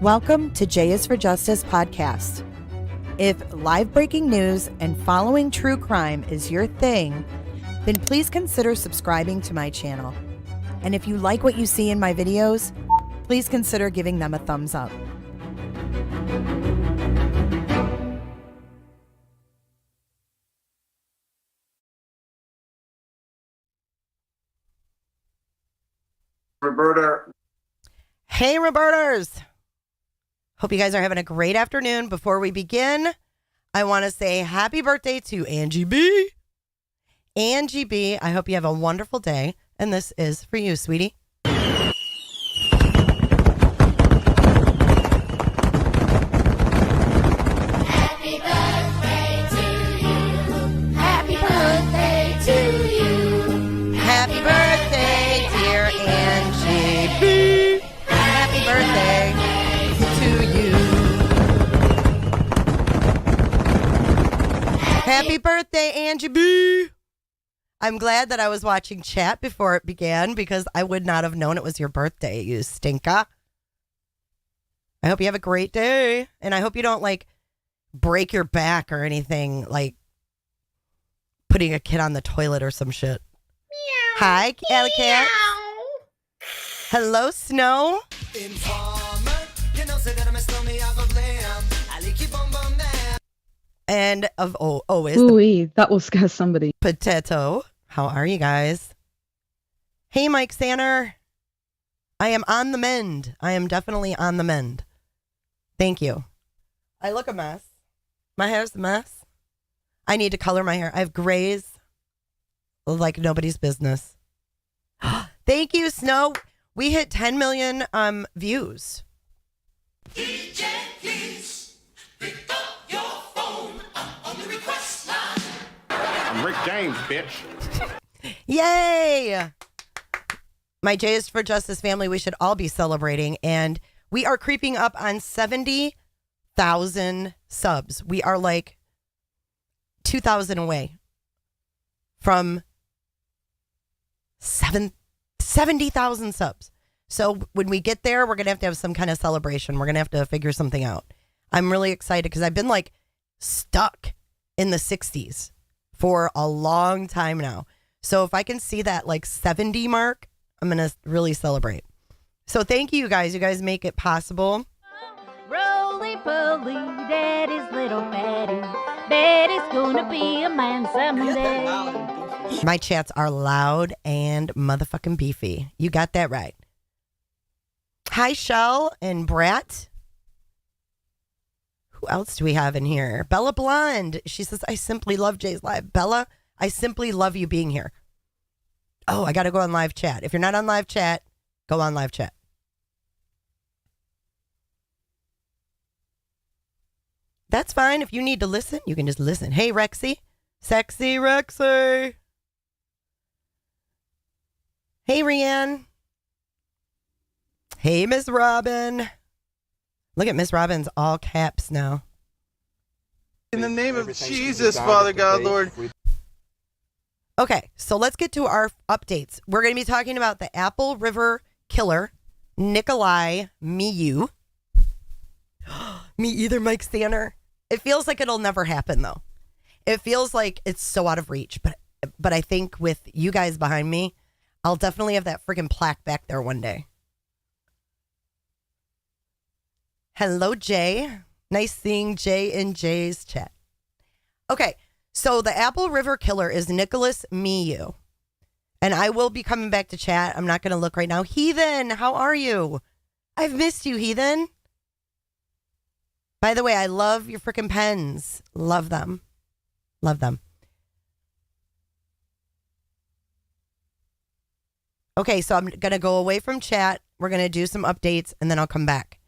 Welcome to J is for Justice podcast. If live breaking news and following true crime is your thing, then please consider subscribing to my channel. And if you like what you see in my videos, please consider giving them a thumbs up. Roberta. Hey, Roberters! Hope you guys are having a great afternoon. Before we begin, I want to say happy birthday to Angie B. Angie B, I hope you have a wonderful day. And this is for you, sweetie. Happy birthday to you. Happy birthday to you. Happy birthday, dear Angie B. Happy birthday to you. Happy birthday, Angie B. I'm glad that I was watching chat before it began because I would not have known it was your birthday, you stinker. I hope you have a great day. And I hope you don't, break your back or anything, like putting a kid on the toilet or some shit. Meow. Hi, Alley Cat. Hello, Snow. And of always Ooh, that will scare somebody. Potato. How are you guys? Hey, Mike Sanner. I am on the mend. I am definitely on the mend. Thank you. I look a mess. My hair's a mess. I need to color my hair. I have grays like nobody's business. Thank you, Snow. We hit 10 million views. DJ, please pick up your phone. I'm on the request line. I'm Rick James, bitch. Yay! My J is for Justice family, we should all be celebrating. And we are creeping up on 70,000 subs. We are like 2,000 away from 70,000 subs. So when we get there, we're going to have some kind of celebration. We're going to have to figure something out. I'm really excited because I've been stuck in the 60s for a long time now. So if I can see that 70 mark, I'm going to really celebrate. So thank you guys. You guys make it possible. Roly-poly, daddy's little Betty. Betty's gonna be a man someday. My chats are loud and motherfucking beefy. You got that right. Hi, Shell and Brat. Who else do we have in here? Bella Blonde. She says, I simply love Jay's Live. Bella, I simply love you being here. Oh, I got to go on live chat. If you're not on live chat, go on live chat. That's fine. If you need to listen, you can just listen. Hey, Rexy. Sexy Rexy. Hey, Rianne. Hey, Miss Robin. Look at Miss Robin's all caps now. In the name of Jesus, Father God, Lord. Okay, so let's get to our updates. We're going to be talking about the Apple River killer, Nicolei Miu. Me either, Mike Stanner. It feels like it'll never happen, though. It feels like it's so out of reach. But I think with you guys behind me, I'll definitely have that freaking plaque back there one day. Hello, Jay. Nice seeing Jay in Jay's chat. Okay, so the Apple River killer is Nicolei Miu. And I will be coming back to chat. I'm not going to look right now. Heathen, how are you? I've missed you, Heathen. By the way, I love your freaking pens. Love them. Love them. Okay, so I'm going to go away from chat. We're going to do some updates, and then I'll come back.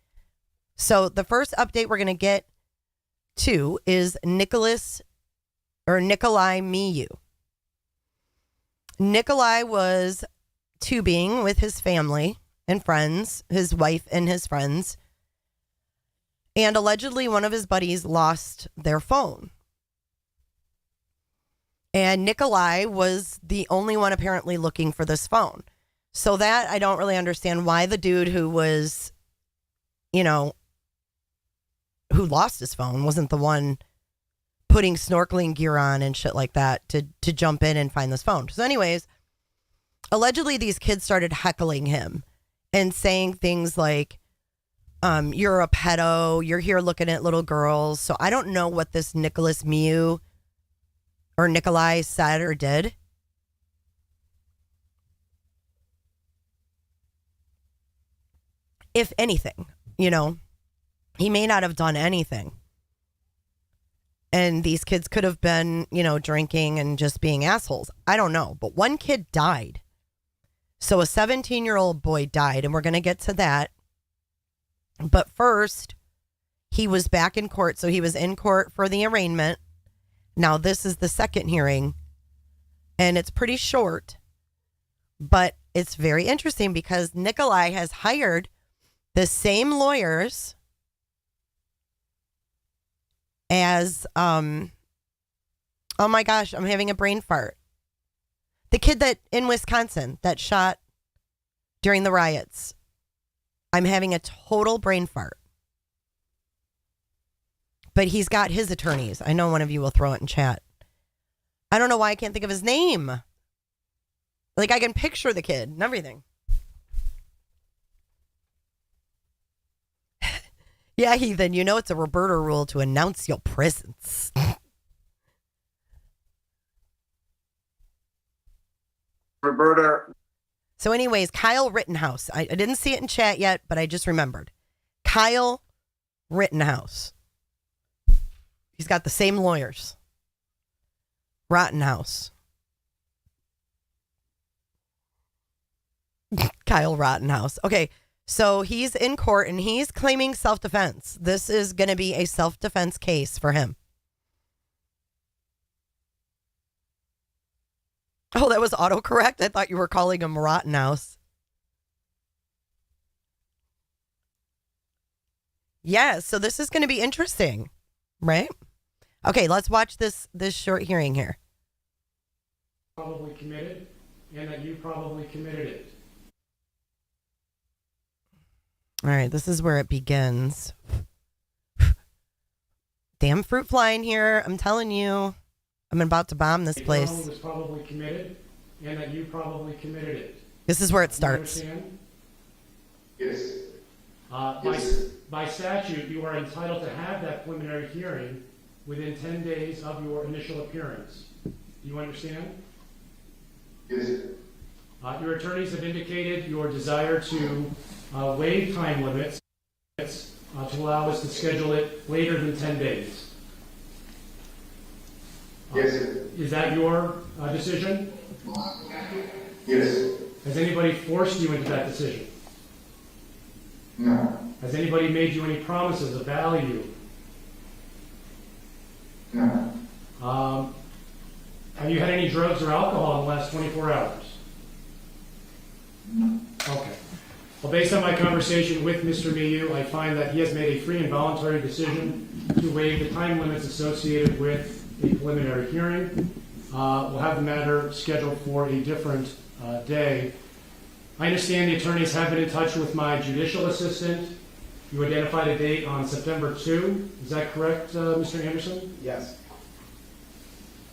So the first update we're going to get to is Nicolei Miu. Nicolei was tubing with his family and friends, his wife and his friends. And allegedly one of his buddies lost their phone. And Nicolei was the only one apparently looking for this phone. So that I don't really understand why the dude who was, who lost his phone, wasn't the one putting snorkeling gear on and shit like that to jump in and find this phone. So anyways, allegedly these kids started heckling him and saying things like, you're a pedo, you're here looking at little girls. So I don't know what this Nicolei said or did. If anything, he may not have done anything. And these kids could have been, drinking and just being assholes. I don't know. But one kid died. So a 17-year-old boy died, and we're going to get to that. But first, he was back in court. So he was in court for the arraignment. Now, this is the second hearing, and it's pretty short. But it's very interesting because Nicolei has hired the same lawyers as, oh my gosh, I'm having a brain fart. The kid that in Wisconsin that shot during the riots. I'm having a total brain fart. But he's got his attorneys. I know one of you will throw it in chat. I don't know why I can't think of his name. Like, I can picture the kid and everything. Yeah, Heathen, it's a Roberta rule to announce your presence. Roberta. So anyways, Kyle Rittenhouse. I didn't see it in chat yet, but I just remembered. Kyle Rittenhouse. He's got the same lawyers. Rottenhouse. Kyle Rottenhouse. Okay, so he's in court and he's claiming self-defense. This is going to be a self-defense case for him. Oh, that was autocorrect? I thought you were calling him Rottenhouse. Yeah, so this is going to be interesting, right? Okay, let's watch this short hearing here. Probably committed, and that you probably committed it. All right, this is where it begins. Damn fruit fly in here. I'm telling you. I'm about to bomb this place. Was probably committed, and that you probably committed it. This is where it starts. You understand? Yes. By statute, you are entitled to have that preliminary hearing within 10 days of your initial appearance. Do you understand? Yes. Your attorneys have indicated your desire to waive time limits to allow us to schedule it later than 10 days. Yes. Is that your decision? Yes. Has anybody forced you into that decision? No. Has anybody made you any promises of value? No. Have you had any drugs or alcohol in the last 24 hours? No. Okay. Well, based on my conversation with Mr. Miyu, I find that he has made a free and voluntary decision to waive the time limits associated with a preliminary hearing. We'll have the matter scheduled for a different day. I understand the attorneys have been in touch with my judicial assistant. You identified a date on September 2. Is that correct, Mr. Anderson? Yes.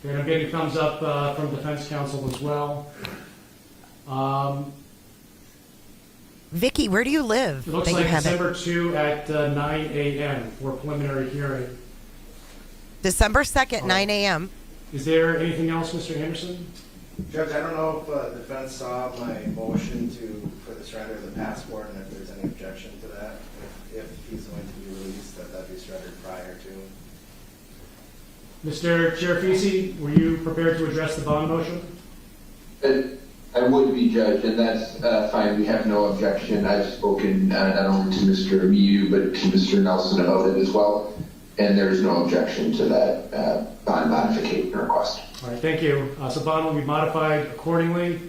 Okay, and I'm getting thumbs up from defense counsel as well. Vicky, where do you live? It looks like December 2 at 9 a.m. for a preliminary hearing. December 2nd, 9 a.m. Is there anything else, Mr. Anderson? Judge, I don't know if the defense saw my motion for the surrender of the passport and if there's any objection to that. If he's going to be released, that be surrendered prior to. Mr. Chiarfisi, were you prepared to address the bond motion? I would be, Judge, and that's fine. We have no objection. I've spoken not only to Mr. Miyu, but to Mr. Nelson about it as well, and there's no objection to that bond modification request. All right, thank you. So bond will be modified accordingly.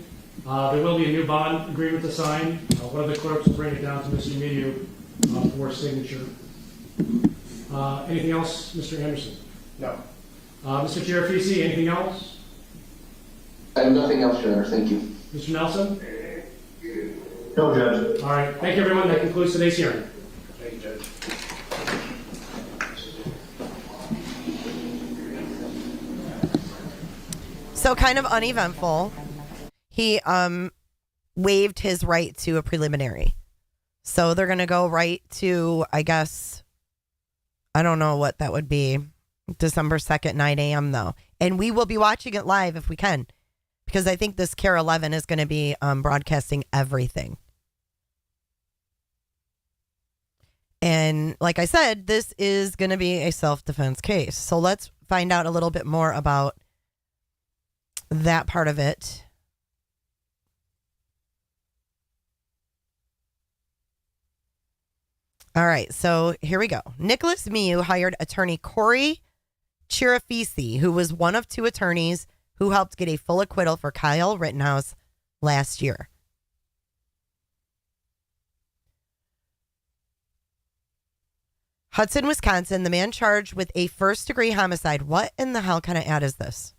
There will be a new bond agreement to sign. One of the clerks will bring it down to Mr. Miyu for signature. Anything else, Mr. Anderson? No. Mr. Chiarfisi, anything else? I have nothing else, Your Honor. Thank you. Mr. Nelson? No, Judge. All right, thank you, everyone. That concludes today's hearing. Thank you, Judge. So kind of uneventful. He waived his right to a preliminary. So they're going to go right to, I guess, I don't know what that would be. December 2nd, 9 a.m. though. And we will be watching it live if we can. Because I think this KARE 11 is going to be broadcasting everything. And like I said, this is going to be a self-defense case. So let's find out a little bit more about that part of it. All right, so here we go. Nicholas Miu hired attorney Corey Chirafisi, who was one of two attorneys who helped get a full acquittal for Kyle Rittenhouse last year. Hudson, Wisconsin, the man charged with a first-degree homicide. What in the hell kind of ad is this?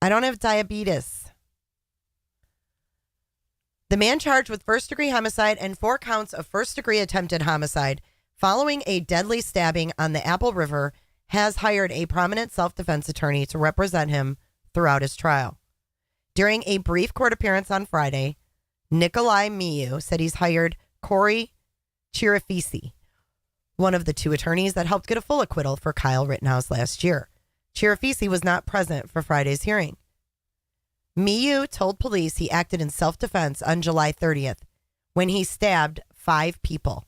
I don't have diabetes. The man charged with first-degree homicide and 4 counts of first-degree attempted homicide following a deadly stabbing on the Apple River has hired a prominent self-defense attorney to represent him throughout his trial. During a brief court appearance on Friday, Nicolei Miu said he's hired Corey Chirafisi, one of the 2 attorneys that helped get a full acquittal for Kyle Rittenhouse last year. Chirafisi was not present for Friday's hearing. Miu told police he acted in self-defense on July 30th when he stabbed 5 people,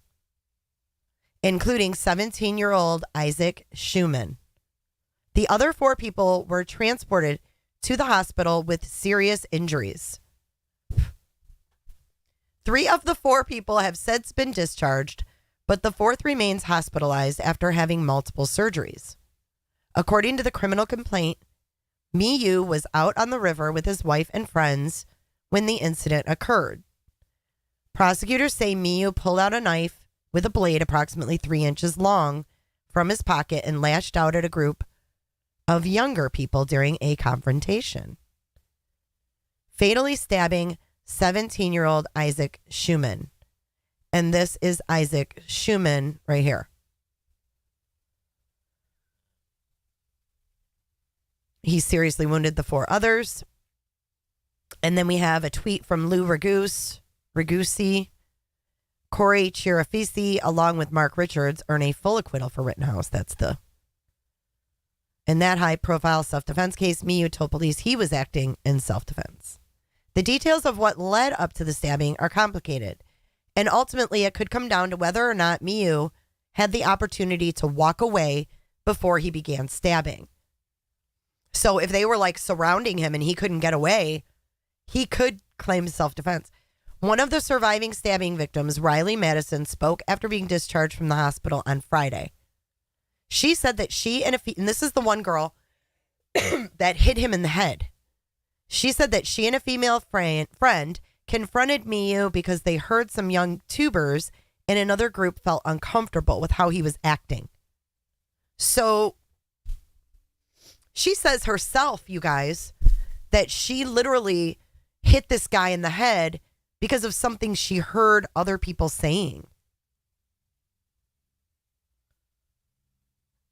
including 17-year-old Isaac Schumann. The other 4 people were transported to the hospital with serious injuries. 3 of the 4 people have since been discharged, but the 4th remains hospitalized after having multiple surgeries. According to the criminal complaint, Miu was out on the river with his wife and friends when the incident occurred. Prosecutors say Miu pulled out a knife with a blade approximately 3 inches long from his pocket and lashed out at a group of younger people during a confrontation, fatally stabbing 17-year-old Isaac Schumann. And this is Isaac Schumann right here. He seriously wounded the 4 others. And then we have a tweet from Lou Ragusi. Corey Chirafisi, along with Mark Richards, earn a full acquittal for Rittenhouse. In that high-profile self-defense case, Miu told police he was acting in self-defense. The details of what led up to the stabbing are complicated, and ultimately it could come down to whether or not Miu had the opportunity to walk away before he began stabbing. So if they were like surrounding him and he couldn't get away, he could claim self-defense. One of the surviving stabbing victims, Riley Madison, spoke after being discharged from the hospital on Friday. She said that she and this is the one girl that hit him in the head. She said that she and a female friend confronted Miu because they heard some young tubers in another group felt uncomfortable with how he was acting. So she says herself, you guys, that she literally hit this guy in the head because of something she heard other people saying.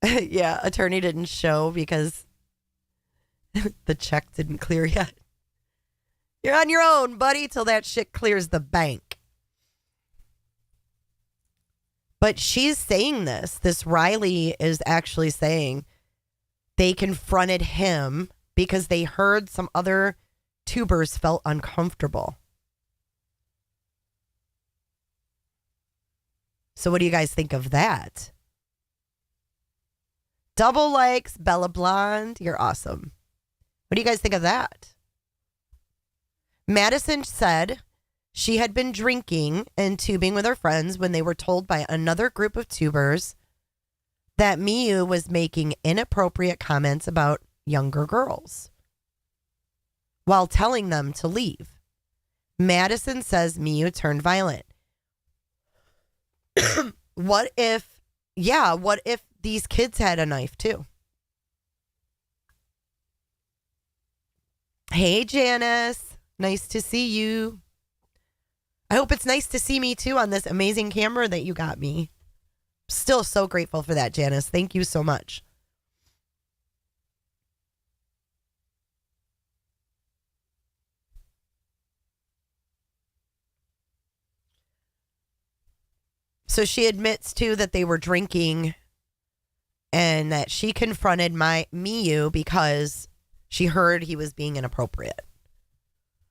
Yeah, attorney didn't show because the check didn't clear yet. You're on your own, buddy, till that shit clears the bank. But she's saying this Riley is actually saying they confronted him because they heard some other tubers felt uncomfortable. So what do you guys think of that? Double likes, Bella Blonde. You're awesome. What do you guys think of that? Madison said she had been drinking and tubing with her friends when they were told by another group of tubers that Miu was making inappropriate comments about younger girls while telling them to leave. Madison says Miu turned violent. What if these kids had a knife too? Hey, Janice. Nice to see you. I hope it's nice to see me too on this amazing camera that you got me. Still so grateful for that, Janice. Thank you so much. So she admits too that they were drinking and that she confronted Miyu because she heard he was being inappropriate.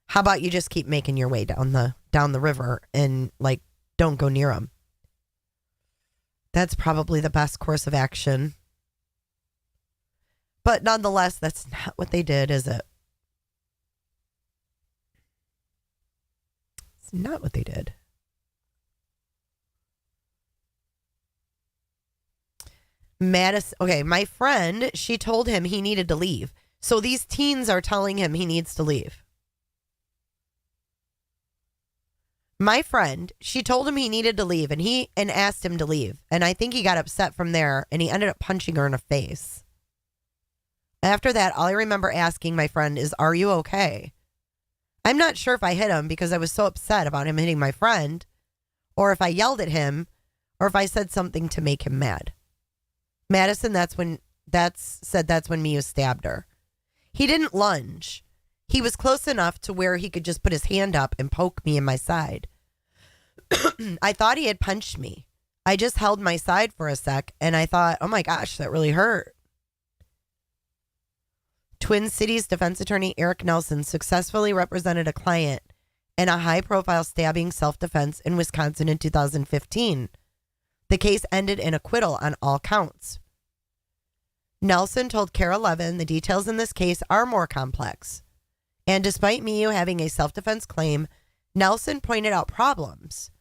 How about you just keep making your way down the river and like don't go near him? That's probably the best course of action. But nonetheless, that's not what they did, is it? It's not what they did. Madison, okay, my friend, she told him he needed to leave. So these teens are telling him he needs to leave. My friend, she told him he needed to leave and asked him to leave. And I think he got upset from there and he ended up punching her in the face. After that, all I remember asking my friend is, "Are you okay?" I'm not sure if I hit him because I was so upset about him hitting my friend, or if I yelled at him, or if I said something to make him mad. Madison, that's when Miyu stabbed her. He didn't lunge. He was close enough to where he could just put his hand up and poke me in my side. I thought he had punched me. I just held my side for a sec and I thought, oh my gosh, that really hurt. Twin Cities defense attorney Eric Nelson successfully represented a client in a high-profile stabbing self-defense in Wisconsin in 2015. The case ended in acquittal on all counts. Nelson told KARE 11 the details in this case are more complex. And despite Miyu having a self-defense claim, Nelson pointed out problems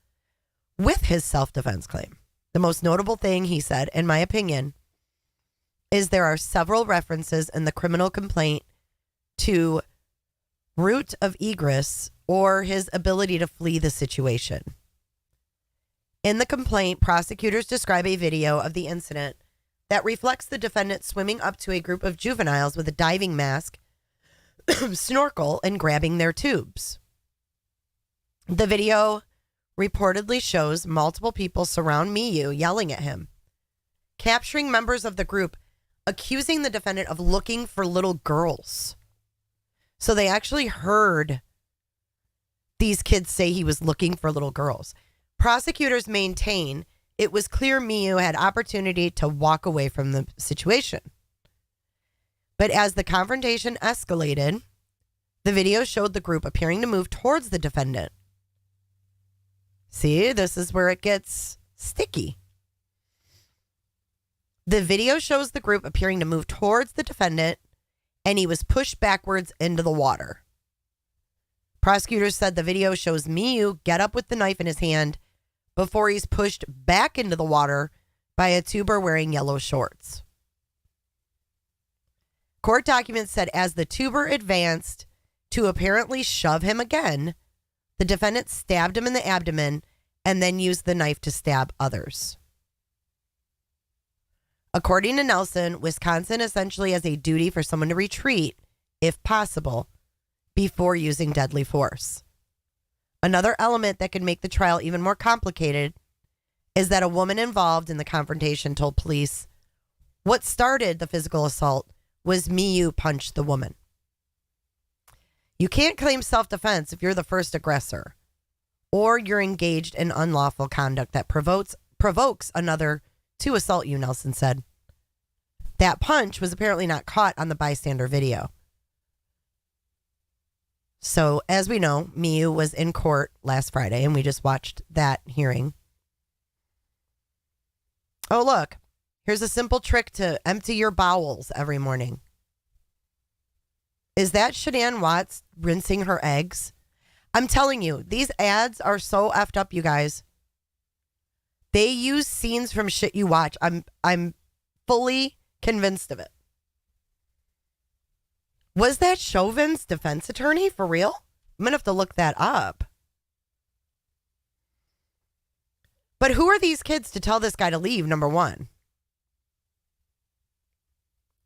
with his self-defense claim. The most notable thing, he said, in my opinion, is there are several references in the criminal complaint to route of egress or his ability to flee the situation. In the complaint, prosecutors describe a video of the incident that reflects the defendant swimming up to a group of juveniles with a diving mask, snorkel, and grabbing their tubes. The video reportedly shows multiple people surround Miyu yelling at him, capturing members of the group accusing the defendant of looking for little girls. So they actually heard these kids say he was looking for little girls. Prosecutors maintain it was clear Miyu had opportunity to walk away from the situation. But as the confrontation escalated, the video showed the group appearing to move towards the defendant. See, this is where it gets sticky. The video shows the group appearing to move towards the defendant, and he was pushed backwards into the water. Prosecutors said the video shows Miyu get up with the knife in his hand before he's pushed back into the water by a tuber wearing yellow shorts. Court documents said as the tuber advanced to apparently shove him again, the defendant stabbed him in the abdomen and then used the knife to stab others. According to Nelson, Wisconsin essentially has a duty for someone to retreat, if possible, before using deadly force. Another element that could make the trial even more complicated is that a woman involved in the confrontation told police what started the physical assault was Miyu punched the woman. You can't claim self-defense if you're the first aggressor or you're engaged in unlawful conduct that provokes another to assault you, Nelson said. That punch was apparently not caught on the bystander video. So, as we know, Miyu was in court last Friday, and we just watched that hearing. Oh, look. Here's a simple trick to empty your bowels every morning. Is that Shadan Watts rinsing her eggs? I'm telling you, these ads are so effed up, you guys. They use scenes from shit you watch. I'm fully convinced of it. Was that Chauvin's defense attorney for real? I'm going to have to look that up. But who are these kids to tell this guy to leave, number one?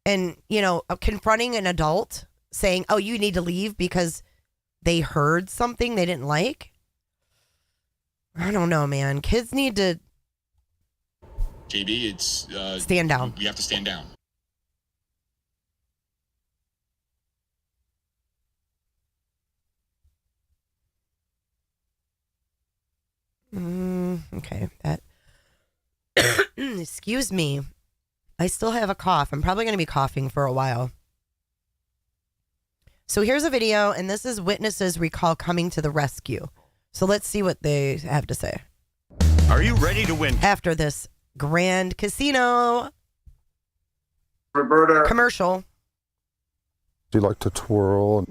And, you know, confronting an adult saying, oh, you need to leave because they heard something they didn't like? I don't know, man. Kids need to... JB, it's... stand down. We have to stand down. Okay, that Excuse me. I still have a cough. I'm probably going to be coughing for a while. So here's a video, and this is witnesses recall coming to the rescue. So let's see what they have to say. Are you ready to win? After this grand casino Roberta. commercial. She liked to twirl.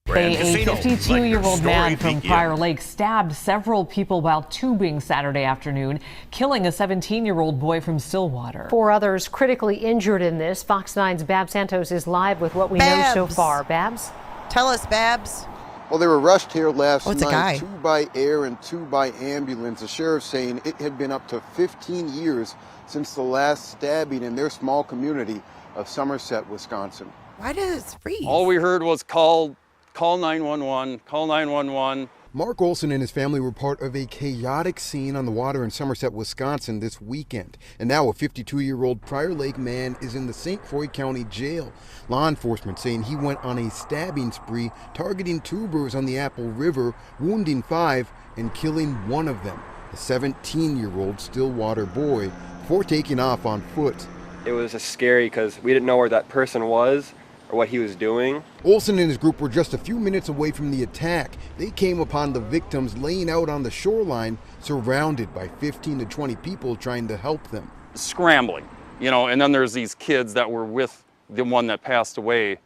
Grand A Casino. 52-year-old Let your man story from begin. Prior Lake stabbed several people while tubing Saturday afternoon, killing a 17-year-old boy from Stillwater. 4 others critically injured in this. Fox 9's Babs Santos is live with what we know so Babs. far. Babs? Tell us, Babs. Well, they were rushed here last Oh, it's a guy. night, 2 by air and 2 by ambulance. The sheriff saying it had been up to 15 years since the last stabbing in their small community of Somerset, Wisconsin. Why does it freeze? All we heard was call 911, call 911. Mark Olson and his family were part of a chaotic scene on the water in Somerset, Wisconsin this weekend. And now a 52-year-old Prior Lake man is in the St. Croix County Jail. Law enforcement saying he went on a stabbing spree, targeting tubers on the Apple River, wounding 5 and killing one of them, a 17-year-old Stillwater boy, before taking off on foot. It was just scary because we didn't know where that person was or what he was doing. Olson and his group were just a few minutes away from the attack. They came upon the victims laying out on the shoreline, surrounded by 15 to 20 people trying to help them. Scrambling, and then there's these kids that were with the one that passed away.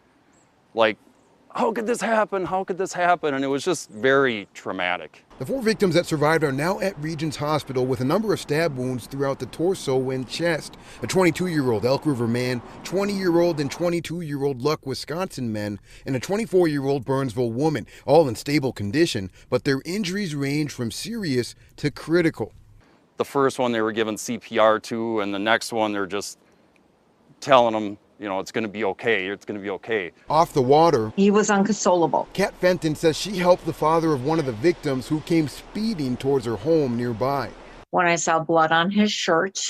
Like, how could this happen? How could this happen? And it was just very traumatic. The 4 victims that survived are now at Regents Hospital with a number of stab wounds throughout the torso and chest. A 22-year-old Elk River man, 20-year-old and 22-year-old Luck, Wisconsin men, and a 24-year-old Burnsville woman, all in stable condition, but their injuries range from serious to critical. The first one they were given CPR to, and the next one they're just telling them, it's going to be okay. It's going to be okay. Off the water, he was unconsolable. Kat Fenton says she helped the father of one of the victims who came speeding towards her home nearby. When I saw blood on his shirt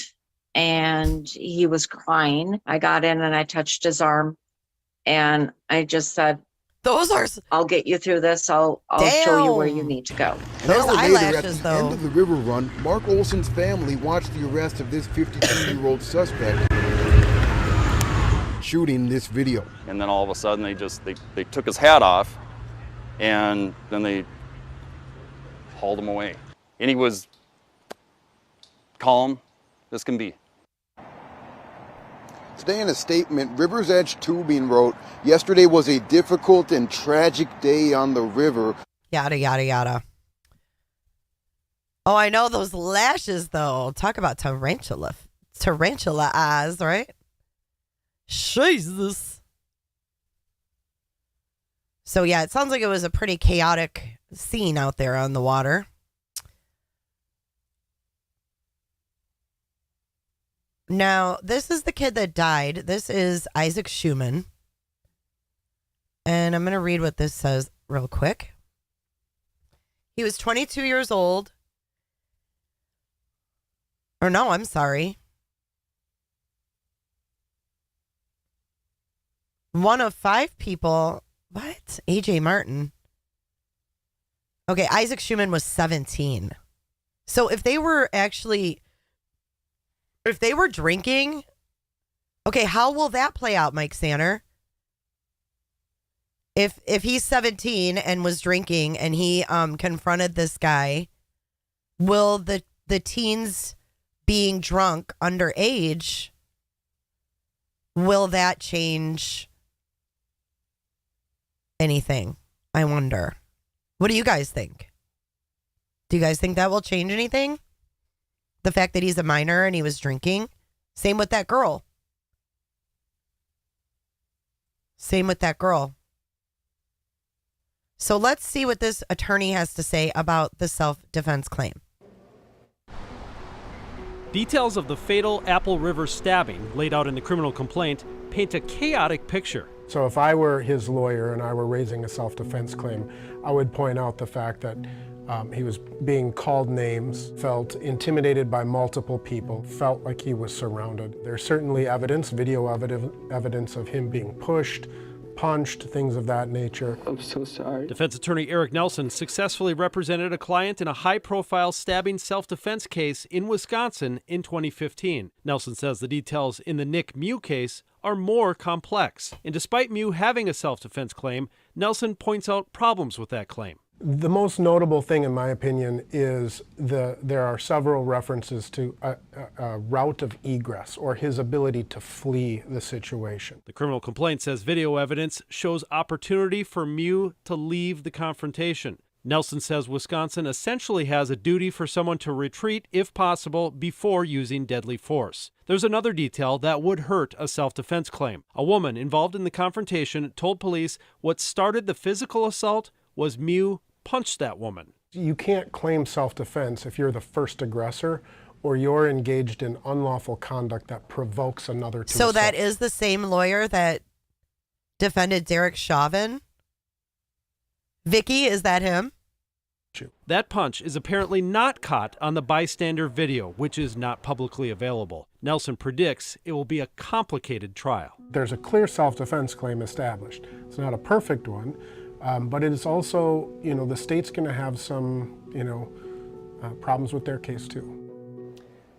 and he was crying, I got in and I touched his arm and I just said, I'll get you through this. I'll show you where you need to go. An hour later, at the end of the river run, Mark Olson's family watched the arrest of this 52-year-old suspect, shooting this video. And then all of a sudden they took his hat off and then they hauled him away. And he was calm as can be. Today in a statement, River's Edge Tubing wrote, "Yesterday was a difficult and tragic day on the river." Yada, yada, yada. Oh, I know those lashes, though. Talk about tarantula eyes, right? Jesus. So, yeah, it sounds like it was a pretty chaotic scene out there on the water. Now, this is the kid that died. This is Isaac Schumann. And I'm going to read what this says real quick. He was 22 years old. Or no, I'm sorry. One of 5 people. What? AJ Martin. Okay, Isaac Schumann was 17. So if they were drinking, okay, how will that play out, Mike Sanner? If he's 17 and was drinking and he confronted this guy, will the teens being drunk underage, will that change anything? I wonder. What do you guys think? Do you guys think that will change anything? The fact that he's a minor and he was drinking? Same with that girl. So let's see what this attorney has to say about the self-defense claim. Details of the fatal Apple River stabbing laid out in the criminal complaint paint a chaotic picture. So if I were his lawyer and I were raising a self-defense claim, I would point out the fact that he was being called names, felt intimidated by multiple people, felt like he was surrounded. There's certainly evidence, video evidence of him being pushed, punched, things of that nature. I'm so sorry. Defense attorney Eric Nelson successfully represented a client in a high-profile stabbing self-defense case in Wisconsin in 2015. Nelson says the details in the Nick Mew case are more complex. And despite Mew having a self-defense claim, Nelson points out problems with that claim. The most notable thing, in my opinion, is there are several references to a route of egress, or his ability to flee the situation. The criminal complaint says video evidence shows opportunity for Mew to leave the confrontation. Nelson says Wisconsin essentially has a duty for someone to retreat, if possible, before using deadly force. There's another detail that would hurt a self-defense claim. A woman involved in the confrontation told police what started the physical assault was Mew punched that woman. You can't claim self-defense if you're the first aggressor or you're engaged in unlawful conduct that provokes another to So assault. that is the same lawyer that defended Derek Chauvin? Vicky, is that him? That punch is apparently not caught on the bystander video, which is not publicly available. Nelson predicts it will be a complicated trial. There's a clear self-defense claim established. It's not a perfect one, but it is also, the state's going to have some, problems with their case too.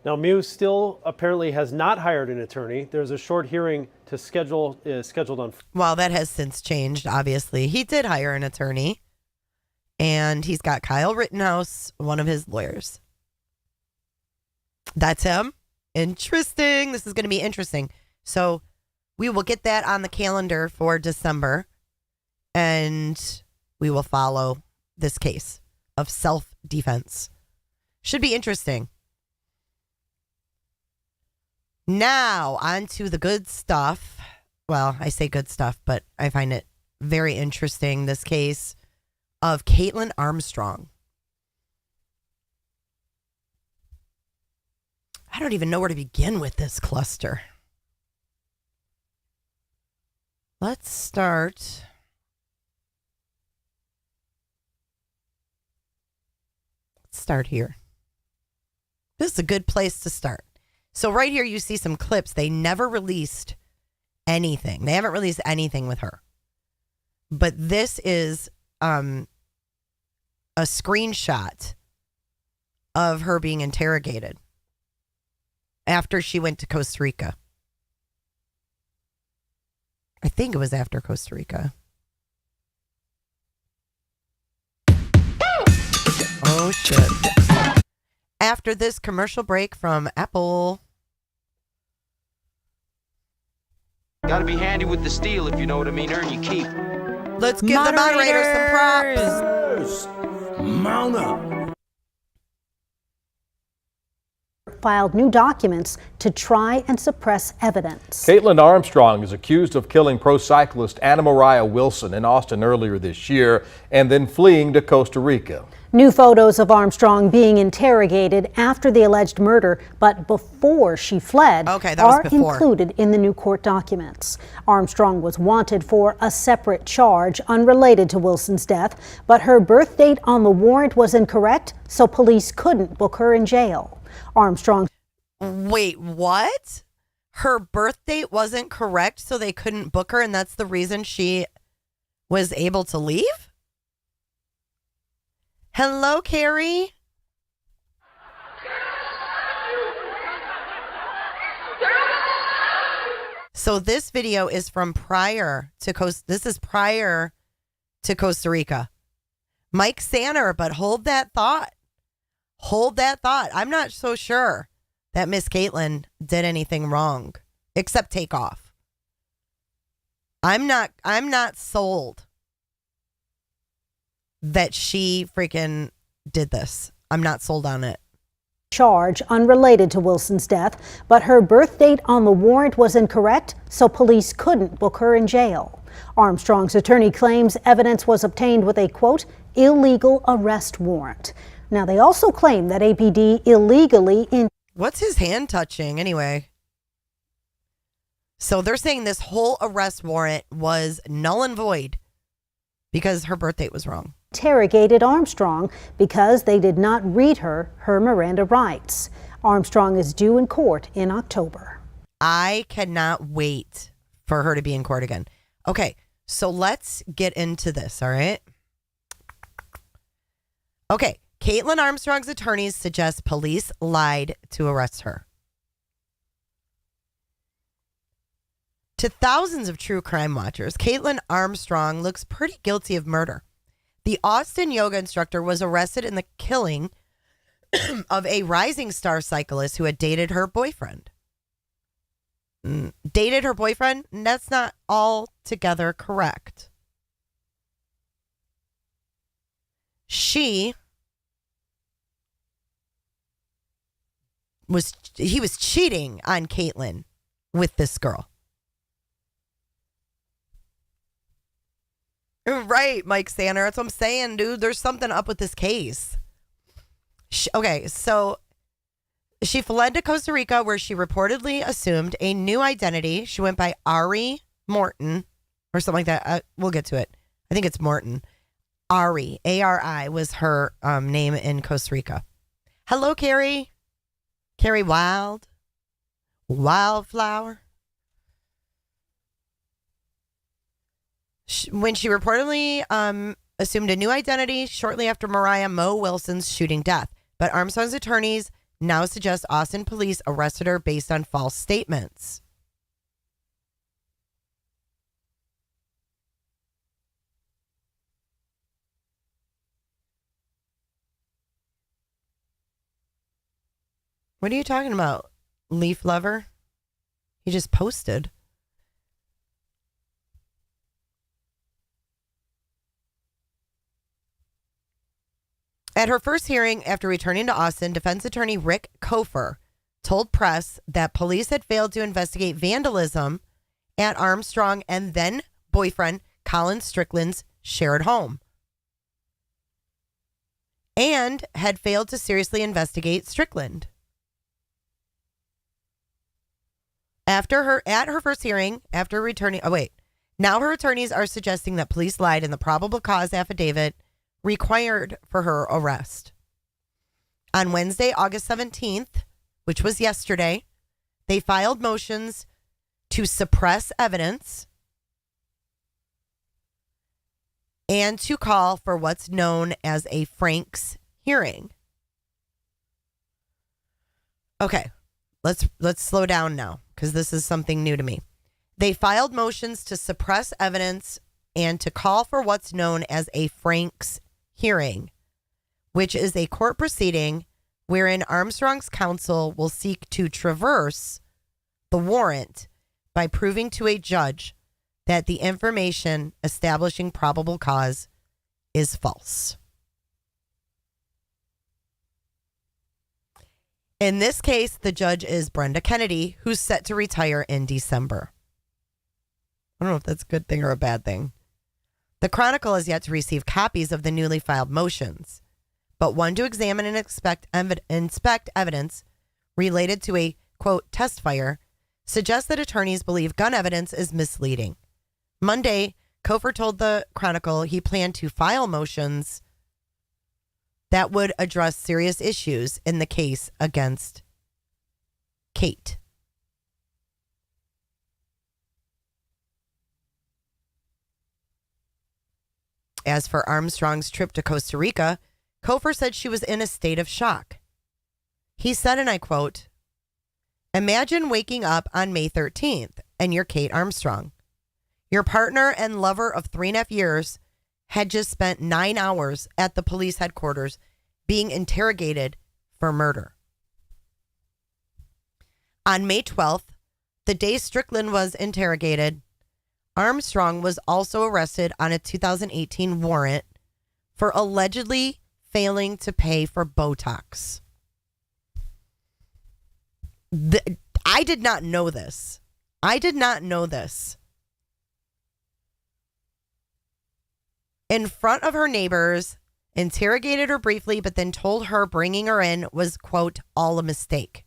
Now, Mew still apparently has not hired an attorney. There's a short hearing to scheduled on. Well, that has since changed, obviously. He did hire an attorney, and he's got Kyle Rittenhouse, one of his lawyers. That's him. Interesting. This is going to be interesting. So we will get that on the calendar for December, and we will follow this case of self-defense. Should be interesting. Now, on to the good stuff. Well, I say good stuff, but I find it very interesting, this case of Kaitlin Armstrong. I don't even know where to begin with this cluster. Let's start. Here. This is a good place to start. So right here you see some clips. They never released anything. They haven't released anything with her. But this is a screenshot of her being interrogated after she went to Costa Rica. I think it was after Costa Rica. Oh, shit. After this commercial break from Apple. Gotta be handy with the steel, if you know what I mean. Earn your keep. Let's give the moderator some props. Mount up. Filed new documents to try and suppress evidence. Kaitlin Armstrong is accused of killing pro cyclist Anna Mariah Wilson in Austin earlier this year and then fleeing to Costa Rica. New photos of Armstrong being interrogated after the alleged murder, but before she fled, are included in the new court documents. Armstrong was wanted for a separate charge unrelated to Wilson's death, but her birth date on the warrant was incorrect, so police couldn't book her in jail. Armstrong. Wait, what? Her birth date wasn't correct, so they couldn't book her, and that's the reason she was able to leave? Hello, Carrie. So this video is from prior to prior to Costa Rica. Mike Sanner, but hold that thought. Hold that thought. I'm not so sure that Miss Kaitlin did anything wrong except take off. I'm not sold that she freaking did this. I'm not sold on it. Charge unrelated to Wilson's death, but her birth date on the warrant was incorrect, so police couldn't book her in jail. Armstrong's attorney claims evidence was obtained with a, quote, illegal arrest warrant. Now, they also claim that APD illegally What's his hand touching anyway? So they're saying this whole arrest warrant was null and void because her birth date was wrong. Interrogated Armstrong because they did not read her Miranda rights. Armstrong is due in court in October. I cannot wait for her to be in court again. Okay, So let's get into this, all right? Okay, Kaitlin Armstrong's attorneys suggest police lied to arrest her. To thousands of true crime watchers, Kaitlin Armstrong looks pretty guilty of murder. The Austin yoga instructor was arrested in the killing of a rising star cyclist who had dated her boyfriend. Dated her boyfriend? That's not altogether correct. He was cheating on Kaitlin with this girl. Right, Mike Sander. That's what I'm saying, dude. There's something up with this case. Okay, so she fled to Costa Rica where she reportedly assumed a new identity. She went by Ari Morton or something like that. We'll get to it. I think it's Morton. Ari, A-R-I, was her name in Costa Rica. Hello, Carrie. Carrie Wildflower. When she reportedly assumed a new identity shortly after Mariah Mo Wilson's shooting death. But Armstrong's attorneys now suggest Austin police arrested her based on false statements. What are you talking about, Leaf Lover? He just posted. At her first hearing after returning to Austin, defense attorney Rick Kofer told press that police had failed to investigate vandalism at Armstrong and then boyfriend Colin Strickland's shared home, and had failed to seriously investigate Strickland. At her first hearing, after returning, now her attorneys are suggesting that police lied in the probable cause affidavit required for her arrest. On Wednesday, August 17th, which was yesterday, they filed motions to suppress evidence and to call for what's known as a Frank's hearing. Okay, let's slow down now because this is something new to me. They filed motions to suppress evidence and to call for what's known as a Frank's hearing, which is a court proceeding wherein Armstrong's counsel will seek to traverse the warrant by proving to a judge that the information establishing probable cause is false. In this case, the judge is Brenda Kennedy, who's set to retire in December. I don't know if that's a good thing or a bad thing. The Chronicle has yet to receive copies of the newly filed motions, but one to examine and inspect evidence related to a, quote, test fire suggests that attorneys believe gun evidence is misleading. Monday, Kofer told the Chronicle he planned to file motions that would address serious issues in the case against Kate. As for Armstrong's trip to Costa Rica, Kofer said she was in a state of shock. He said, and I quote, "Imagine waking up on May 13th and you're Kate Armstrong. Your partner and lover of 3.5 years had just spent 9 hours at the police headquarters being interrogated for murder. On May 12th, the day Strickland was interrogated, Armstrong was also arrested on a 2018 warrant for allegedly failing to pay for Botox." I did not know this. In front of her neighbors, interrogated her briefly, but then told her bringing her in was, quote, all a mistake.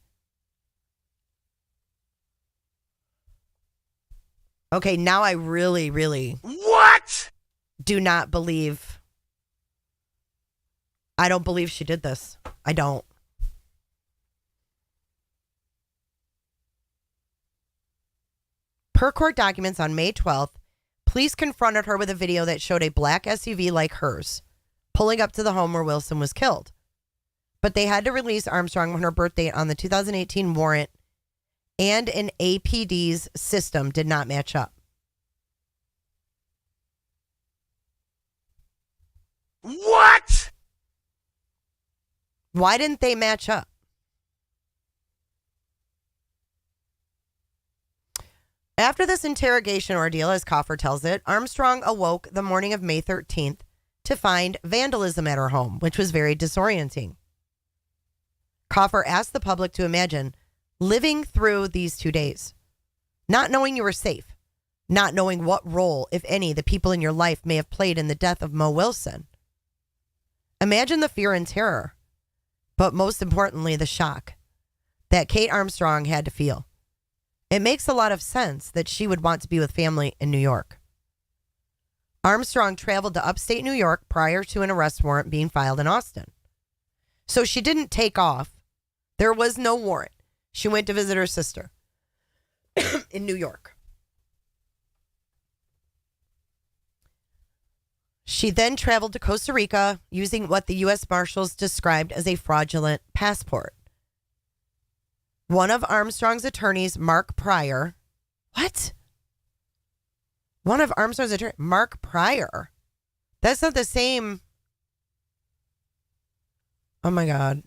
Okay, now I really, really do not believe. I don't believe she did this. I don't. Per court documents on May 12th, Police confronted her with a video that showed a black SUV like hers pulling up to the home where Wilson was killed. But they had to release Armstrong when her birth date on the 2018 warrant and an APD's system did not match up. What? Why didn't they match up? After this interrogation ordeal, as Coffer tells it, Armstrong awoke the morning of May 13th to find vandalism at her home, which was very disorienting. Coffer asked the public to imagine living through these 2 days, not knowing you were safe, not knowing what role, if any, the people in your life may have played in the death of Mo Wilson. Imagine the fear and terror, but most importantly, the shock that Kate Armstrong had to feel. It makes a lot of sense that she would want to be with family in New York. Armstrong traveled to upstate New York prior to an arrest warrant being filed in Austin. So she didn't take off. There was no warrant. She went to visit her sister in New York. She then traveled to Costa Rica using what the U.S. Marshals described as a fraudulent passport. One of Armstrong's attorneys, Mark Pryor. What? One of Armstrong's attorneys, Mark Pryor. That's not the same. Oh my God.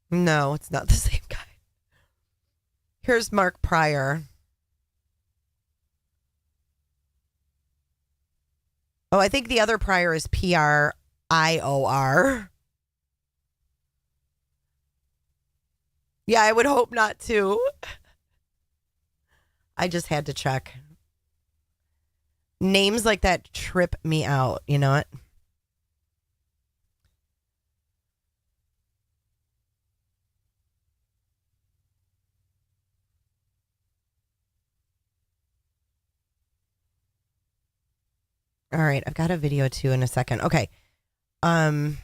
No, it's not the same guy. Here's Mark Pryor. Oh, I think the other Pryor is Prior. Yeah, I would hope not too. I just had to check. Names like that trip me out. You know what? All right, I've got a video too in a second. Okay. One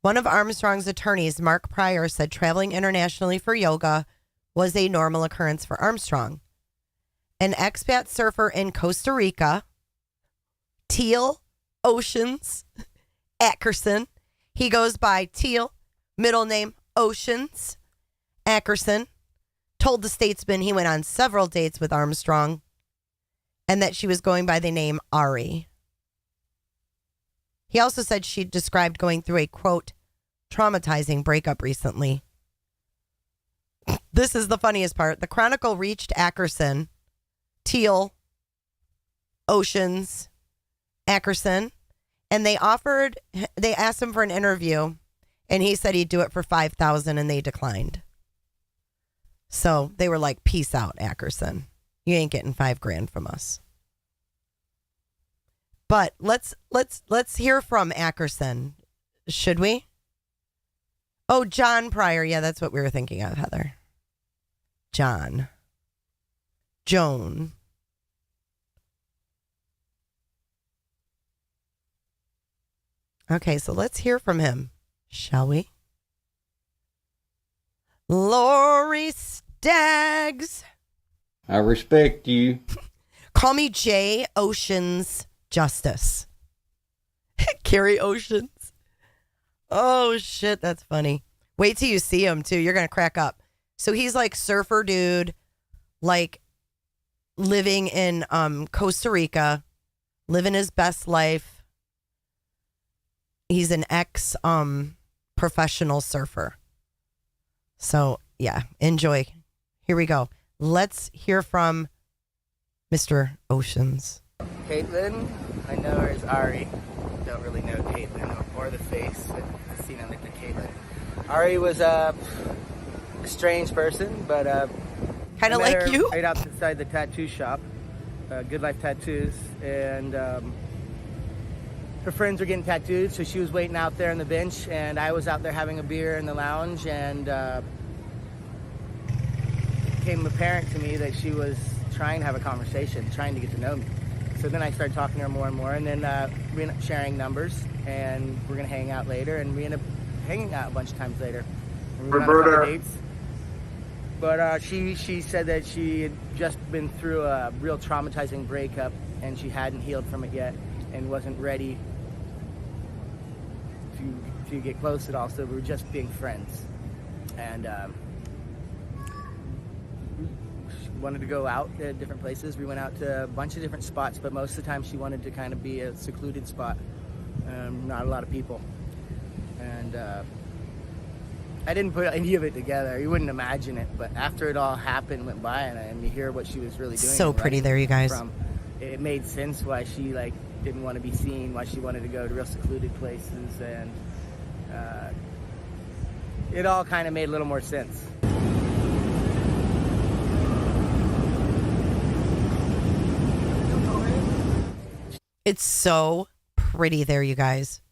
of Armstrong's attorneys, Mark Pryor, said traveling internationally for yoga was a normal occurrence for Armstrong. An expat surfer in Costa Rica, Teal Oceans Ackerson. He goes by Teal, middle name Oceans Ackerson, told the Statesman he went on several dates with Armstrong and that she was going by the name Ari. He also said she described going through a, quote, traumatizing breakup recently. This is the funniest part. The Chronicle reached Ackerson, Teal, Oceans, Ackerson, and they asked him for an interview, and he said he'd do it for $5,000, and they declined. So they were like, peace out, Ackerson. You ain't getting $5,000 from us. But let's hear from Ackerson, should we? Oh, John Pryor. Yeah, that's what we were thinking of, Heather. Joan. Okay, so let's hear from him, shall we? Lori Staggs. I respect you. Call me J. Oceans Justice. Carrie Oceans. Oh, shit, that's funny. Wait till you see him, too. You're going to crack up. So he's like surfer dude, like living in Costa Rica, living his best life. He's an professional surfer. So, yeah, enjoy. Here we go. Let's hear from Mr. Oceans. Kaitlin, I know her as Ari. Don't really know Kaitlin or the face, but I've seen her like the Kaitlin. Ari was a strange person, but kind of like you. Right outside the tattoo shop, Good Life Tattoos, and her friends were getting tattooed, so she was waiting out there on the bench, and I was out there having a beer in the lounge, and became apparent to me that she was trying to have a conversation, trying to get to know me. So then I started talking to her more and more, and then we ended up sharing numbers, and we're gonna hang out later, and we ended up hanging out a bunch of times later. And we went on a couple dates. But she said that she had just been through a real traumatizing breakup, and she hadn't healed from it yet, and wasn't ready to get close at all. So we were just being friends, and she wanted to go out at different places. We went out to a bunch of different spots, but most of the time she wanted to kind of be a secluded spot, not a lot of people. And I didn't put any of it together. You wouldn't imagine it, but after it all happened, went by, and you hear what she was really doing. So pretty there, you guys. It made sense why she didn't want to be seen, why she wanted to go to real secluded places, and it all kind of made a little more sense. It's so pretty there, you guys.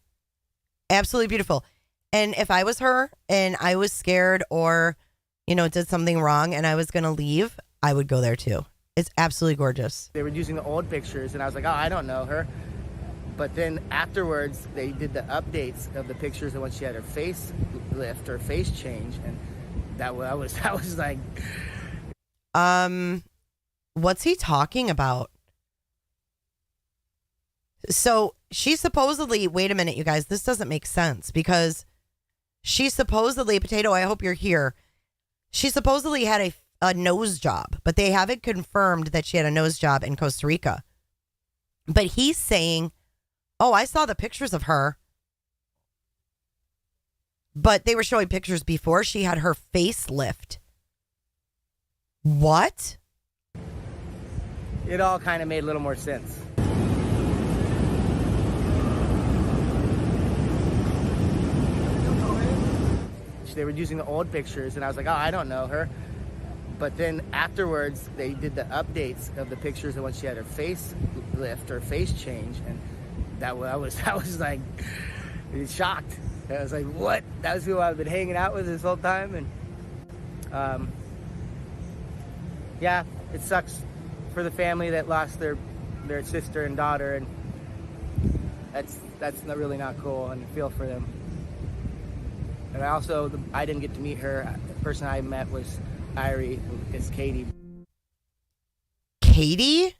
Absolutely beautiful. And if I was her and I was scared or, did something wrong and I was going to leave, I would go there too. It's absolutely gorgeous. They were using the old pictures, and I was like, oh, I don't know her. But then afterwards, they did the updates of the pictures of when she had her face lift or face change, and that was like... What's he talking about? So she supposedly, wait a minute, you guys, this doesn't make sense because she supposedly, Potato, I hope you're here. She supposedly had a nose job, but they haven't confirmed that she had a nose job in Costa Rica. But he's saying, oh, I saw the pictures of her, but they were showing pictures before she had her facelift. What? It all kind of made a little more sense. They were using the old pictures, and I was like, oh, I don't know her. But then afterwards, they did the updates of the pictures of when she had her face lift or face change, and that was like shocked. I was like, what? That was who I've been hanging out with this whole time, and yeah, it sucks for the family that lost their sister and daughter, and that's really not cool, and I feel for them. And I didn't get to meet her. The person I met was Irie, it's Katie. Katie?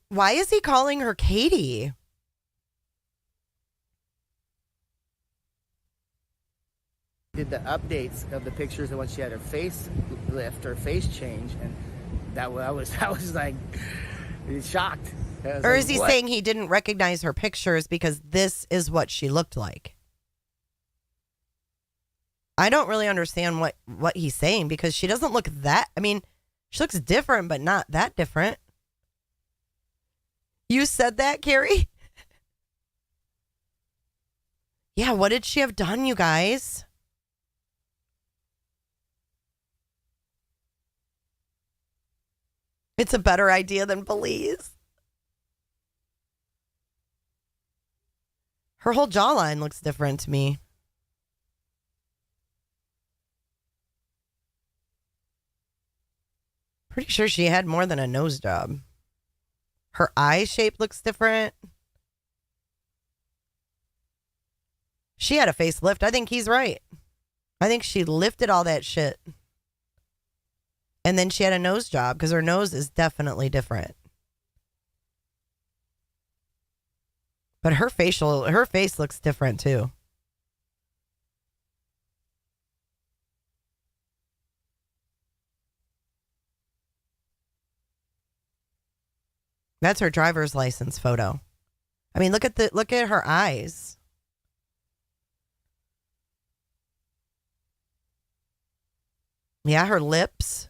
Why is he calling her Katie? Did the updates of the pictures of when she had her face lift or face change, and that was like shocked. Or is he saying he didn't recognize her pictures because this is what she looked like? I don't really understand what he's saying because she doesn't look that... I mean, she looks different, but not that different. You said that, Carrie? Yeah, what did she have done, you guys? It's a better idea than police. Her whole jawline looks different to me. Pretty sure she had more than a nose job. Her eye shape looks different. She had a facelift. I think he's right. I think she lifted all that shit. And then she had a nose job because her nose is definitely different. But her face looks different too. That's her driver's license photo. I mean, look at her eyes. Yeah, her lips.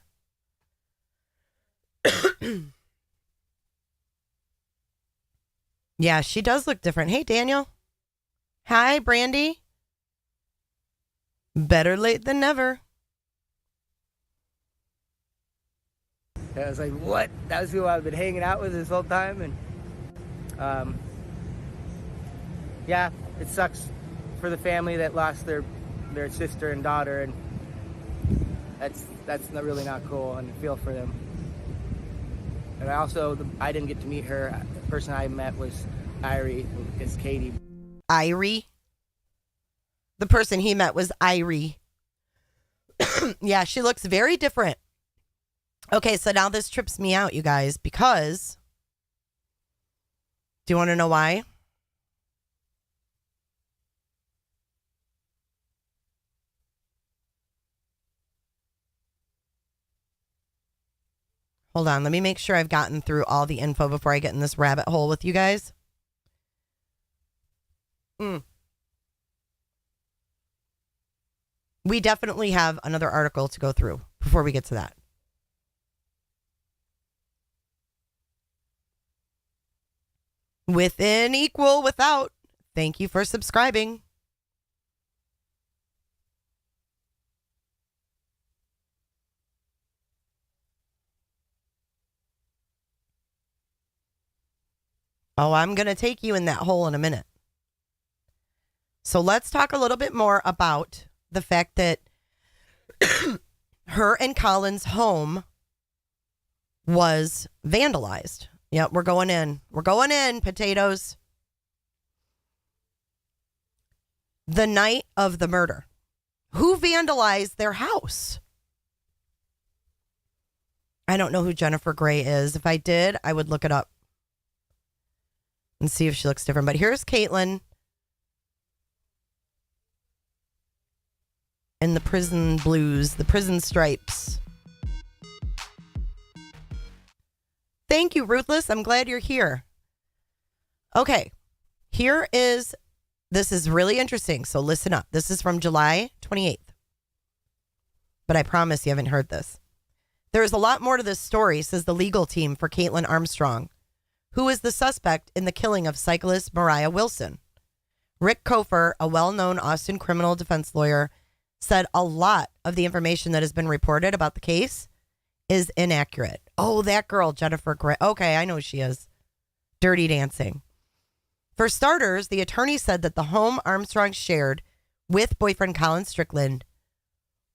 Yeah, she does look different. Hey, Daniel. Hi, Brandy. Better late than never. I was like, what? That was who I've been hanging out with this whole time, and yeah, it sucks for the family that lost their sister and daughter, and That's really not cool, and I feel for them. And I didn't get to meet her. The person I met was Irie, is Katie. Irie? The person he met was Irie. Yeah, she looks very different. Okay, so now this trips me out, you guys, because... Do you want to know why? Hold on, let me make sure I've gotten through all the info before I get in this rabbit hole with you guys. We definitely have another article to go through before we get to that. Within equal without. Thank you for subscribing. Oh, I'm going to take you in that hole in a minute. So let's talk a little bit more about the fact that her and Colin's home was vandalized. Yep, we're going in. We're going in, potatoes. The night of the murder. Who vandalized their house? I don't know who Jennifer Gray is. If I did, I would look it up and see if she looks different. But here's Kaitlin in the prison blues, the prison stripes. Thank you, Ruthless. I'm glad you're here. Okay, this is really interesting, so listen up. This is from July 28th. But I promise you haven't heard this. There is a lot more to this story, says the legal team for Kaitlin Armstrong, who is the suspect in the killing of cyclist Mariah Wilson. Rick Kofer, a well-known Austin criminal defense lawyer, said a lot of the information that has been reported about the case is inaccurate. Oh, that girl, Jennifer Gray. Okay, I know who she is. Dirty Dancing. For starters, the attorney said that the home Armstrong shared with boyfriend Colin Strickland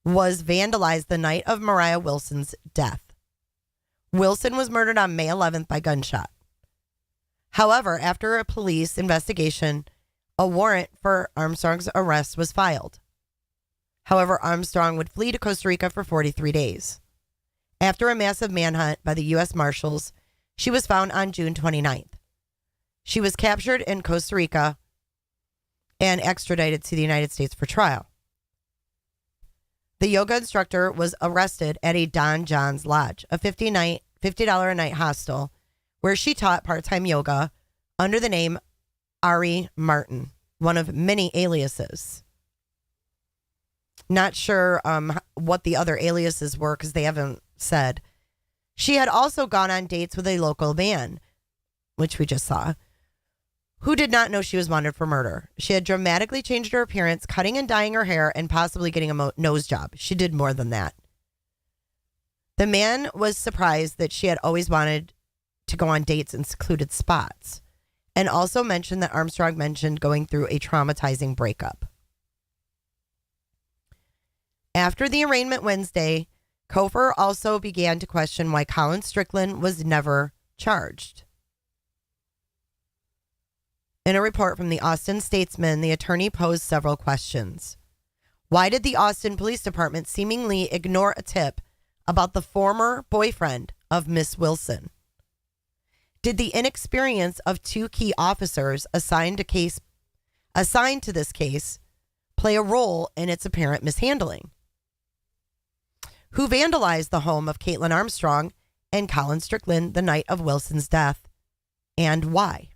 was vandalized the night of Mariah Wilson's death. Wilson was murdered on May 11th by gunshot. However, after a police investigation, a warrant for Armstrong's arrest was filed. However, Armstrong would flee to Costa Rica for 43 days. After a massive manhunt by the U.S. Marshals, she was found on June 29th. She was captured in Costa Rica and extradited to the United States for trial. The yoga instructor was arrested at a Don John's Lodge, a $50 a night hostel, where she taught part-time yoga under the name Ari Martin, one of many aliases. Not sure what the other aliases were because they haven't said. She had also gone on dates with a local man, which we just saw, who did not know she was wanted for murder. She had dramatically changed her appearance, cutting and dyeing her hair, and possibly getting a nose job. She did more than that. The man was surprised that she had always wanted to go on dates in secluded spots, and also mentioned that Armstrong mentioned going through a traumatizing breakup. After the arraignment Wednesday, Kofer also began to question why Colin Strickland was never charged. In a report from the Austin Statesman, the attorney posed several questions. Why did the Austin Police Department seemingly ignore a tip about the former boyfriend of Miss Wilson? Did the inexperience of two key officers assigned to this case play a role in its apparent mishandling? Who vandalized the home of Kaitlin Armstrong and Colin Strickland the night of Wilson's death, and why?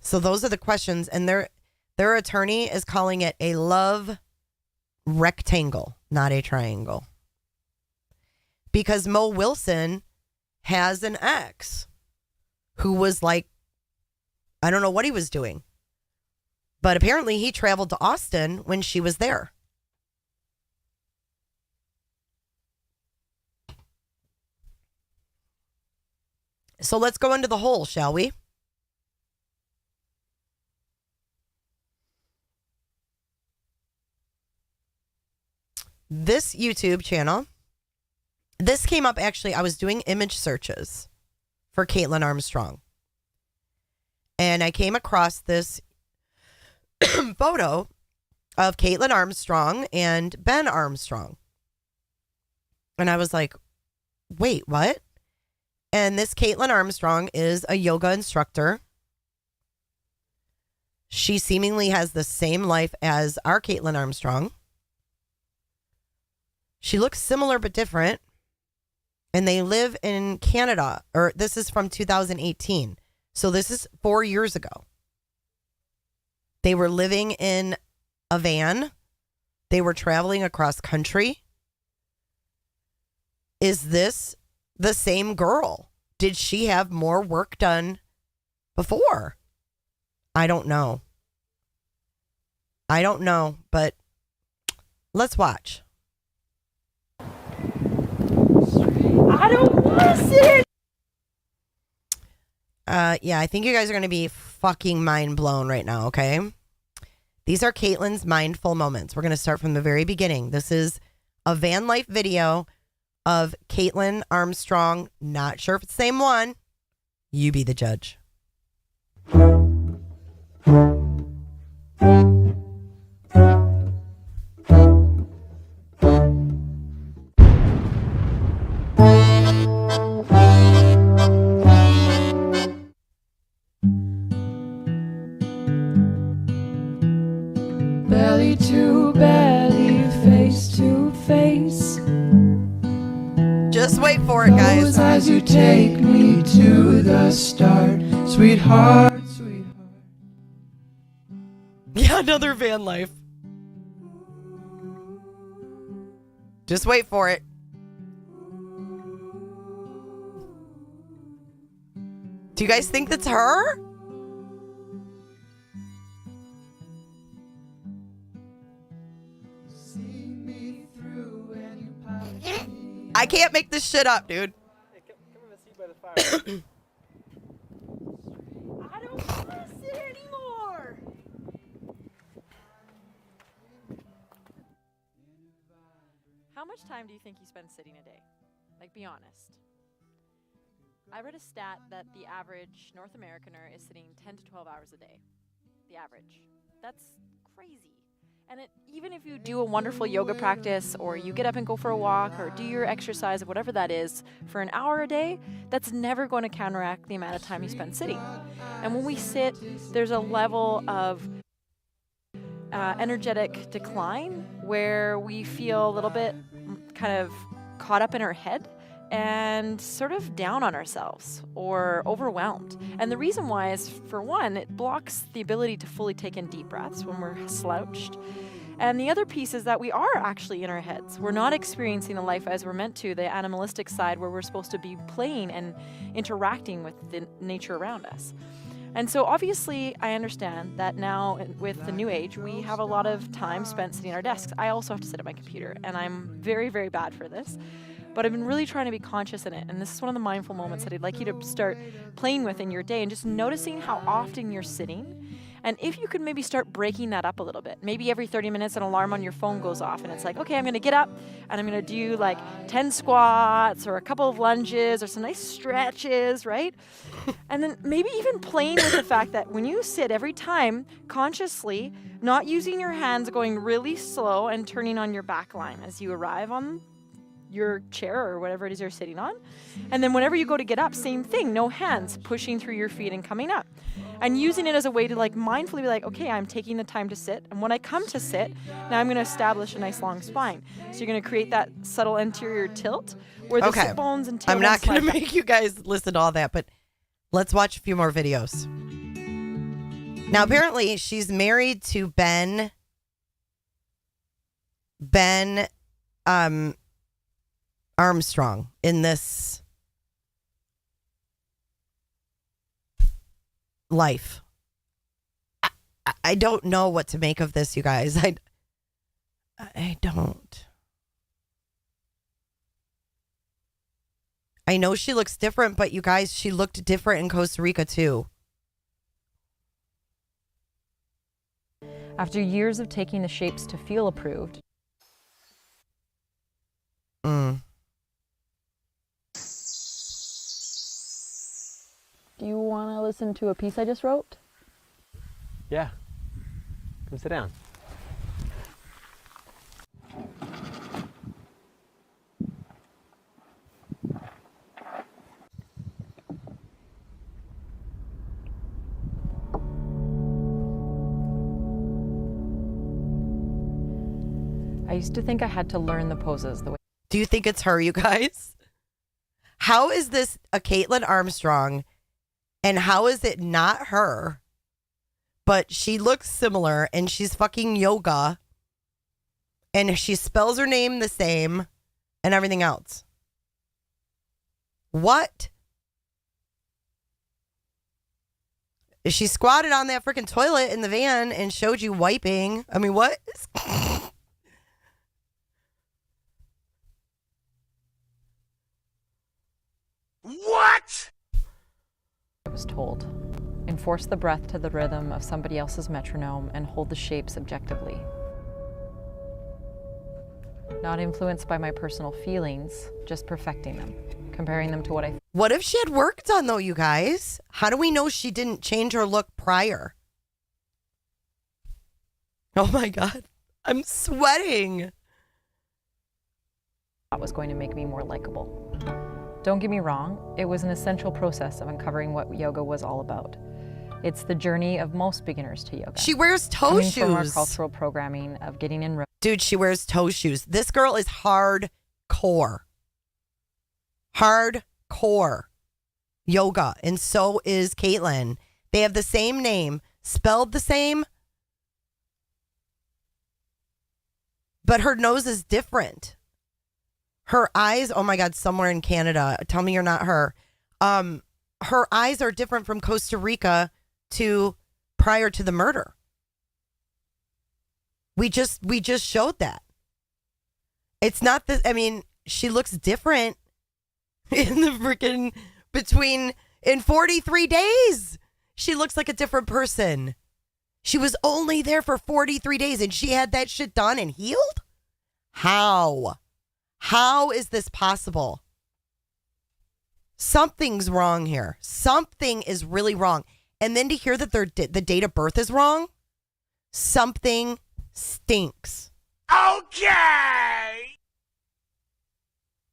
So those are the questions, and their attorney is calling it a love rectangle, not a triangle. Because Mo Wilson has an ex who was like, I don't know what he was doing, but apparently he traveled to Austin when she was there. So let's go into the hole, shall we? this YouTube channel, this came up actually. I was doing image searches for Kaitlin Armstrong. And I came across this photo of Kaitlin Armstrong and Ben Armstrong. And I was like, wait, what? And this Kaitlin Armstrong is a yoga instructor. She seemingly has the same life as our Kaitlin Armstrong. She looks similar but different. And they live in Canada, or this is from 2018. So this is 4 years ago. They were living in a van. They were traveling across country. Is this the same girl? Did she have more work done before? I don't know. I don't know, but let's watch. I don't want to sit. Yeah, I think you guys are going to be fucking mind blown right now, okay? These are Kaitlin's mindful moments. We're going to start from the very beginning. This is a van life video of Kaitlin Armstrong. Not sure if it's the same one. You be the judge. Belly to belly, face to face. Just wait for it, guys. Those eyes you take me to the start, sweetheart, sweetheart. Yeah, another van life. Just wait for it. Do you guys think that's her? I can't make this shit up, dude. I don't want to sit anymore. How much time do you think you spend sitting a day? Like, be honest. I read a stat that the average North Americaner is sitting 10 to 12 hours a day. The average. That's crazy. And even if you do a wonderful yoga practice, or you get up and go for a walk, or do your exercise, or whatever that is, for an hour a day, that's never going to counteract the amount of time you spend sitting. And when we sit, there's a level of energetic decline where we feel a little bit kind of caught up in our head and sort of down on ourselves or overwhelmed. And the reason why is, for one, it blocks the ability to fully take in deep breaths when we're slouched. And the other piece is that we are actually in our heads. We're not experiencing the life as we're meant to, the animalistic side where we're supposed to be playing and interacting with the nature around us. And so obviously I understand that now with the new age, we have a lot of time spent sitting at our desks. I also have to sit at my computer, and I'm very, very bad for this. But I've been really trying to be conscious in it. And this is one of the mindful moments that I'd like you to start playing with in your day and just noticing how often you're sitting. And if you could maybe start breaking that up a little bit. Maybe every 30 minutes an alarm on your phone goes off and it's like, okay, I'm going to get up and I'm going to do like 10 squats or a couple of lunges or some nice stretches, right? And then maybe even playing with the fact that when you sit every time, consciously, not using your hands, going really slow and turning on your back line as you arrive on your chair or whatever it is you're sitting on. And then whenever you go to get up, same thing, no hands, pushing through your feet and coming up. And using it as a way to like mindfully be like, okay, I'm taking the time to sit. And when I come to sit, now I'm going to establish a nice long spine. So you're going to create that subtle anterior tilt where the sit bones and tailbone. I'm not going to make you guys listen to all that, but let's watch a few more videos. Now, apparently she's married to Ben Armstrong in this life. I don't know what to make of this, you guys. I don't. I know she looks different, but you guys, she looked different in Costa Rica too. After years of taking the shapes to feel approved, Mm. Do you want to listen to a piece I just wrote? Yeah. Come sit down. I used to think I had to learn the poses the way. Do you think it's her, you guys? How is this a Kaitlin Armstrong? And how is it not her? But she looks similar and she's fucking yoga. And she spells her name the same and everything else. What? She squatted on that freaking toilet in the van and showed you wiping. I mean, what? What? I was told. Enforce the breath to the rhythm of somebody else's metronome and hold the shapes objectively. Not influenced by my personal feelings, just perfecting them, comparing them to what I. What if she had work done though, you guys? How do we know she didn't change her look prior? Oh my God, I'm sweating. That was going to make me more likable. Don't get me wrong, it was an essential process of uncovering what yoga was all about. It's the journey of most beginners to yoga. She wears toe Coming shoes. From our cultural programming of getting in. Dude, she wears toe shoes. This girl is hardcore. Hardcore yoga. And so is Kaitlin. They have the same name, spelled the same. But her nose is different. Her eyes, oh my God, somewhere in Canada. Tell me you're not her. Her eyes are different from Costa Rica to prior to the murder. We just showed that. It's not this, I mean, she looks different in the freaking in 43 days. She looks like a different person. She was only there for 43 days and she had that shit done and healed? How? How is this possible? Something's wrong here. Something is really wrong. And then to hear that the date of birth is wrong, something stinks. Okay!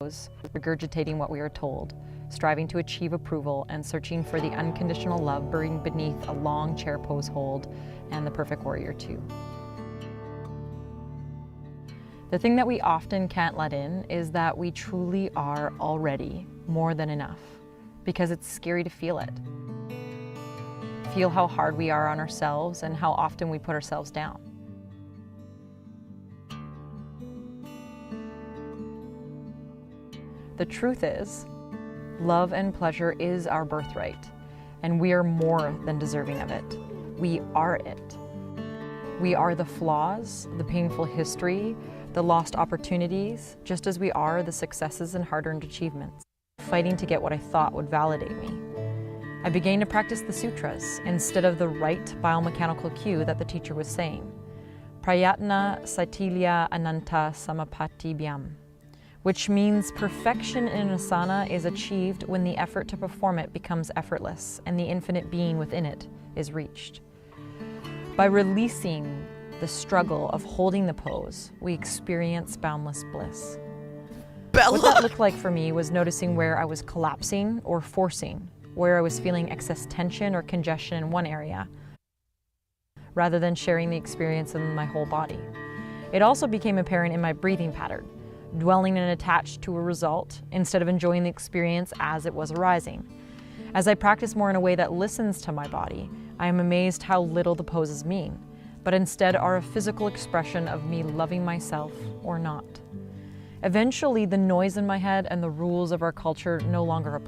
Regurgitating what we are told, striving to achieve approval, and searching for the unconditional love buried beneath a long chair pose hold and the perfect warrior too. The thing that we often can't let in is that we truly are already more than enough, because it's scary to feel it. Feel how hard we are on ourselves and how often we put ourselves down. The truth is, love and pleasure is our birthright, and we are more than deserving of it. We are it. We are the flaws, the painful history, the lost opportunities, just as we are the successes and hard-earned achievements. Fighting to get what I thought would validate me. I began to practice the sutras instead of the right biomechanical cue that the teacher was saying. Prayatna Satilya Ananta Samapatibhyam, which means perfection in asana is achieved when the effort to perform it becomes effortless and the infinite being within it is reached. By releasing the struggle of holding the pose, we experience boundless bliss. Bella. What that looked like for me was noticing where I was collapsing or forcing, where I was feeling excess tension or congestion in one area, rather than sharing the experience in my whole body. It also became apparent in my breathing pattern, dwelling and attached to a result instead of enjoying the experience as it was arising. As I practice more in a way that listens to my body, I am amazed how little the poses mean, but instead are a physical expression of me loving myself or not. Eventually, the noise in my head and the rules of our culture no longer apply.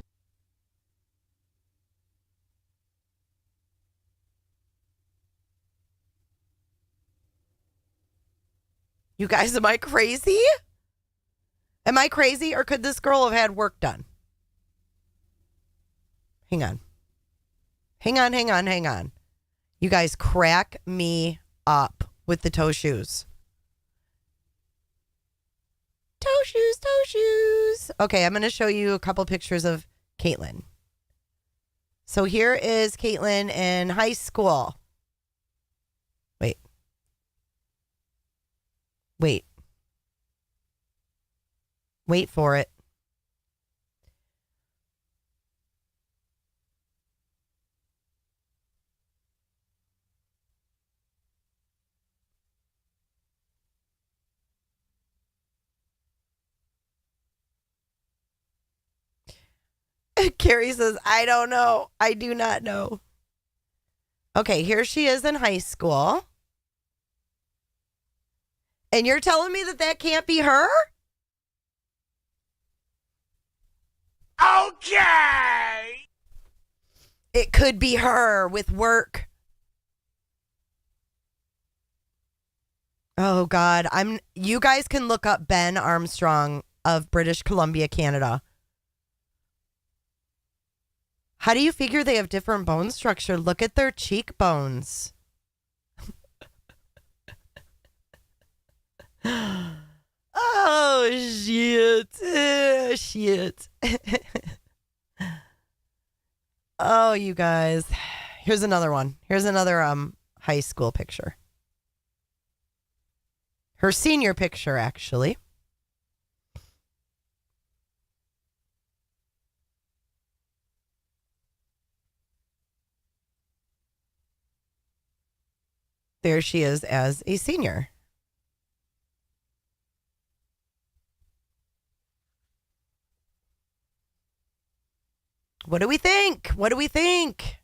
You guys, am I crazy? Am I crazy, or could this girl have had work done? Hang on. Hang on. You guys crack me up with the toe shoes. Toe shoes. Okay, I'm going to show you a couple pictures of Kaitlin. So here is Kaitlin in high school. Wait for it. Carrie says, I don't know. I do not know. Okay, here she is in high school. And you're telling me that can't be her? Okay. It could be her with work. Oh God, you guys can look up Ben Armstrong of British Columbia, Canada. How do you figure they have different bone structure? Look at their cheekbones. Oh, shit. Shit. Oh, you guys. Here's another one. Here's another high school picture. Her senior picture, actually. There she is as a senior. What do we think? What do we think?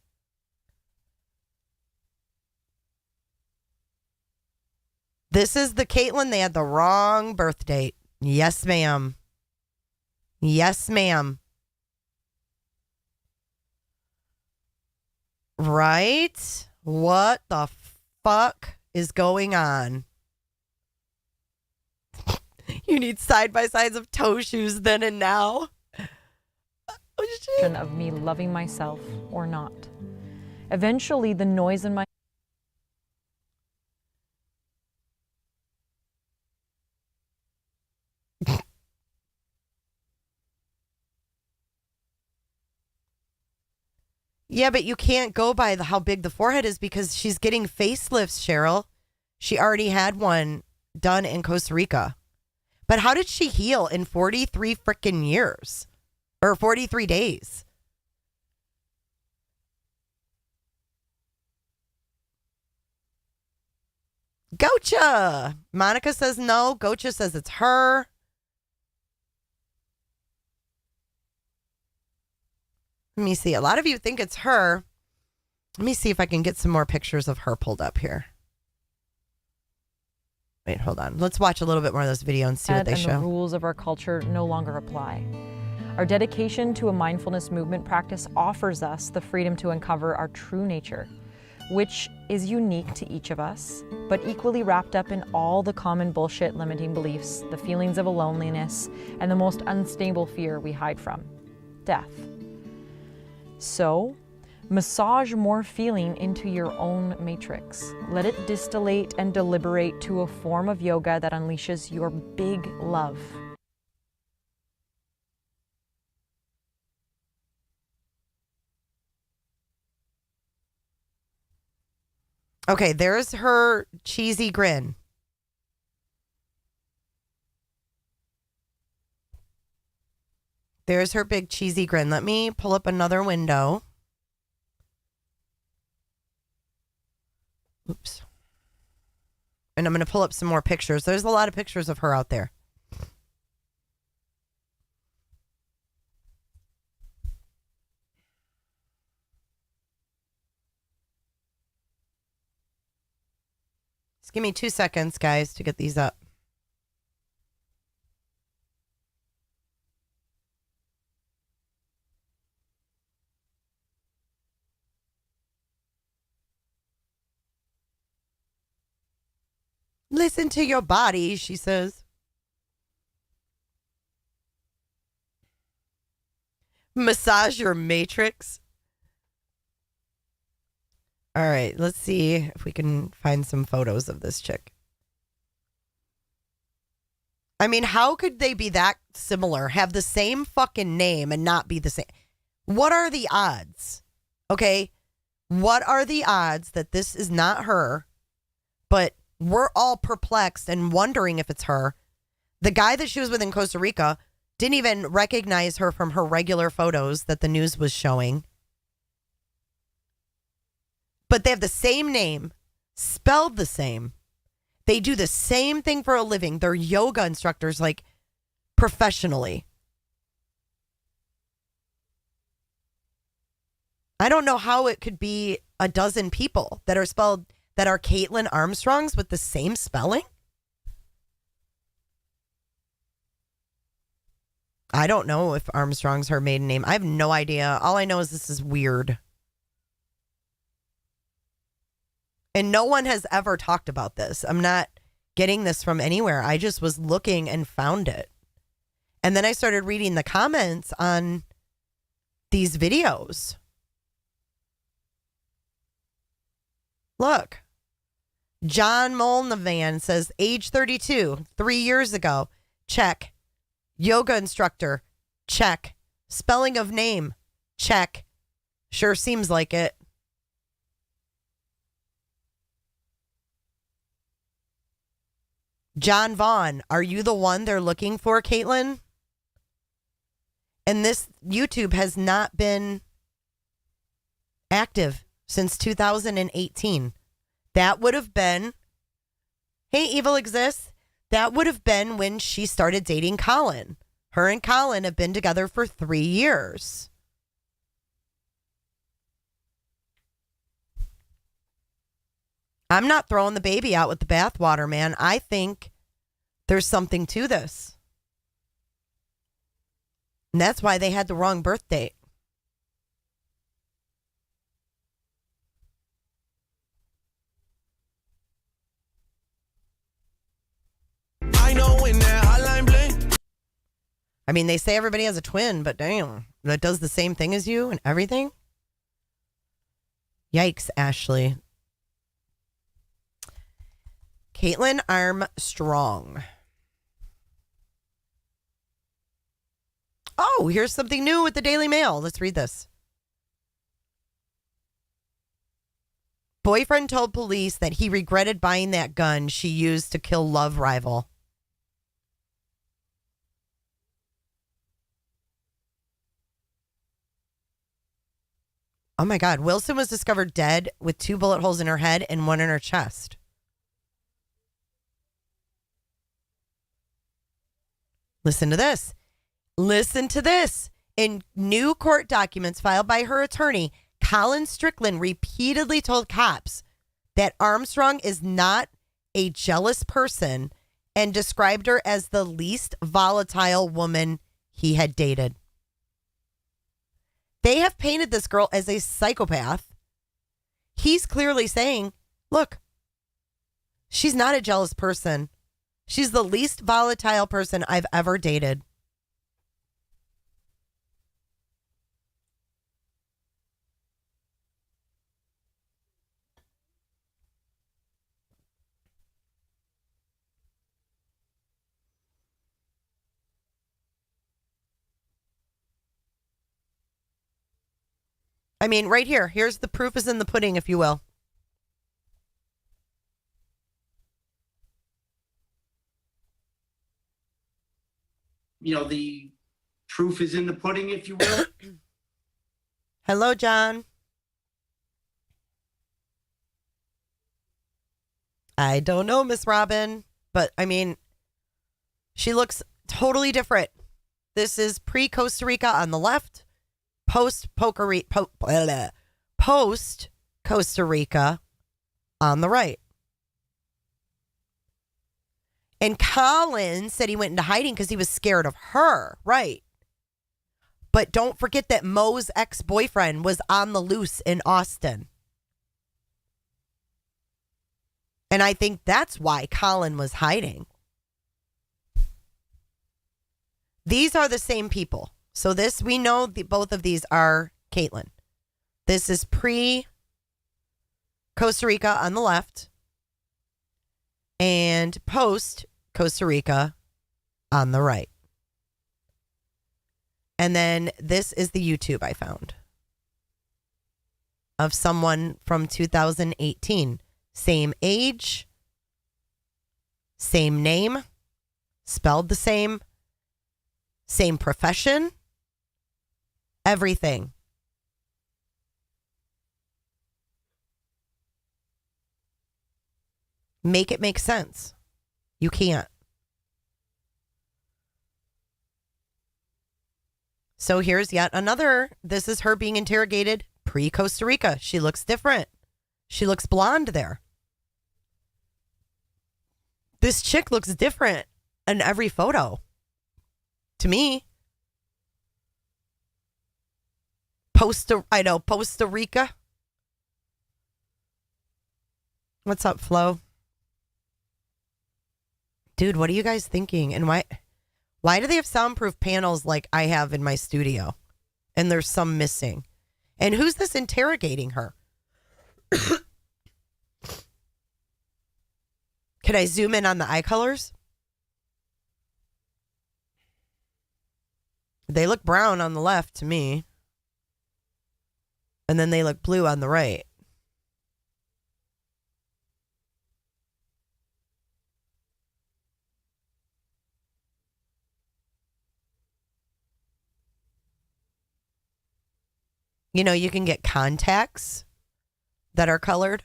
This is the Kaitlin. They had the wrong birth date. Yes, ma'am. Yes, ma'am. Right? What the fuck is going on? You need side-by-sides of toe shoes then and now. Oh, shit. Of me loving myself or not. Eventually, the noise in my Yeah, but you can't go by how big the forehead is because she's getting facelifts, Cheryl. She already had one done in Costa Rica. But how did she heal in 43 freaking years? Or 43 days? Gocha! Monica says no. Gocha says it's her. Let me see. A lot of you think it's her. Let me see if I can get some more pictures of her pulled up here. Wait, hold on. Let's watch a little bit more of this video and see what they show. The rules of our culture no longer apply. Our dedication to a mindfulness movement practice offers us the freedom to uncover our true nature, which is unique to each of us, but equally wrapped up in all the common bullshit limiting beliefs, the feelings of a loneliness, and the most unstable fear we hide from, death. So, massage more feeling into your own matrix. Let it distillate and deliberate to a form of yoga that unleashes your big love. Okay, there's her cheesy grin. There's her big cheesy grin. Let me pull up another window. Oops. And I'm going to pull up some more pictures. There's a lot of pictures of her out there. Just give me 2 seconds, guys, to get these up. Listen to your body, she says. Massage your matrix. All right, let's see if we can find some photos of this chick. I mean, how could they be that similar, have the same fucking name and not be the same? What are the odds? Okay. What are the odds that this is not her, but we're all perplexed and wondering if it's her? The guy that she was with in Costa Rica didn't even recognize her from her regular photos that the news was showing. But they have the same name, spelled the same. They do the same thing for a living. They're yoga instructors, like professionally. I don't know how it could be a dozen people that are spelled, that are Kaitlin Armstrongs with the same spelling. I don't know if Armstrong's her maiden name. I have no idea. All I know is this is weird. And no one has ever talked about this. I'm not getting this from anywhere. I just was looking and found it. And then I started reading the comments on these videos. Look. John Molnavan says, age 32, 3 years ago. Check. Yoga instructor. Check. Spelling of name. Check. Sure seems like it. John Vaughn, are you the one they're looking for, Kaitlin? And this YouTube has not been active since 2018. That would have been, hey, Evil Exists, that would have been when she started dating Colin. Her and Colin have been together for 3 years. I'm not throwing the baby out with the bathwater, man. I think there's something to this. And that's why they had the wrong birth date. I know when that hotline bling. I mean, they say everybody has a twin, but damn, that does the same thing as you and everything? Yikes, Ashley. Kaitlin Armstrong. Oh, here's something new with the Daily Mail. Let's read this. Boyfriend told police that he regretted buying that gun she used to kill love rival. Oh my God. Wilson was discovered dead with 2 bullet holes in her head and 1 in her chest. Listen to this. Listen to this. In new court documents filed by her attorney, Colin Strickland repeatedly told cops that Armstrong is not a jealous person and described her as the least volatile woman he had dated. They have painted this girl as a psychopath. He's clearly saying, look, she's not a jealous person. She's the least volatile person I've ever dated. I mean, right here. Here's the proof is in the pudding, if you will. You know, the proof is in the pudding, if you will. Hello, John. I don't know, Miss Robin, but I mean, she looks totally different. This is pre-Costa Rica on the left, post-Costa Rica on the right. And Colin said he went into hiding because he was scared of her. Right. But don't forget that Mo's ex-boyfriend was on the loose in Austin. And I think that's why Colin was hiding. These are the same people. So this, we know both of these are Kaitlin. This is pre-Costa Rica on the left and post-Costa Rica on the right. And then this is the YouTube I found of someone from 2018. Same age, same name, spelled the same profession, everything. Make it make sense. You can't. So here's yet another. This is her being interrogated pre-Costa Rica. She looks different. She looks blonde there. This chick looks different in every photo. To me. Costa Rica. What's up, Flo? Dude, what are you guys thinking? And why do they have soundproof panels like I have in my studio? And there's some missing. And who's this interrogating her? Can I zoom in on the eye colors? They look brown on the left to me. And then they look blue on the right. You know, you can get contacts that are colored.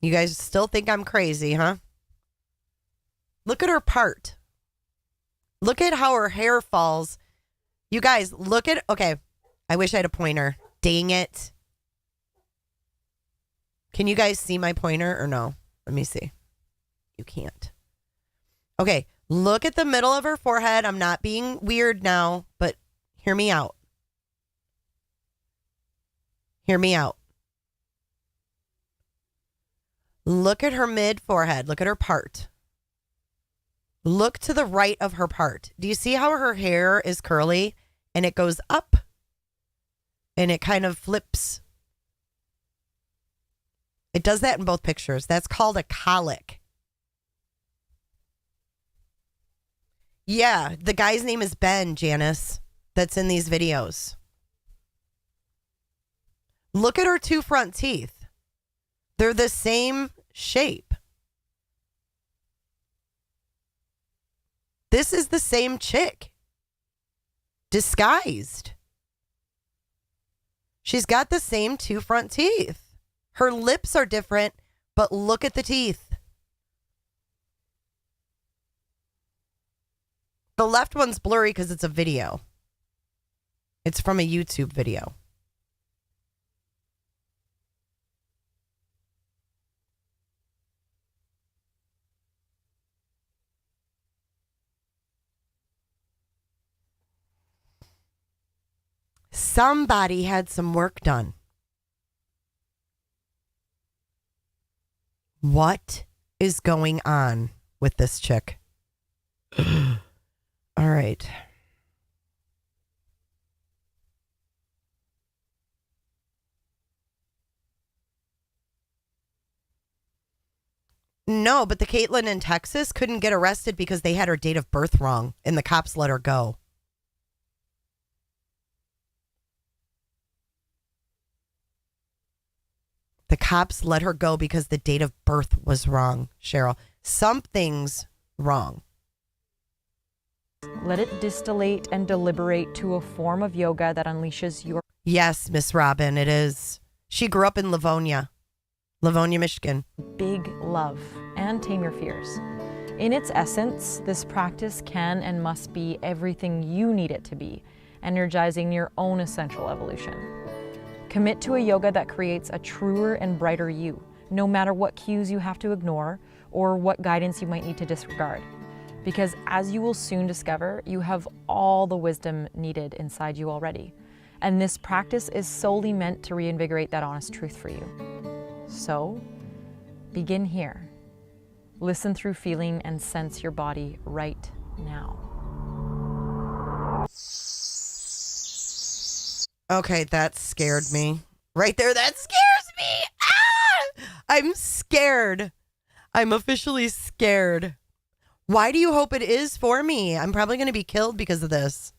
You guys still think I'm crazy, huh? Look at her part. Look at how her hair falls. You guys, look at... Okay, I wish I had a pointer. Dang it. Can you guys see my pointer or no? Let me see. You can't. Okay, look at the middle of her forehead. I'm not being weird now, but hear me out. Hear me out. Look at her mid forehead. Look at her part. Look to the right of her part. Do you see how her hair is curly and it goes up and it kind of flips? It does that in both pictures. That's called a colic. Yeah, the guy's name is Ben, Janice, that's in these videos. Look at her two front teeth. They're the same shape. This is the same chick. Disguised. She's got the same two front teeth. Her lips are different, but look at the teeth. The left one's blurry because it's a video. It's from a YouTube video. Somebody had some work done. What is going on with this chick? All right. No, but the Kaitlin in Texas couldn't get arrested because they had her date of birth wrong and the cops let her go. The cops let her go because the date of birth was wrong, Cheryl. Something's wrong. Let it distillate and deliberate to a form of yoga that unleashes your... Yes, Miss Robin, it is. She grew up in Livonia, Michigan. Big love and tame your fears. In its essence, this practice can and must be everything you need it to be, energizing your own essential evolution. Commit to a yoga that creates a truer and brighter you, no matter what cues you have to ignore or what guidance you might need to disregard. Because as you will soon discover, you have all the wisdom needed inside you already. And this practice is solely meant to reinvigorate that honest truth for you. So, begin here. Listen through feeling and sense your body right now. Okay, that scared me. Right there, that scares me. Ah! I'm scared. I'm officially scared. Why do you hope it is for me? I'm probably going to be killed because of this.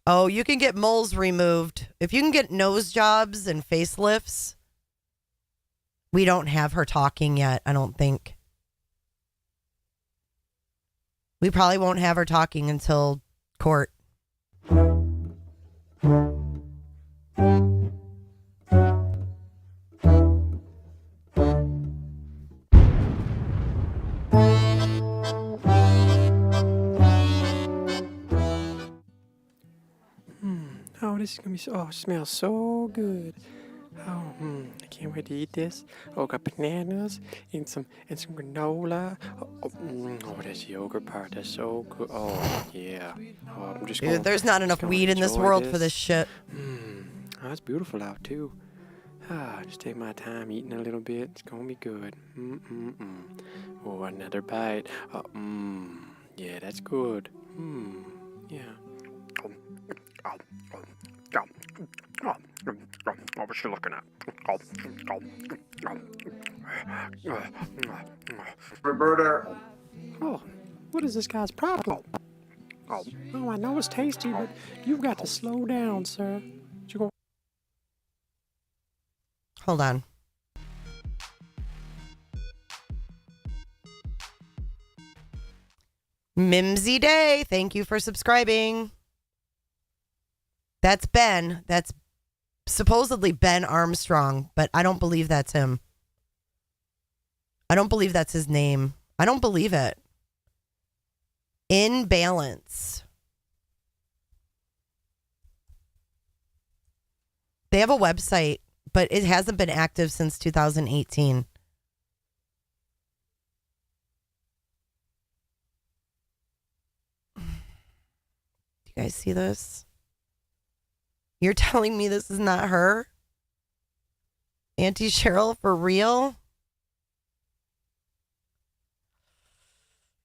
Oh, you can get moles removed. If you can get nose jobs and facelifts, we don't have her talking yet, I don't think. We probably won't have her talking until court. Oh, this is gonna be so. Oh, it smells so good. Oh, I can't wait to eat this. Oh, got bananas and some granola. Oh, this yogurt part, that's so good. Oh, yeah. Oh, I'm just Dude, there's not enough weed in this world for this shit. Oh, it's beautiful out too. Just take my time eating a little bit. It's gonna be good. Oh, another bite. Yeah, that's good. Yeah. What's she looking at? Roberta. Oh, what is this guy's problem? Oh, I know it's tasty, but you've got to slow down, sir. Hold on. Mimsy Day, thank you for subscribing. That's Ben. That's supposedly Ben Armstrong, but I don't believe that's him. I don't believe that's his name. I don't believe it. In Balance. They have a website, but it hasn't been active since 2018. Do you guys see this? You're telling me this is not her? Auntie Cheryl, for real?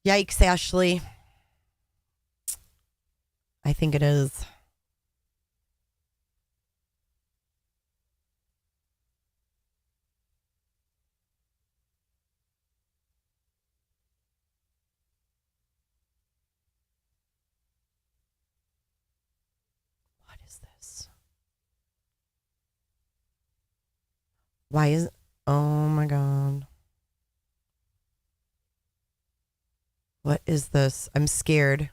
Yikes, Ashley. I think it is. What is this? Why is... Oh my God. What is this? I'm scared.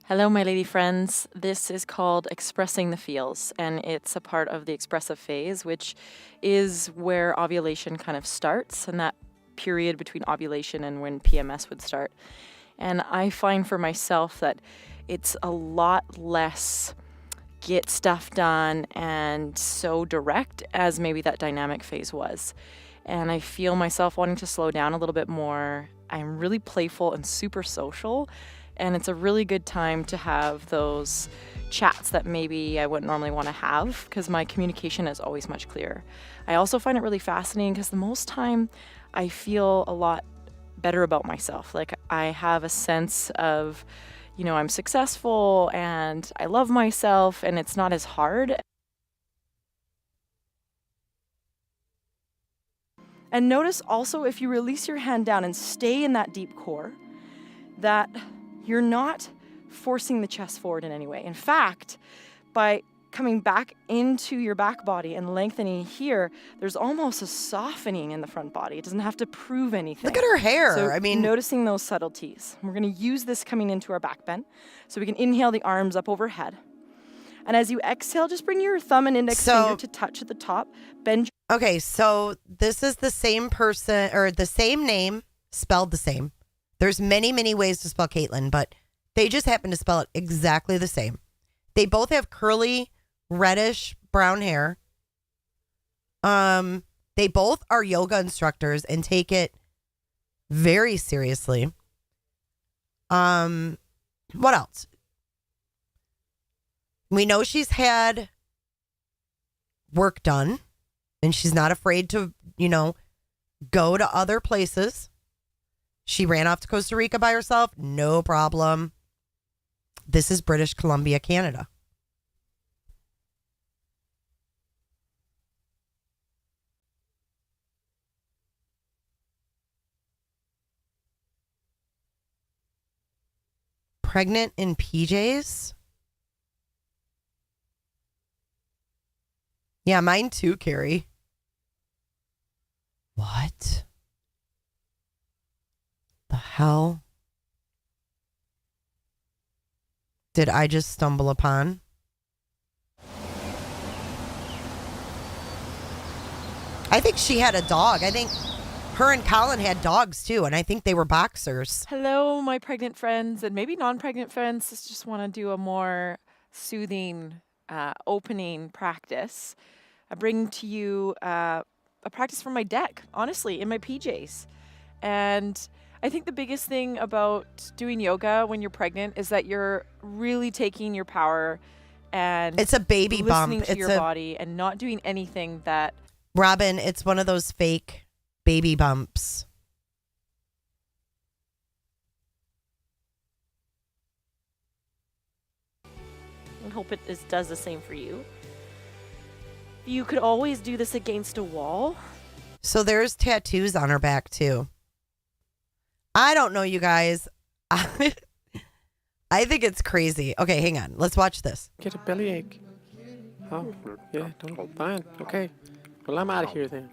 Hello, my lady friends. This is called Expressing the Feels, and it's a part of the expressive phase, which is where ovulation kind of starts, and that period between ovulation and when PMS would start. And I find for myself that it's a lot less get stuff done and so direct as maybe that dynamic phase was. And I feel myself wanting to slow down a little bit more. I'm really playful and super social. And it's a really good time to have those chats that maybe I wouldn't normally want to have because my communication is always much clearer. I also find it really fascinating because the most time I feel a lot better about myself. Like I have a sense of, you know, I'm successful and I love myself and it's not as hard. And notice also if you release your hand down and stay in that deep core, that you're not forcing the chest forward in any way. In fact, by coming back into your back body and lengthening here, there's almost a softening in the front body. It doesn't have to prove anything. Look at her hair. So I mean, noticing those subtleties. We're going to use this coming into our back bend. So we can inhale the arms up overhead. And as you exhale, just bring your thumb and index finger to touch at the top. Bend. Okay, so this is the same person or the same name spelled the same. There's many, many ways to spell Kaitlin, but they just happen to spell it exactly the same. They both have curly, reddish brown hair. They both are yoga instructors and take it very seriously. What else? We know she's had work done and she's not afraid to, go to other places. She ran off to Costa Rica by herself. No problem. This is British Columbia, Canada. Pregnant in PJs? Yeah, mine too, Carrie. What the hell did I just stumble upon? I think she had a dog. I think her and Colin had dogs too, and I think they were boxers. Hello, my pregnant friends, and maybe non-pregnant friends. Just want to do a more soothing opening practice. I bring to you a practice from my deck, honestly, in my PJs. And I think the biggest thing about doing yoga when you're pregnant is that you're really taking your power and it's a baby bump. Listening to your body and not doing anything that... Robin, it's one of those fake baby bumps. I hope it does the same for you. You could always do this against a wall. So there's tattoos on her back too. I don't know, you guys. I think it's crazy. Okay, hang on. Let's watch this. Get a bellyache. Oh, yeah, don't fine. Okay. Well, I'm out of here then.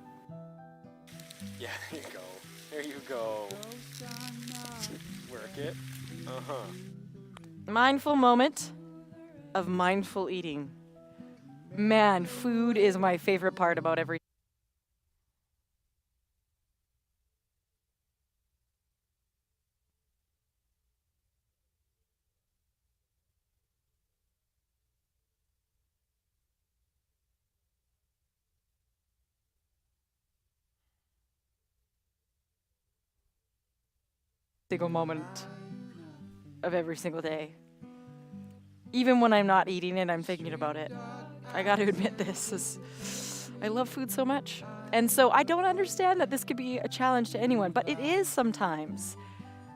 Yeah, there you go. There you go. Work it. Uh-huh. Mindful moment of mindful eating. Man, food is my favorite part about every... single moment of every single day. Even when I'm not eating it, I'm thinking about it. I got to admit this. I love food so much. And so I don't understand that this could be a challenge to anyone, but it is sometimes.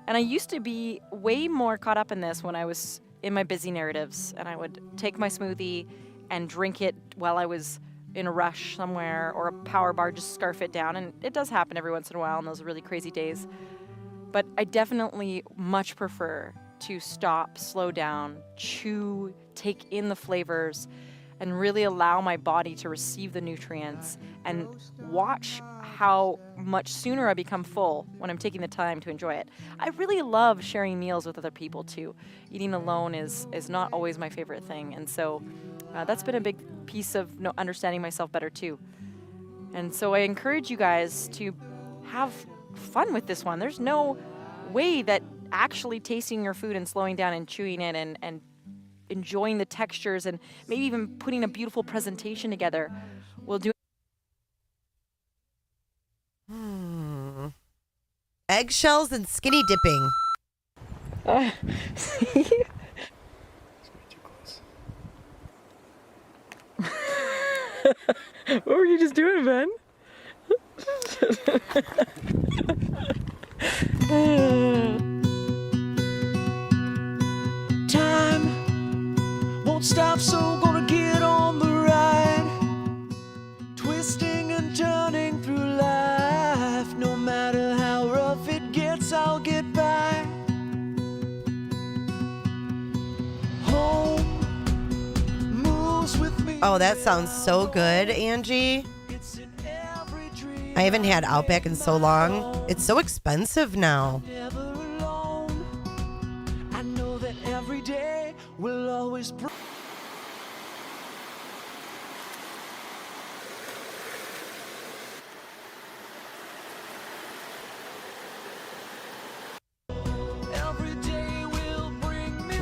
And I used to be way more caught up in this when I was in my busy narratives, and I would take my smoothie and drink it while I was in a rush somewhere, or a power bar, just scarf it down. And it does happen every once in a while in those really crazy days. But I definitely much prefer to stop, slow down, chew, take in the flavors, and really allow my body to receive the nutrients and watch how much sooner I become full when I'm taking the time to enjoy it. I really love sharing meals with other people too. Eating alone is not always my favorite thing, and so that's been a big piece of understanding myself better too. And so I encourage you guys to have fun with this one. There's no way that actually tasting your food and slowing down and chewing it and enjoying the textures and maybe even putting a beautiful presentation together will do. Eggshells and skinny dipping. What were you just doing, Ben? Time won't stop, so gonna get on the ride. Twisting and turning through life. No matter how rough it gets, I'll get by. Home moves with me. Oh, that sounds so good, Angie. I haven't had Outback in so long. It's so expensive now. Never alone. I know that every day will always bring.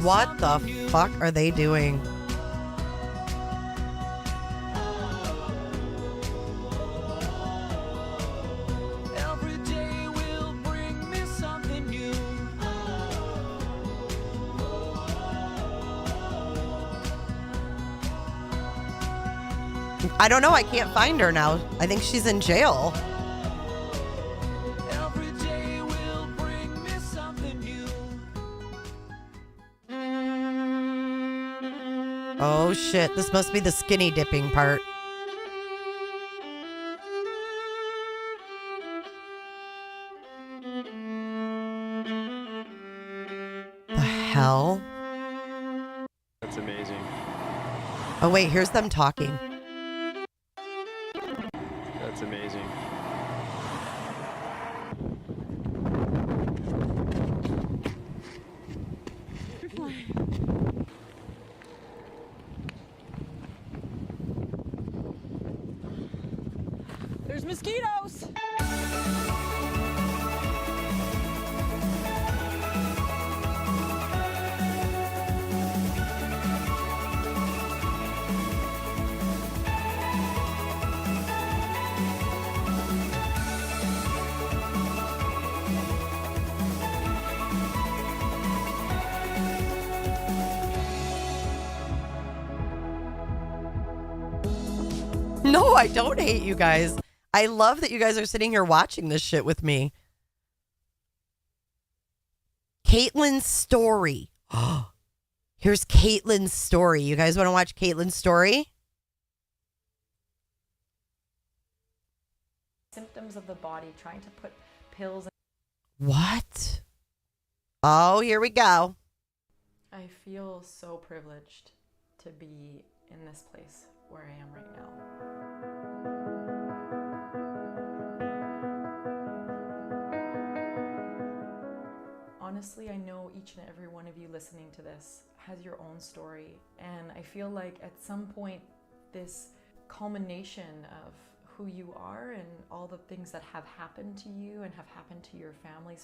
What the fuck are they doing? I don't know. I can't find her now. I think she's in jail. Every day will bring me something new. Oh shit, this must be the skinny dipping part. The hell? That's amazing. Oh wait, here's them talking. That's amazing. You're fine. There's mosquitoes. No, I don't hate you guys. I love that you guys are sitting here watching this shit with me. Kaitlin's story. Here's Kaitlin's story. You guys want to watch Kaitlin's story? Symptoms of the body, trying to put pills. What? Oh, here we go. I feel so privileged to be in this place where I am right now. Honestly, I know each and every one of you listening to this has your own story, and I feel like at some point this culmination of who you are and all the things that have happened to you and have happened to your family.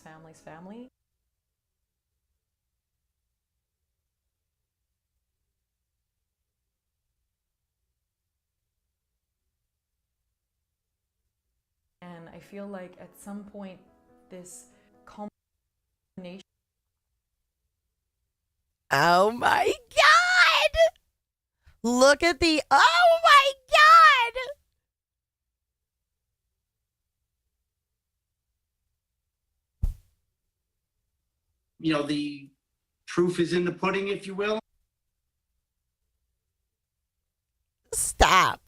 And I feel like at some point this culmination. Oh my God! Look at the, oh my God! You know, the proof is in the pudding, if you will. Stop.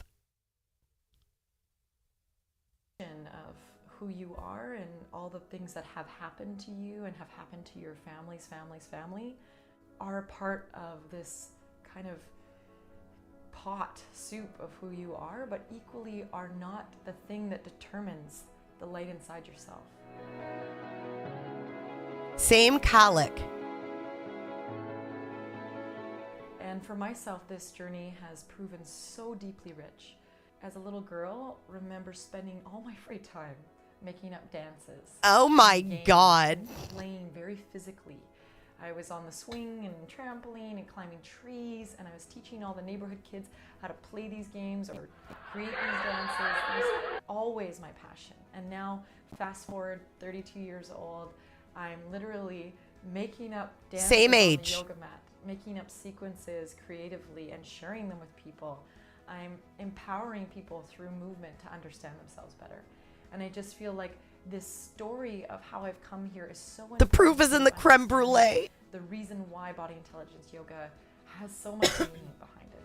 Of who you are and all the things that have happened to you and have happened to your family are part of this kind of pot soup of who you are, but equally are not the thing that determines the light inside yourself. Same colic. And for myself, this journey has proven so deeply rich. As a little girl, remember spending all my free time making up dances. Oh my games, God. Playing very physically. I was on the swing and trampoline and climbing trees, and I was teaching all the neighborhood kids how to play these games or create these dances. It was always my passion. And now, fast forward 32 years old, I'm literally making up dances Same on age. the yoga mat, making up sequences creatively and sharing them with people. I'm empowering people through movement to understand themselves better. And I just feel like this story of how I've come here is so important. The proof is in the creme brulee. The reason why body intelligence yoga has so much meaning behind it.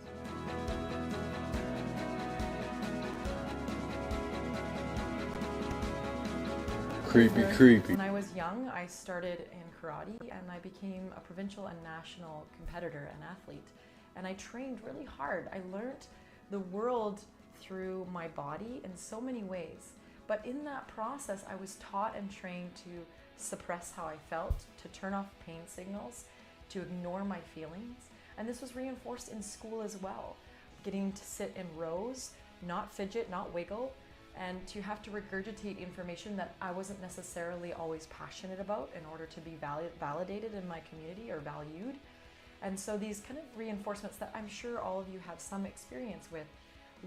Creepy. When I was young, I started in karate and I became a provincial and national competitor and athlete. And I trained really hard. I learned the world through my body in so many ways. But in that process, I was taught and trained to suppress how I felt, to turn off pain signals, to ignore my feelings. And this was reinforced in school as well. Getting to sit in rows, not fidget, not wiggle, and to have to regurgitate information that I wasn't necessarily always passionate about in order to be validated in my community or valued. And so these kind of reinforcements that I'm sure all of you have some experience with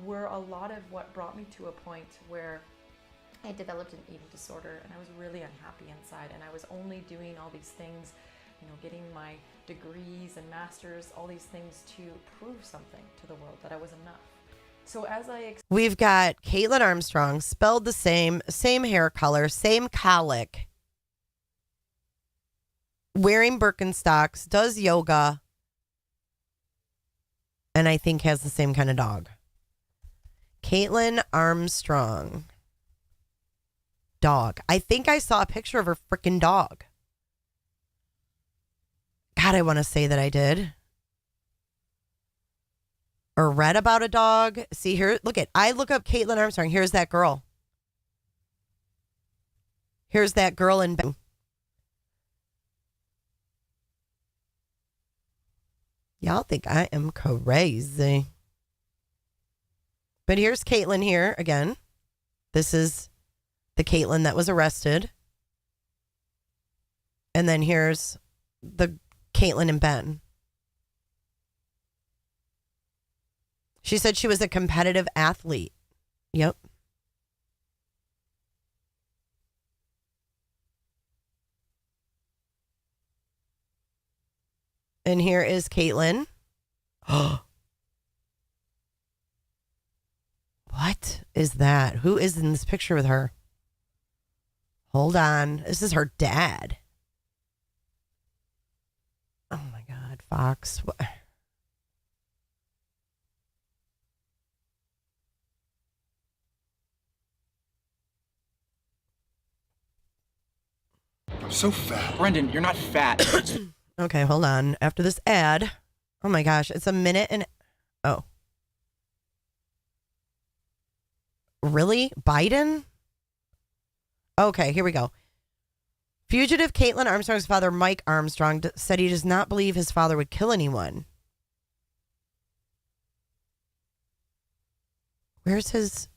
were a lot of what brought me to a point where I developed an eating disorder and I was really unhappy inside, and I was only doing all these things, you know, getting my degrees and masters, all these things to prove something to the world, that I was enough. We've got Kaitlin Armstrong, spelled the same hair color, same colic, wearing Birkenstocks, does yoga, and I think has the same kind of dog. Kaitlin Armstrong. Dog. I think I saw a picture of her freaking dog. God, I want to say that I did. Or read about a dog. See here, I look up Kaitlin Armstrong. Here's that girl. Here's that girl in bed. Y'all think I am crazy. But here's Kaitlin here again. This is the Kaitlin that was arrested. And then here's the Kaitlin and Ben. She said she was a competitive athlete. Yep. And here is Kaitlin. What is that? Who is in this picture with her? Hold on. This is her dad. Oh my God, Fox. What? I'm so fat. Brendan, you're not fat. Okay, hold on. After this ad. Oh my gosh, it's a minute and... Oh. Really? Biden? Okay, here we go. Fugitive Kaitlin Armstrong's father, Mike Armstrong, said he does not believe his father would kill anyone. Where's his...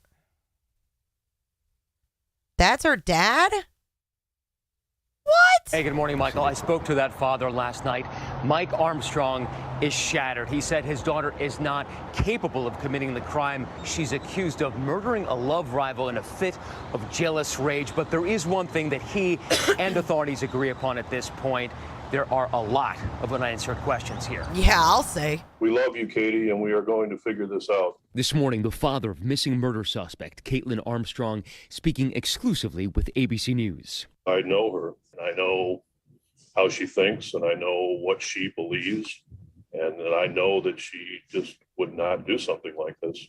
That's her dad? What? Hey, good morning, Michael. I spoke to that father last night. Mike Armstrong is shattered. He said his daughter is not capable of committing the crime she's accused of, murdering a love rival in a fit of jealous rage. But there is one thing that he and authorities agree upon at this point. There are a lot of unanswered questions here. Yeah, I'll say. We love you, Katie, and we are going to figure this out. This morning, the father of missing murder suspect Kaitlin Armstrong speaking exclusively with ABC News. I know her, and I know how she thinks, and I know what she believes, and that I know that she just would not do something like this.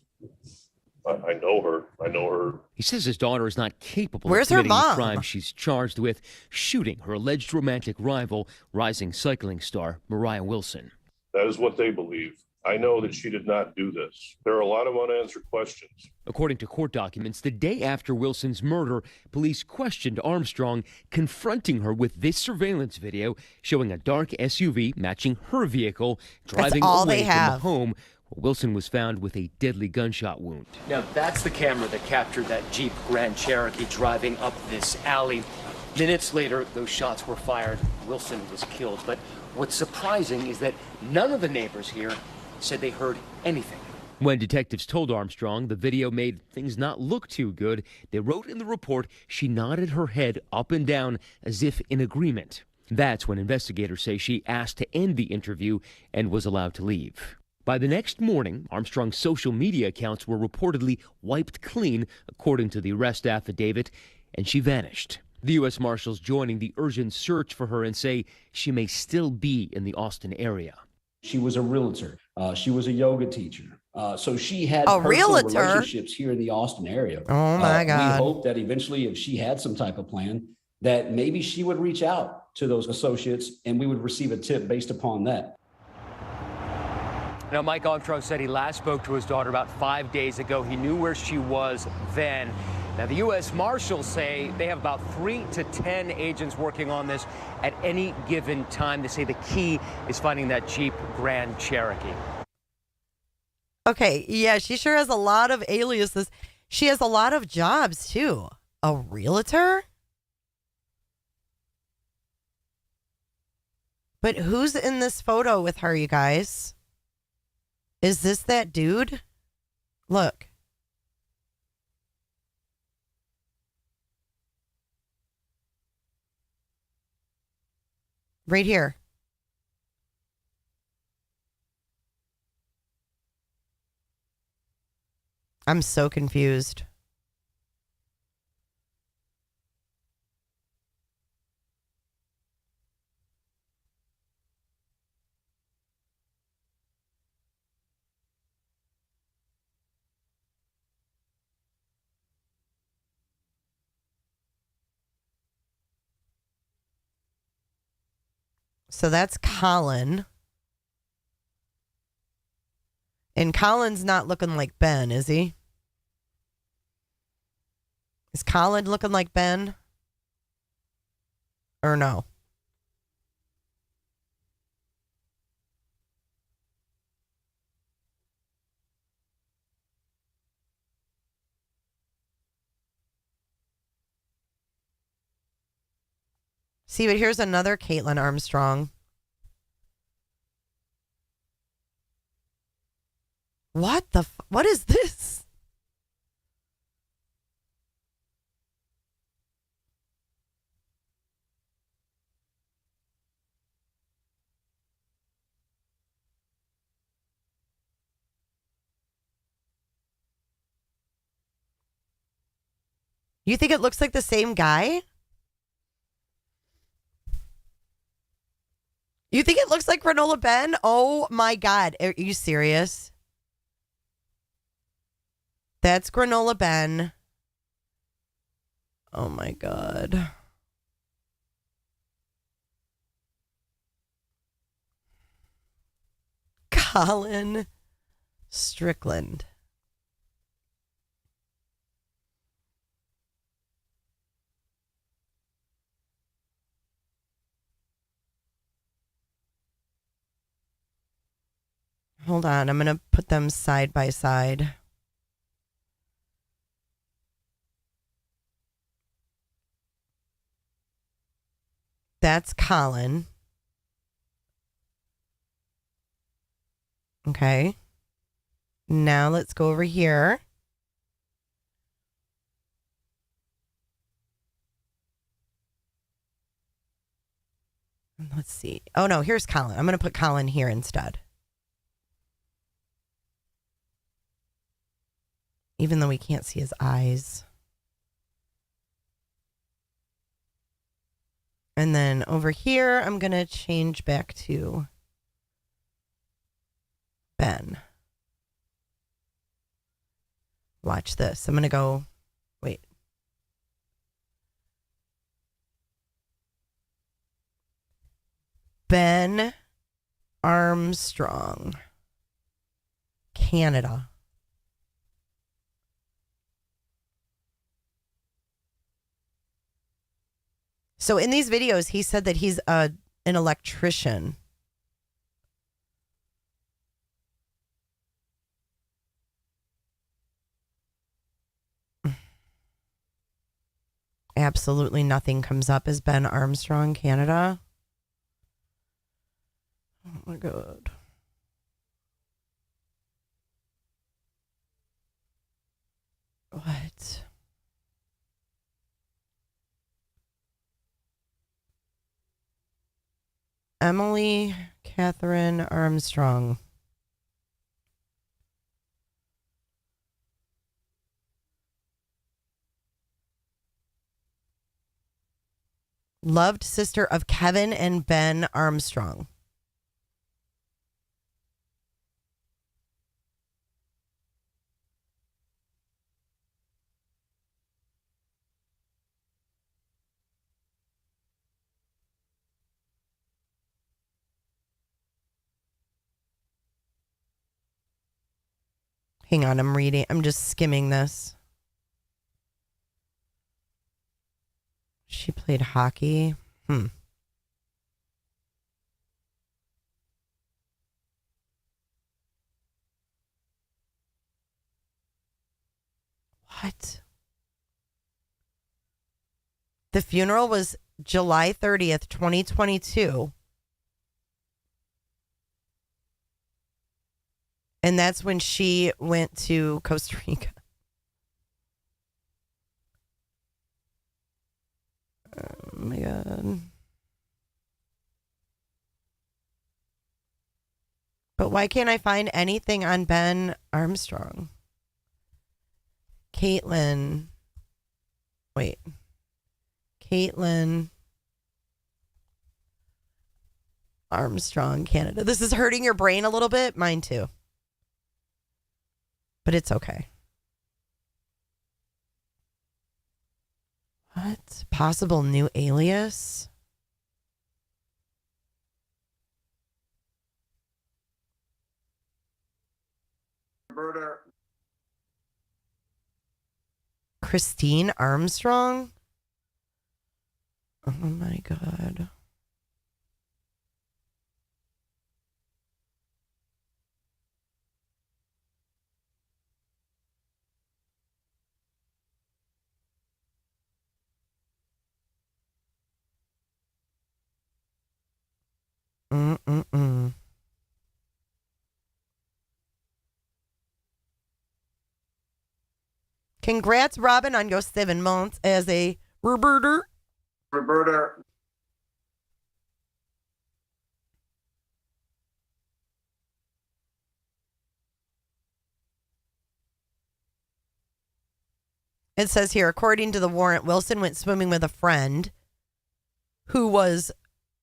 I know her. I know her. He says his daughter is not capable Where's of her committing the mom? crime she's charged with, shooting her alleged romantic rival, rising cycling star Mariah Wilson. That is what they believe. I know that she did not do this. There are a lot of unanswered questions. According to court documents, the day after Wilson's murder, police questioned Armstrong, confronting her with this surveillance video showing a dark SUV matching her vehicle driving away from the home. Wilson was found with a deadly gunshot wound. Now, that's the camera that captured that Jeep Grand Cherokee driving up this alley. Minutes later, those shots were fired. Wilson was killed. But what's surprising is that none of the neighbors here said they heard anything. When detectives told Armstrong the video made things not look too good, they wrote in the report she nodded her head up and down as if in agreement. That's when investigators say she asked to end the interview and was allowed to leave. By the next morning, Armstrong's social media accounts were reportedly wiped clean, according to the arrest affidavit, and she vanished. The U.S. Marshals joining the urgent search for her and say she may still be in the Austin area. She was a realtor. She was a yoga teacher. So she had A personal realtor? relationships here in the Austin area. Oh, my God. We hope that eventually, if she had some type of plan, that maybe she would reach out to those associates and we would receive a tip based upon that. Now, Mike Armstrong said he last spoke to his daughter about 5 days ago. He knew where she was then. Now, the U.S. Marshals say they have about 3 to 10 agents working on this at any given time. They say the key is finding that Jeep Grand Cherokee. Okay, yeah, she sure has a lot of aliases. She has a lot of jobs, too. A realtor? But who's in this photo with her, you guys? Is this that dude? Look. Right here. I'm so confused. So that's Colin. And Colin's not looking like Ben, is he? Is Colin looking like Ben? Or no? See, but here's another Kaitlin Armstrong. What is this? You think it looks like the same guy? You think it looks like Granola Ben? Oh my God. Are you serious? That's Granola Ben. Oh my God. Colin Strickland. Hold on, I'm going to put them side by side. That's Colin. Okay. Now let's go over here. Let's see. Oh no, here's Colin. I'm going to put Colin here instead. Even though we can't see his eyes. And then over here, I'm going to change back to Ben. Watch this. I'm going to go, wait. Ben Armstrong, Canada. So in these videos, he said that he's an electrician. Absolutely nothing comes up as Ben Armstrong, Canada. Oh my God. What? Emily Catherine Armstrong. Loved sister of Kevin and Ben Armstrong. Hang on, I'm just skimming this. She played hockey. What? The funeral was July 30th, 2022. And that's when she went to Costa Rica. Oh my God. But why can't I find anything on Ben Armstrong? Kaitlin. Wait. Kaitlin Armstrong, Canada. This is hurting your brain a little bit. Mine too. But it's okay. What? Possible new alias? Christine Armstrong? Oh my God. Congrats, Robin, on your 7 months as a Roberta. It says here, according to the warrant, Wilson went swimming with a friend who was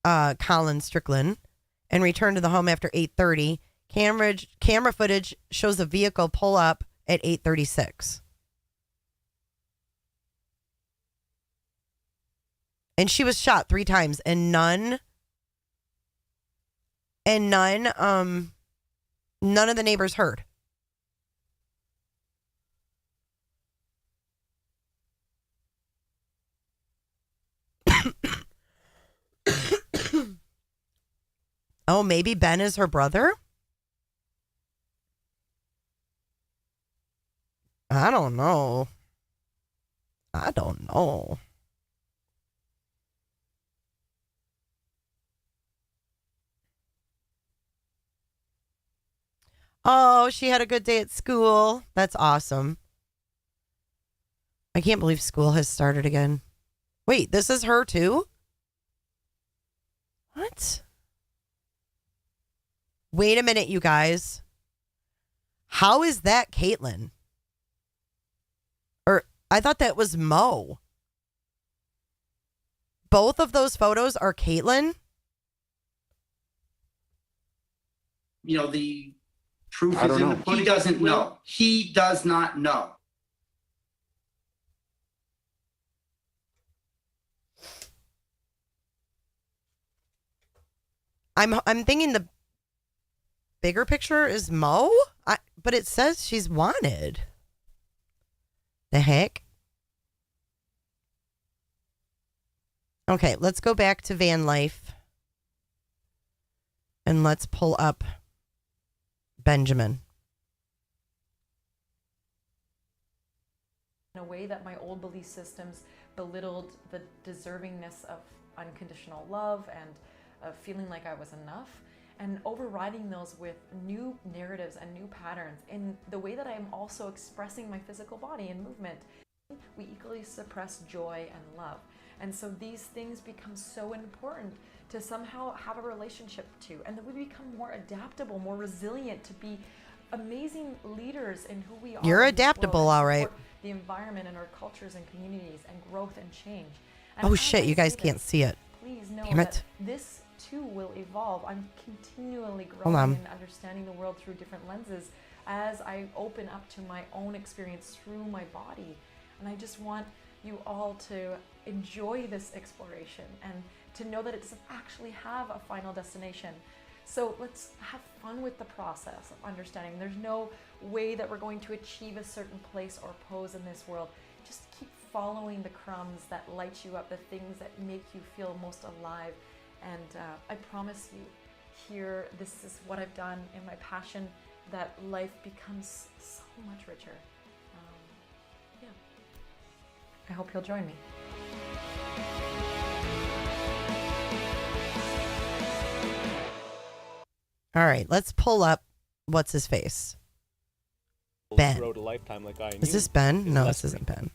Colin Strickland and returned to the home after 8:30. Camera footage shows a vehicle pull up at 8:36. And she was shot 3 times and none of the neighbors heard. Oh, maybe Ben is her brother? I don't know. Oh, she had a good day at school. That's awesome. I can't believe school has started again. Wait, this is her too? What? Wait a minute, you guys. How is that Kaitlin? Or I thought that was Mo. Both of those photos are Kaitlin? You know, the proof is in the pudding. He doesn't know. He does not know. I'm thinking the bigger picture is Mo, but it says she's wanted. The heck? Okay, let's go back to van life. And let's pull up Benjamin. In a way that my old belief systems belittled the deservingness of unconditional love and of feeling like I was enough, and overriding those with new narratives and new patterns in the way that I am also expressing my physical body and movement. We equally suppress joy and love. And so these things become so important to somehow have a relationship to, and that we become more adaptable, more resilient, to be amazing leaders in who we are. You're adaptable, all right. The environment and our cultures and communities and growth and change. And oh shit, you guys can't see it. Please know Damn it. that this too will evolve. I'm continually growing and understanding the world through different lenses as I open up to my own experience through my body. And I just want you all to enjoy this exploration and to know that it doesn't actually have a final destination. So let's have fun with the process of understanding. There's no way that we're going to achieve a certain place or pose in this world. Just keep following the crumbs that light you up, the things that make you feel most alive. And I promise you, here, this is what I've done in my passion, that life becomes so much richer. Yeah. I hope you'll join me. All right, let's pull up what's his face. Ben. Wrote a lifetime like I Is this Ben? No, this isn't Ben.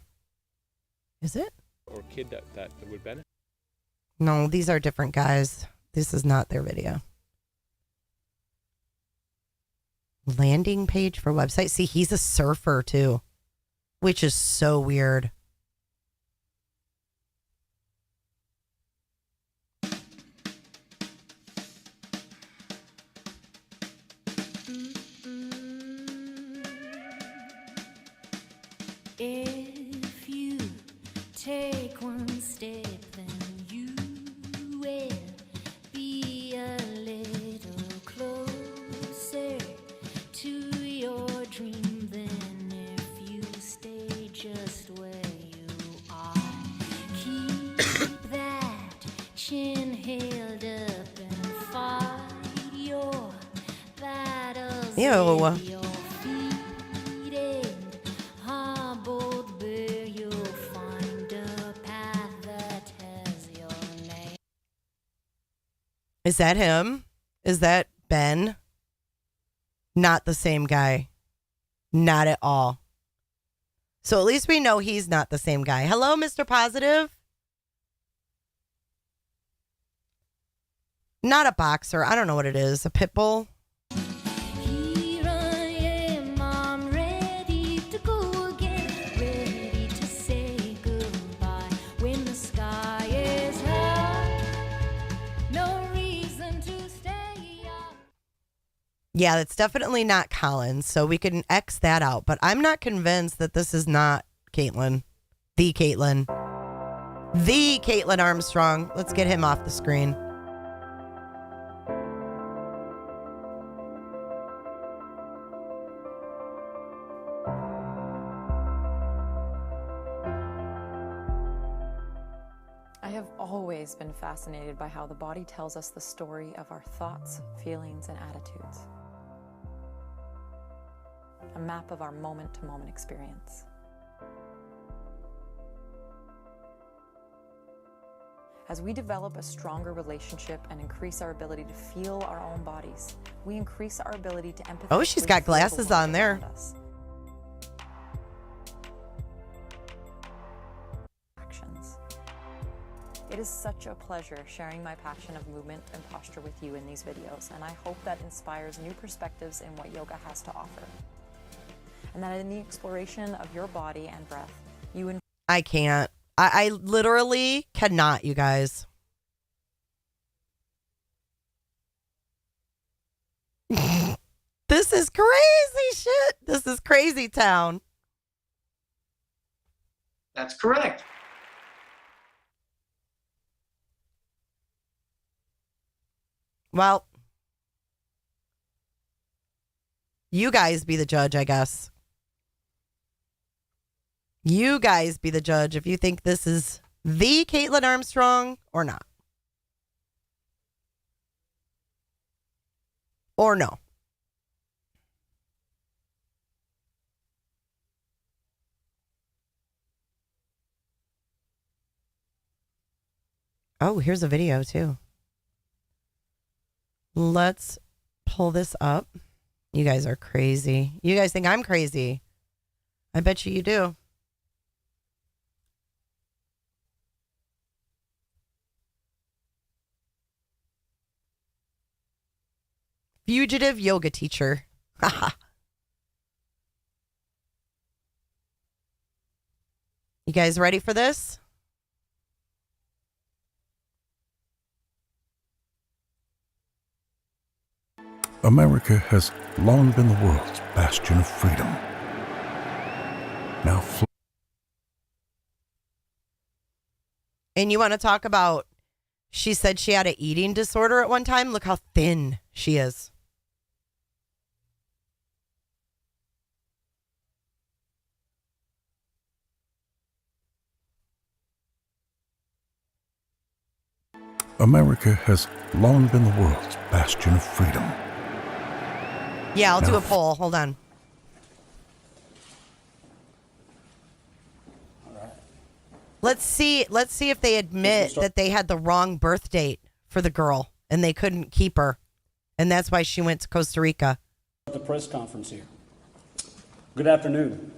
Is it? Or kid that would benefit. No, these are different guys. This is not their video. Landing page for website. See, he's a surfer too. which is so weird. If you take one step, then you will be a little closer to your dream than if you stay just where you are. Keep that chin held up and fight your battles. Ew. with your feet and humbled where you'll find a path that has your name. Is that him? Is that Ben? Not the same guy. Not at all. So at least we know he's not the same guy. Hello, Mr. Positive. Not a boxer. I don't know what it is. A pit bull? Here I am, I'm ready to go again, ready to say goodbye when the sky is high. No reason to stay up. Yeah, that's definitely not Collins, so we can X that out. But I'm not convinced that this is not Kaitlin. The Kaitlin. The Kaitlin Armstrong. Let's get him off the screen. I have always been fascinated by how the body tells us the story of our thoughts, feelings, and attitudes. A map of our moment-to-moment experience. As we develop a stronger relationship and increase our ability to feel our own bodies, we increase our ability to empathize. Oh, she's got glasses on there. Actions. It is such a pleasure sharing my passion of movement and posture with you in these videos, and I hope that inspires new perspectives in what yoga has to offer. And that in the exploration of your body and breath, you I can't. I literally cannot, you guys. This is crazy shit. This is crazy town. That's correct. Well, you guys be the judge, I guess. You guys be the judge if you think this is the Kaitlin Armstrong or not. Or no. Oh, here's a video too. Let's pull this up. You guys are crazy. You guys think I'm crazy. I bet you do. Fugitive yoga teacher. You guys ready for this? America has long been the world's bastion of freedom. Now, and you want to talk about, she said she had an eating disorder at one time. Look how thin she is. America has long been the world's bastion of freedom. Yeah, I'll do a poll. Hold on. Let's see if they admit that they had the wrong birth date for the girl and they couldn't keep her. And that's why she went to Costa Rica. The press conference here. Good afternoon.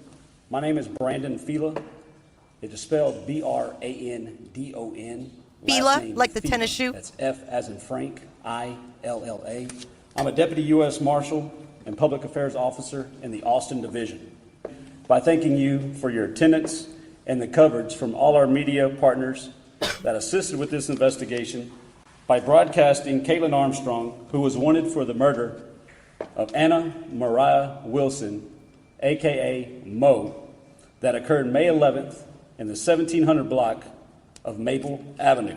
My name is Brandon Fila. It is spelled B-R-A-N-D-O-N. Fila, like the tennis shoe? That's F as in Frank, I-L-L-A. I'm a Deputy U.S. Marshal and Public Affairs Officer in the Austin Division. by thanking you for your attendance and the coverage from all our media partners that assisted with this investigation by broadcasting Kaitlin Armstrong, who was wanted for the murder of Anna Mariah Wilson, aka Mo, that occurred May 11th in the 1700 block of Maple Avenue.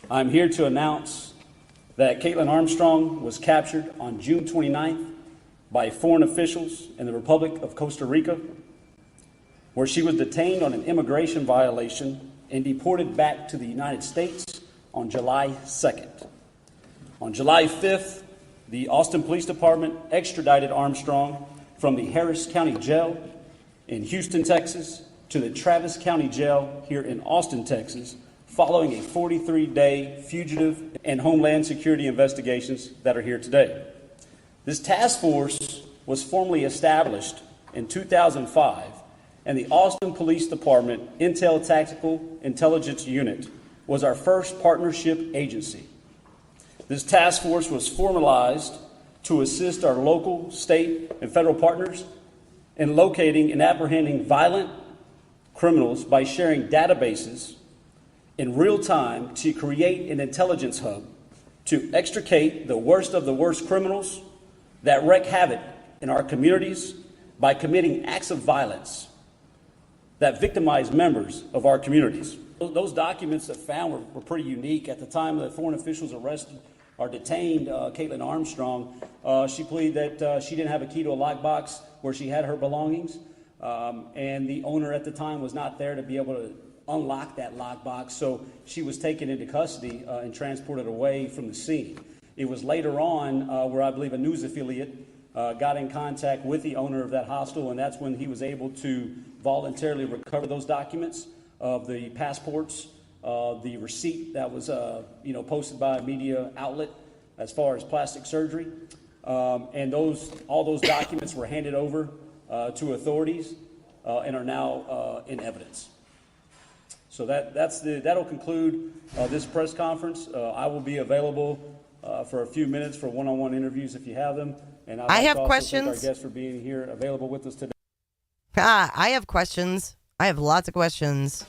I'm here to announce that Kaitlin Armstrong was captured on June 29th by foreign officials in the Republic of Costa Rica, where she was detained on an immigration violation and deported back to the United States on July 2nd. On July 5th, the Austin Police Department extradited Armstrong from the Harris County Jail in Houston, Texas, to the Travis County Jail here in Austin, Texas, following a 43-day fugitive and homeland security investigations that are here today. This task force was formally established in 2005, and the Austin Police Department Intel Tactical Intelligence Unit was our first partnership agency. This task force was formalized to assist our local, state, and federal partners in locating and apprehending violent criminals by sharing databases in real time to create an intelligence hub to extricate the worst of the worst criminals that wreak havoc in our communities by committing acts of violence that victimize members of our communities. Those documents that found were pretty unique. At the time that foreign officials arrested or detained Kaitlin Armstrong, she pleaded that she didn't have a key to a lockbox where she had her belongings, and the owner at the time was not there to be able to unlock that lockbox, so she was taken into custody and transported away from the scene. It was later on where I believe a news affiliate got in contact with the owner of that hostel, and that's when he was able to voluntarily recover those documents of the passports, the receipt that was posted by a media outlet as far as plastic surgery, and all those documents were handed over to authorities and are now in evidence. So that'll conclude this press conference. I will be available for a few minutes for one-on-one interviews if you have them. And I have also questions. Thank our guests for being here, available with us today. I have questions. I have lots of questions.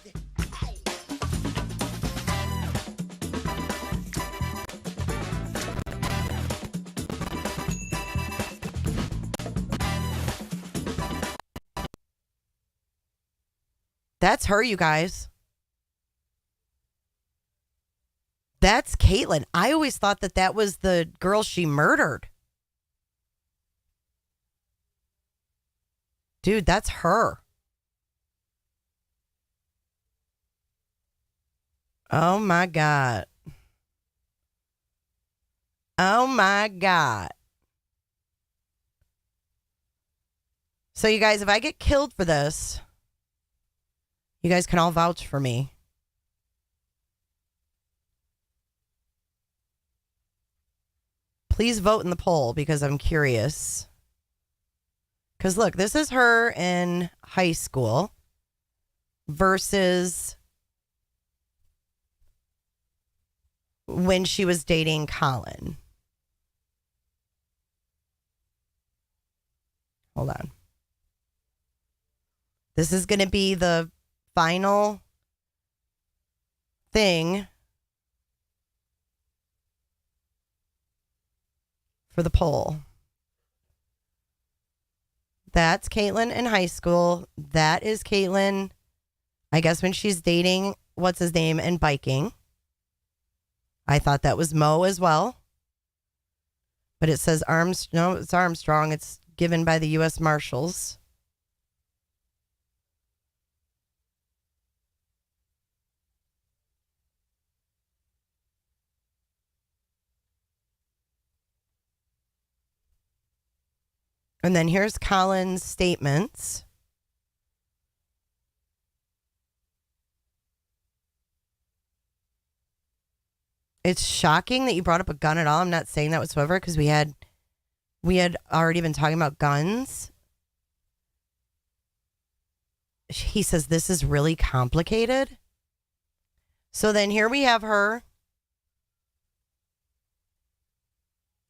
That's her, you guys. That's Kaitlin. I always thought that was the girl she murdered. Dude, that's her. Oh my God. Oh my God. So you guys, if I get killed for this, you guys can all vouch for me. Please vote in the poll because I'm curious. Because look, this is her in high school versus when she was dating Colin. Hold on. This is going to be the final thing for the poll. That's Kaitlin in high school. That is Kaitlin, I guess, when she's dating, what's his name, and biking. I thought that was Mo as well. But it says no, it's Armstrong. It's given by the U.S. Marshals. And then here's Colin's statements. It's shocking that you brought up a gun at all. I'm not saying that whatsoever because we had already been talking about guns. He says this is really complicated. So then here we have her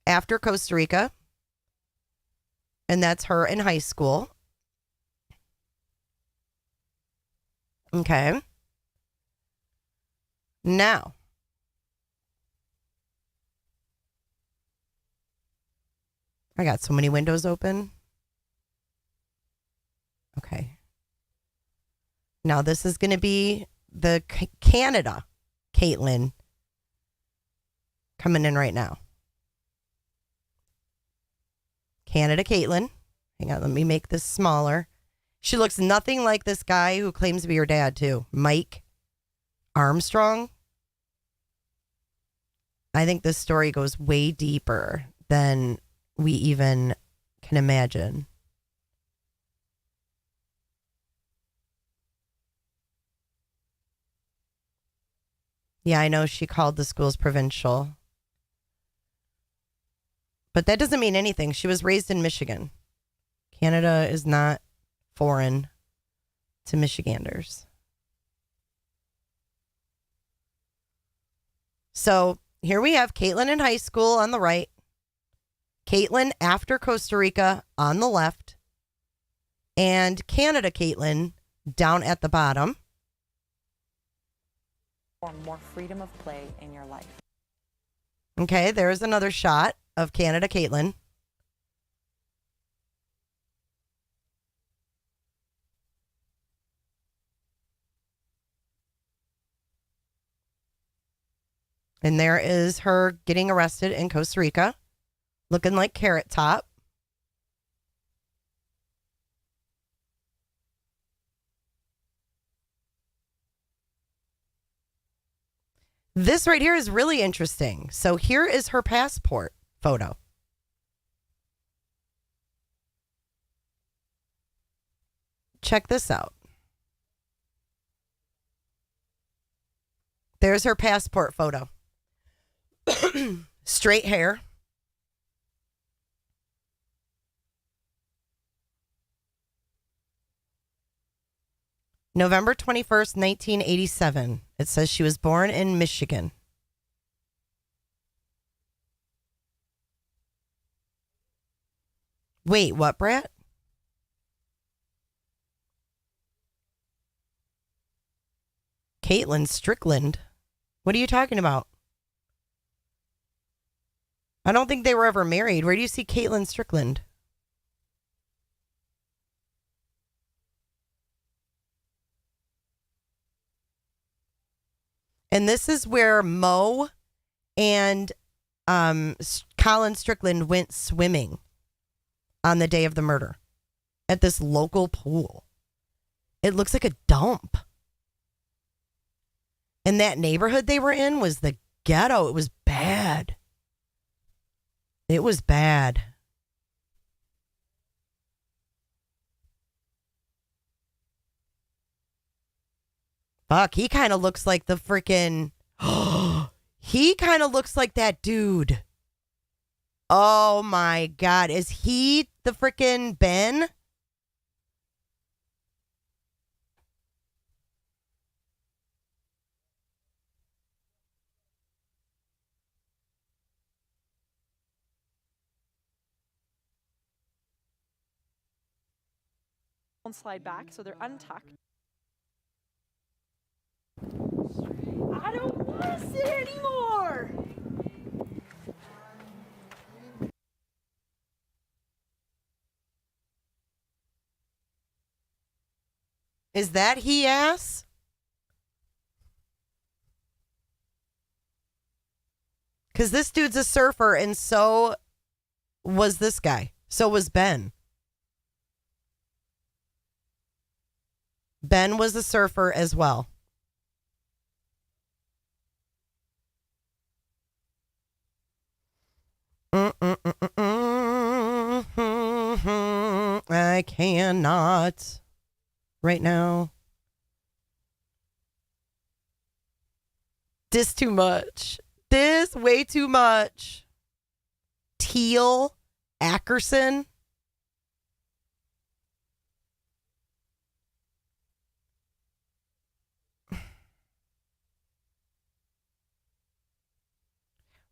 after Costa Rica. And that's her in high school. Okay. Now, I got so many windows open. Okay. Now, this is going to be the Canada Kaitlin coming in right now. Canada Kaitlin. Hang on, let me make this smaller. She looks nothing like this guy who claims to be her dad, too. Mike Armstrong. I think this story goes way deeper than we even can imagine. Yeah, I know she called the schools provincial. But that doesn't mean anything. She was raised in Michigan. Canada is not foreign to Michiganders. So here we have Kaitlin in high school on the right. Kaitlin after Costa Rica on the left. And Canada Kaitlin down at the bottom. For more freedom of play in your life. Okay, there's another shot of Canada Kaitlin. And there is her getting arrested in Costa Rica, looking like Carrot Top. This right here is really interesting. So here is her passport photo. Check this out. There's her passport photo. Straight hair. November 21st, 1987. It says she was born in Michigan. Wait, what, Brat? Caitlin Strickland? What are you talking about? I don't think they were ever married. Where do you see Caitlin Strickland? And this is where Mo and Colin Strickland went swimming on the day of the murder at this local pool. It looks like a dump. And that neighborhood they were in was the ghetto. It was bad. It was bad. Fuck, he kind of looks like the freaking... He kind of looks like that dude. Oh my God. Is he the freaking Ben? Slide back so they're untucked. I don't want to sit anymore. Is that he ass? Because this dude's a surfer, and so was this guy. So was Ben. Ben was a surfer as well. I cannot right now. This too much. This way too much. Teal Ackerson.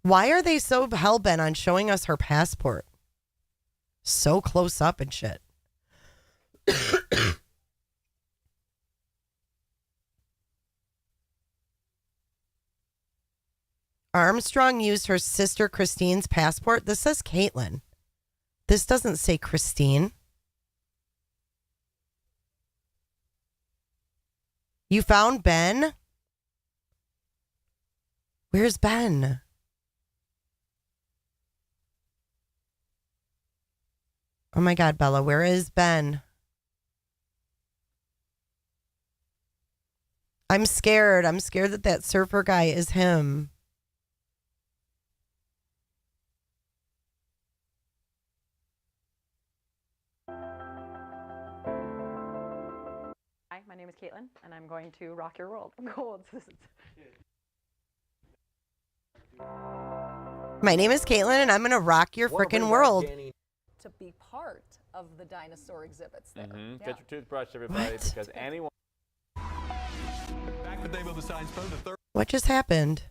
Why are they so hell-bent on showing us her passport? So close up and shit. Armstrong used her sister Christine's passport. This says Kaitlin. This doesn't say Christine. You found Ben? Where's Ben? Oh my God, Bella, where is Ben? I'm scared. I'm scared that that surfer guy is him. Hi, my name is Kaitlin, and I'm going to rock your world. Gold. My name is Kaitlin, and I'm going to rock your freaking world. To be part of the dinosaur exhibits there. Get your toothbrush, everybody, because anyone. Back with Dave on the Science Phone, the third. What just happened?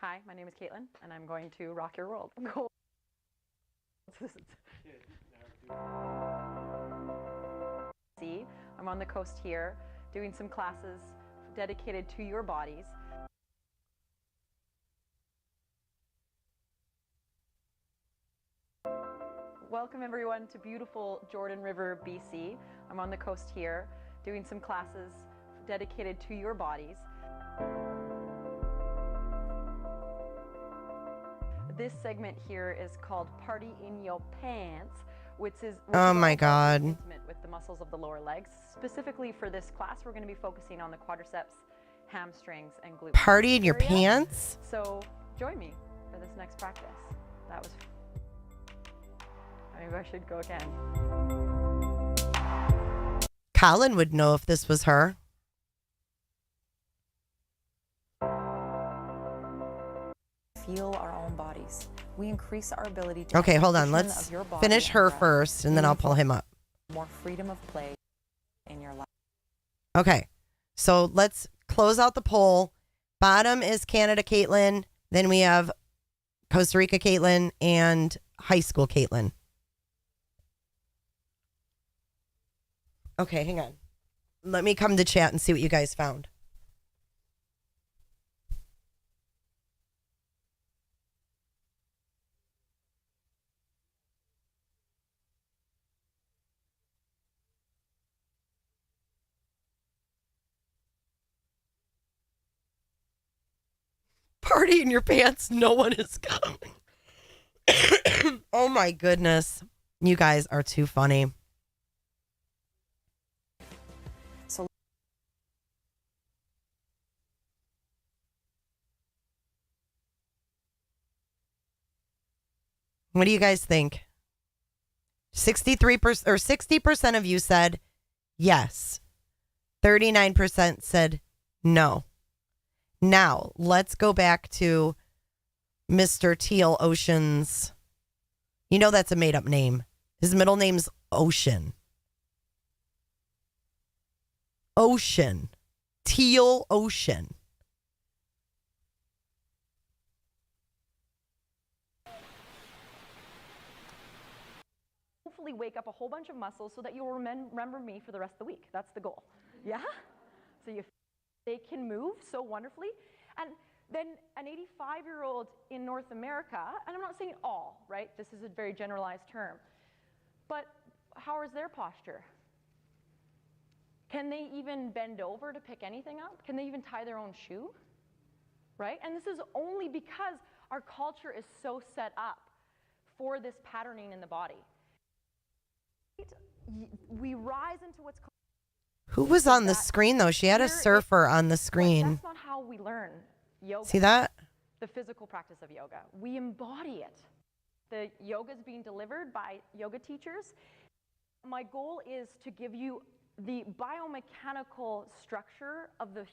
Hi, my name is Kaitlin, and I'm going to rock your world. Gold. See, I'm on the coast here doing some classes dedicated to your bodies. Welcome everyone to beautiful Jordan River, BC. I'm on the coast here doing some classes dedicated to your bodies. This segment here is called Party in Your Pants, which is oh my God, intimate with the muscles of the lower legs. Specifically for this class, we're going to be focusing on the quadriceps, hamstrings, and glutes. Party in your pants? So join me for this next practice. That was. Maybe I should go again. Colin would know if this was her. Feel our own bodies. We increase our ability to. Okay, hold on. Let's finish her first, and then I'll pull him up. More freedom of play in your life. Okay, so let's close out the poll. Bottom is Canada Kaitlin. Then we have Costa Rica Kaitlin and high school Kaitlin. Okay, hang on. Let me come to chat and see what you guys found. Party in your pants. No one is coming. Oh my goodness. You guys are too funny. So what do you guys think? 63% or 60% of you said yes. 39% said no. Now, let's go back to Mr. Teal Ocean's. You know that's a made-up name. His middle name's Ocean. Ocean. Teal Ocean. Hopefully wake up a whole bunch of muscles so that you'll remember me for the rest of the week. That's the goal. Yeah? So they can move so wonderfully. And then an 85-year-old in North America, and I'm not saying all, right? This is a very generalized term. But how is their posture? Can they even bend over to pick anything up? Can they even tie their own shoe? Right? And this is only because our culture is so set up for this patterning in the body. We rise into what's called. Who was on the screen, though? She had a surfer on the screen. That's not how we learn yoga. See that? The physical practice of yoga. We embody it. The yoga is being delivered by yoga teachers. My goal is to give you the biomechanical structure of the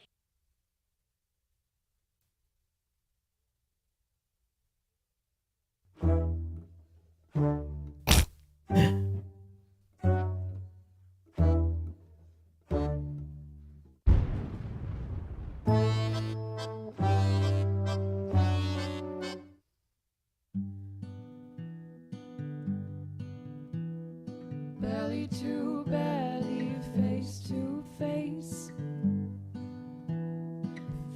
belly to belly, face to face.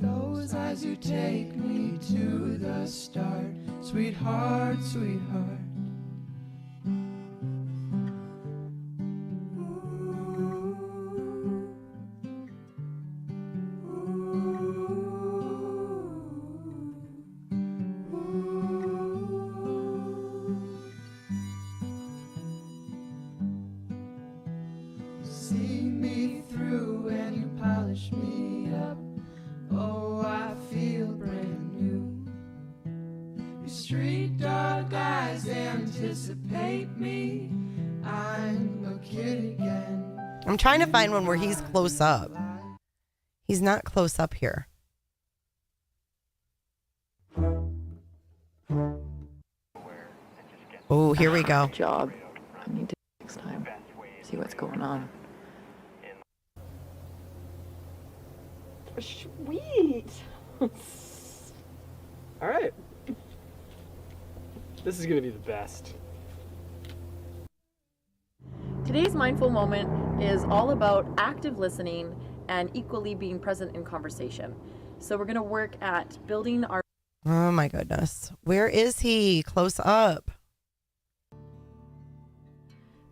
Those to take me to the start, sweetheart, sweetheart. See me through and you polish me up. Oh, I feel brand new. Your street dog eyes anticipate me. I'm a kid again. I'm trying to find one where he's close up. He's not close up here. Oh, here we go. Job. I need to next time see what's going on. Sweet. All right. This is going to be the best. Today's mindful moment is all about active listening and equally being present in conversation. So we're going to work at building our... Oh my goodness. Where is he? Close up.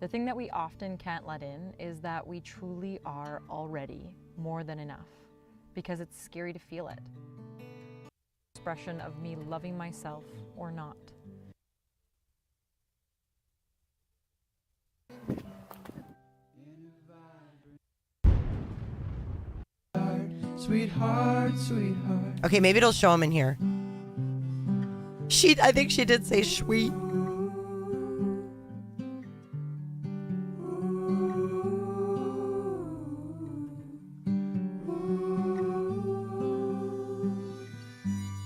The thing that we often can't let in is that we truly are already more than enough, because it's scary to feel it. Expression of me loving myself or not. Sweetheart, sweetheart. Okay, maybe it'll show him in here. I think she did say sweet.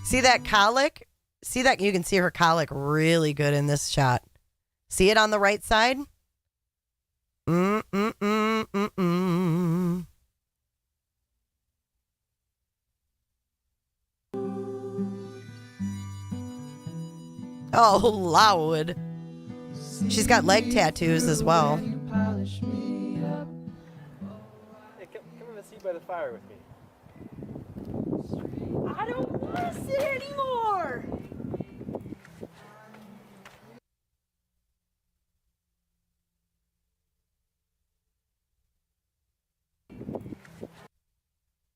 See that colic? See that? You can see her colic really good in this shot. See it on the right side? Mm-mm-mm-mm-mm. Oh, loud. She's got leg tattoos as well. Hey, come have a seat by the fire with me. I don't want to sit anymore.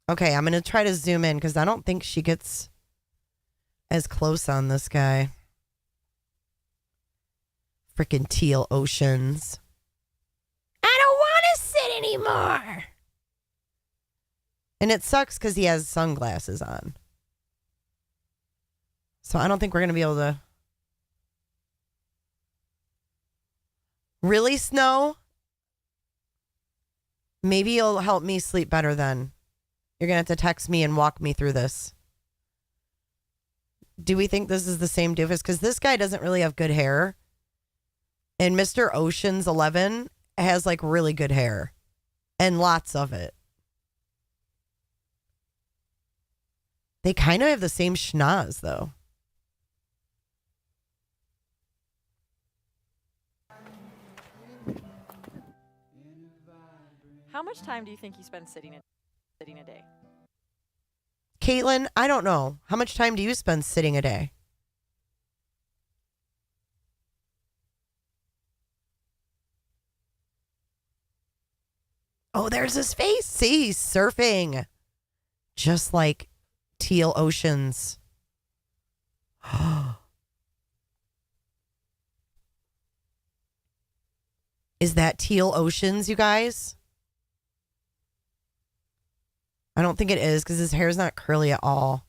Okay, I'm going to try to zoom in because I don't think she gets as close on this guy. Freaking teal oceans. I don't want to sit anymore. And it sucks because he has sunglasses on. So I don't think we're going to be able to. Really, Snow? Maybe you'll help me sleep better then. You're going to have to text me and walk me through this. Do we think this is the same doofus? Because this guy doesn't really have good hair. And Mr. Ocean's 11 has like really good hair. And lots of it. They kind of have the same schnoz, though. How much time do you think you spend sitting a day? Kaitlin, I don't know. How much time do you spend sitting a day? Oh, there's his face. See, he's surfing. Just like teal oceans. Is that teal oceans, you guys? I don't think it is because his hair's not curly at all.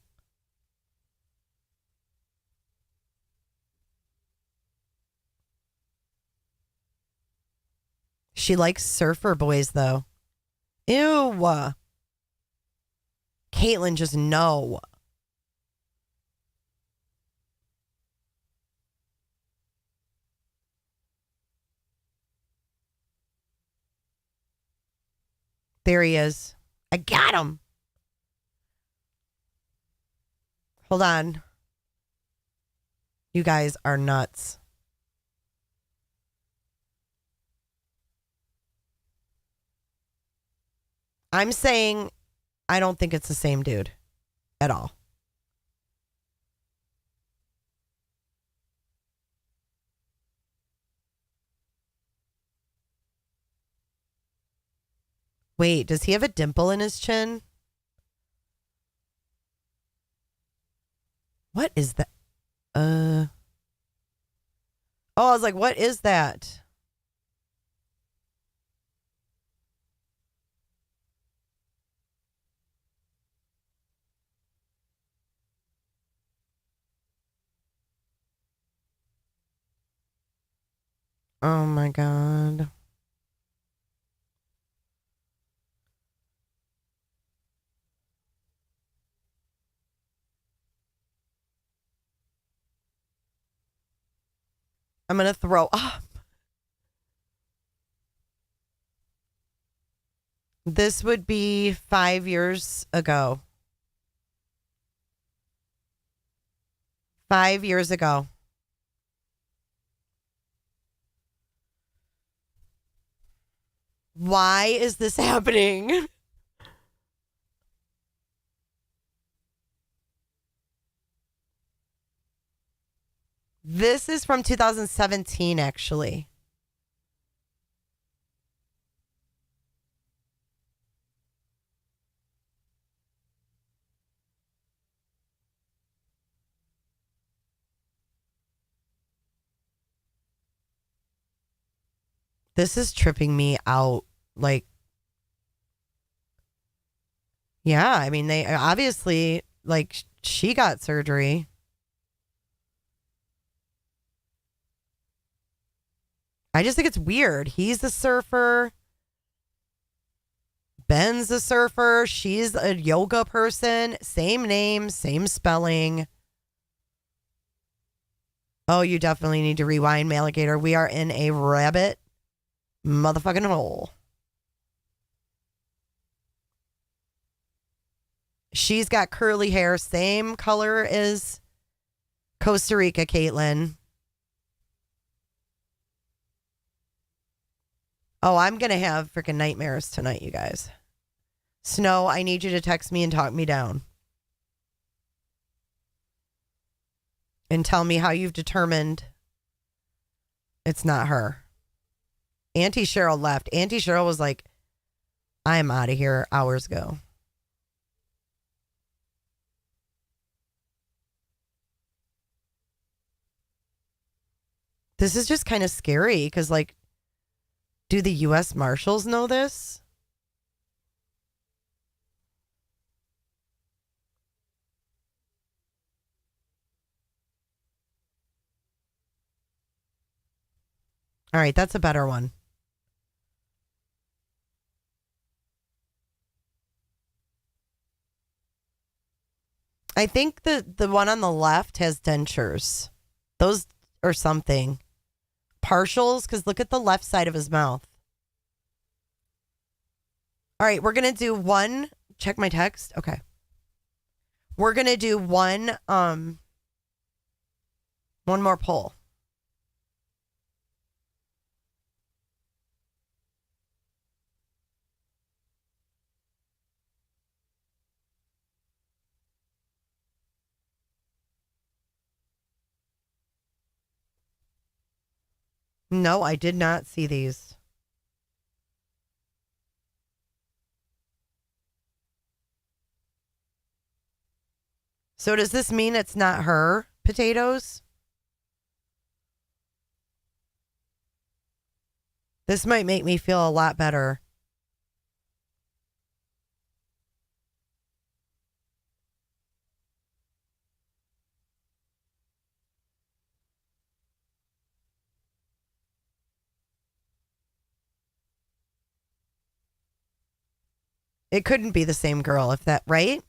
She likes surfer boys, though. Ew. Kaitlin, just no. There he is. I got him. Hold on. You guys are nuts. I'm saying I don't think it's the same dude at all. Wait, does he have a dimple in his chin? What is that? Oh, I was like, what is that? Oh my God. I'm going to throw up. This would be 5 years ago. 5 years ago. Why is this happening? This is from 2017, actually. This is tripping me out. Like, yeah, I mean, they obviously, like, she got surgery. I just think it's weird. He's a surfer. Ben's a surfer. She's a yoga person. Same name, same spelling. Oh, you definitely need to rewind, Maligator. We are in a rabbit motherfucking hole. She's got curly hair, same color as Costa Rica, Kaitlin. Oh, I'm going to have freaking nightmares tonight, you guys. Snow, I need you to text me and talk me down. And tell me how you've determined it's not her. Auntie Cheryl left. Auntie Cheryl was like, I'm out of here hours ago. This is just kind of scary because, like, do the U.S. Marshals know this? All right, that's a better one. I think the one on the left has dentures. Those or something. Partials, because look at the left side of his mouth. All right, we're going to do one. Check my text. Okay. We're going to do one more poll. No, I did not see these. So does this mean it's not her potatoes? This might make me feel a lot better. It couldn't be the same girl, if that, right?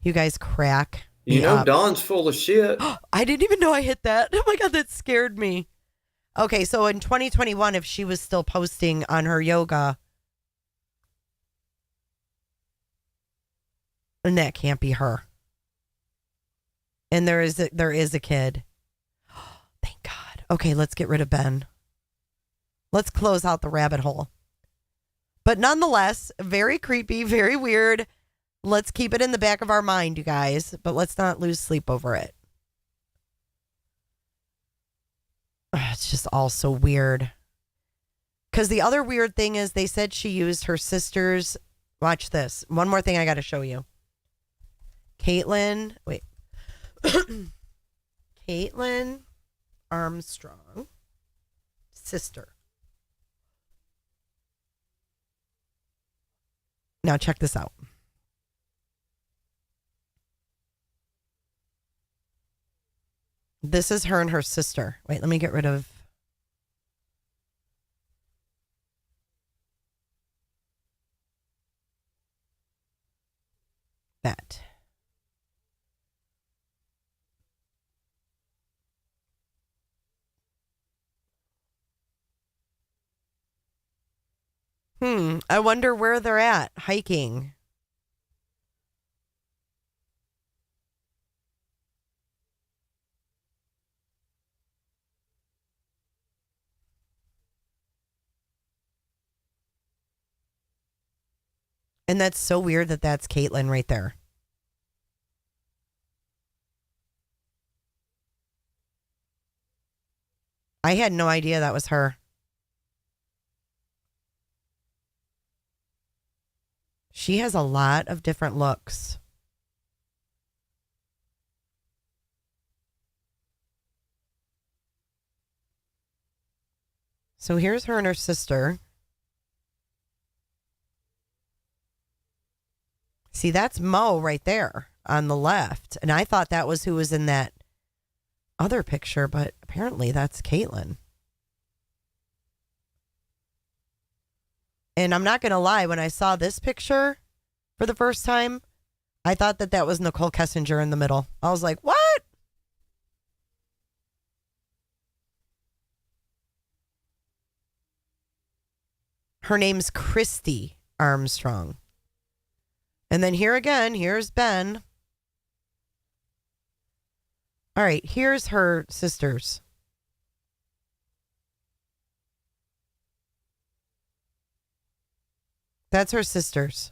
You guys crack. You know, Dawn's full of shit. I didn't even know I hit that. Oh my God, that scared me. Okay, so in 2021, if she was still posting on her yoga, and that can't be her. And there is a kid. Thank God. Okay, let's get rid of Ben. Let's close out the rabbit hole. But nonetheless, very creepy, very weird. Let's keep it in the back of our mind, you guys. But let's not lose sleep over it. It's just all so weird. Because the other weird thing is they said she used her sister's. Watch this. One more thing I got to show you. Kaitlin. Wait. Kaitlin Armstrong. Sister. Now check this out. This is her and her sister. Wait, let me get rid of. That. I wonder where they're at hiking. And that's so weird that that's Kaitlin right there. I had no idea that was her. She has a lot of different looks. So here's her and her sister. See, that's Mo right there on the left. And I thought that was who was in that other picture, but apparently that's Kaitlin. And I'm not going to lie, when I saw this picture for the first time, I thought that that was Nicole Kessinger in the middle. I was like, what? Her name's Christy Armstrong. And then here again, here's Ben. All right, here's her sisters. That's her sisters.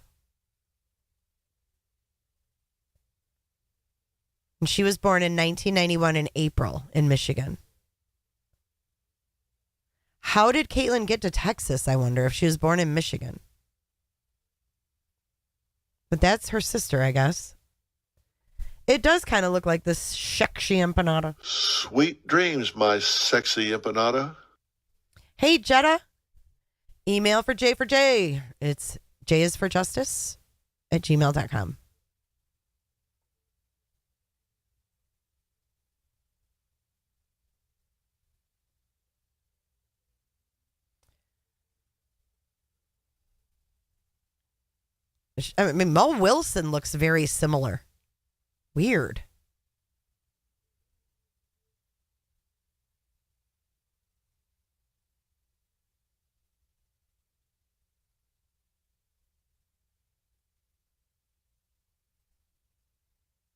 And she was born in 1991 in April in Michigan. How did Kaitlin get to Texas, I wonder, if she was born in Michigan? But that's her sister, I guess. It does kind of look like this sexy empanada. Sweet dreams, my sexy empanada. Hey, Jetta. Email for J. It's jisforjustice@gmail.com. I mean, Mo Wilson looks very similar. Weird.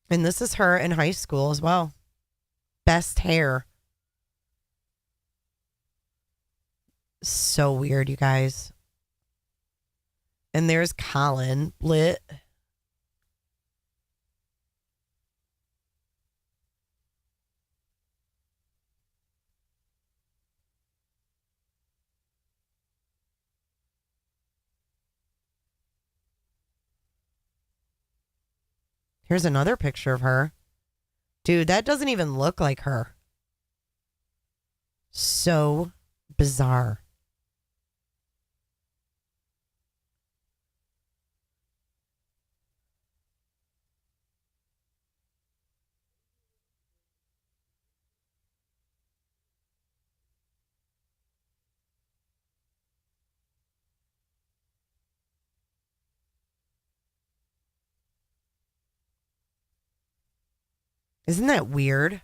And this is her in high school as well. Best hair. So weird, you guys. And there's Colin lit. Here's another picture of her. Dude, that doesn't even look like her. So bizarre. Isn't that weird?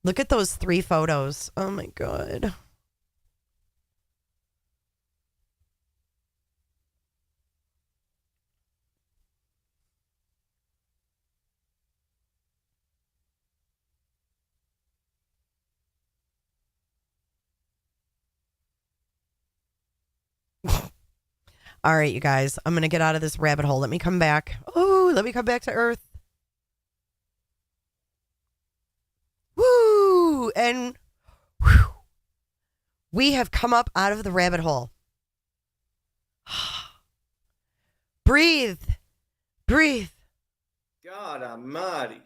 Look at those 3 photos. Oh my God. All right, you guys, I'm going to get out of this rabbit hole. Let me come back. Oh, let me come back to Earth. Woo! And whew, We have come up out of the rabbit hole. Breathe. Breathe. God almighty.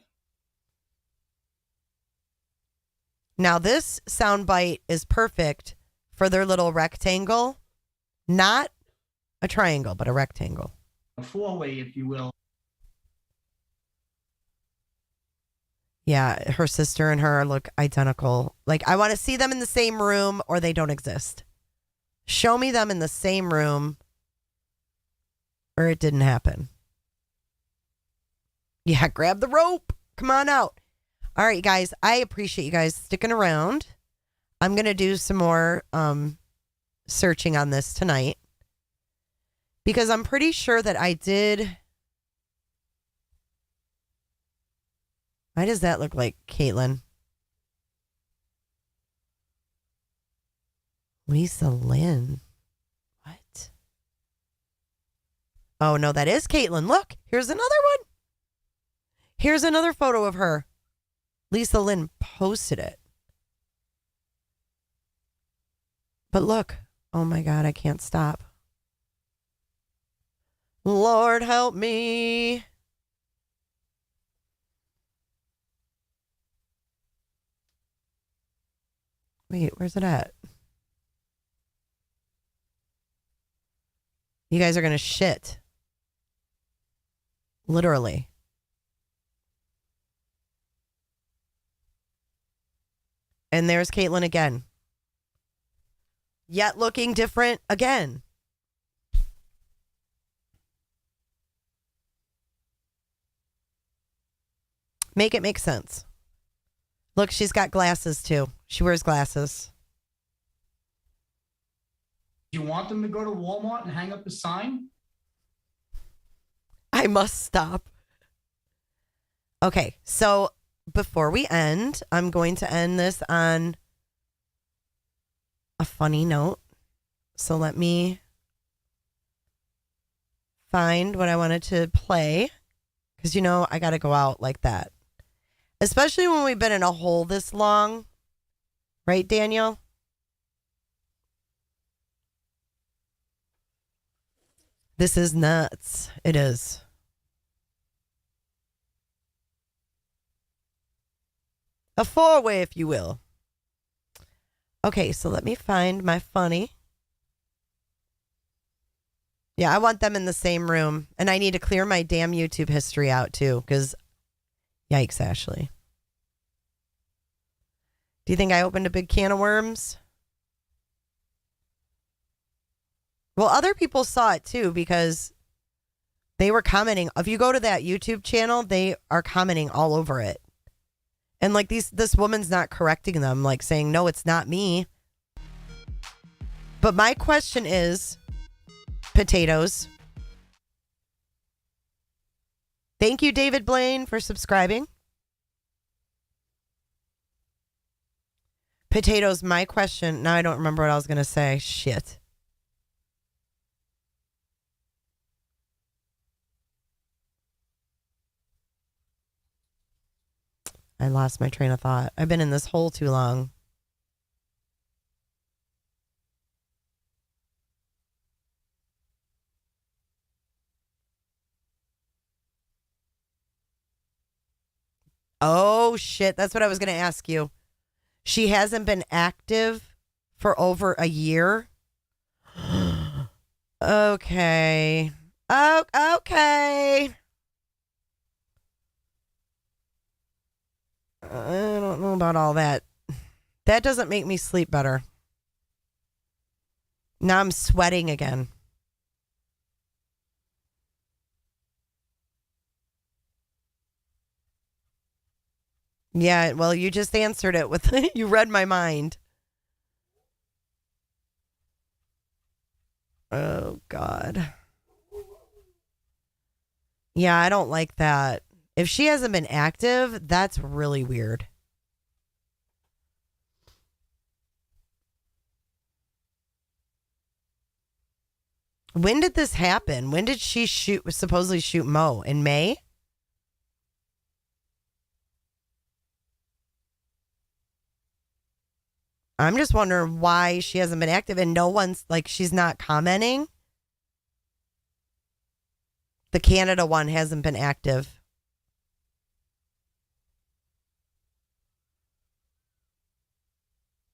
Now, this soundbite is perfect for their little rectangle. Not a triangle, but a rectangle. A four-way, if you will. Yeah, her sister and her look identical. Like, I want to see them in the same room or they don't exist. Show me them in the same room or it didn't happen. Yeah, grab the rope. Come on out. All right, guys, I appreciate you guys sticking around. I'm going to do some more searching on this tonight because I'm pretty sure that I did. Why does that look like Kaitlin? Lisa Lynn. What? Oh, no, that is Kaitlin. Look, here's another one. Here's another photo of her. Lisa Lynn posted it. But look. Oh, my God, I can't stop. Lord, help me. Wait, where's it at? You guys are going to shit. Literally. And there's Kaitlin again. Yet looking different again. Make it make sense. Look, she's got glasses too. She wears glasses. Do you want them to go to Walmart and hang up a sign? I must stop. Okay, so before we end, I'm going to end this on a funny note. So let me find what I wanted to play. Because, you know, I got to go out like that. Especially when we've been in a hole this long. Right, Daniel? This is nuts. It is. A four-way, if you will. Okay, so let me find my funny. Yeah, I want them in the same room. And I need to clear my damn YouTube history out, too. Because, yikes, Ashley. Do you think I opened a big can of worms? Well, other people saw it, too, because they were commenting. If you go to that YouTube channel, they are commenting all over it. And like this woman's not correcting them, like saying, no, it's not me. But my question is, potatoes. Thank you, David Blaine, for subscribing. Potatoes, my question. Now I don't remember what I was going to say. Shit. I lost my train of thought. I've been in this hole too long. Oh, shit. That's what I was going to ask you. She hasn't been active for over a year. Okay. Oh, okay. I don't know about all that. That doesn't make me sleep better. Now I'm sweating again. Yeah, well, you just answered it with, you read my mind. Oh, God. Yeah, I don't like that. If she hasn't been active, that's really weird. When did this happen? When did she supposedly shoot Mo? In May? I'm just wondering why she hasn't been active and no one's like, she's not commenting. The Canada one hasn't been active.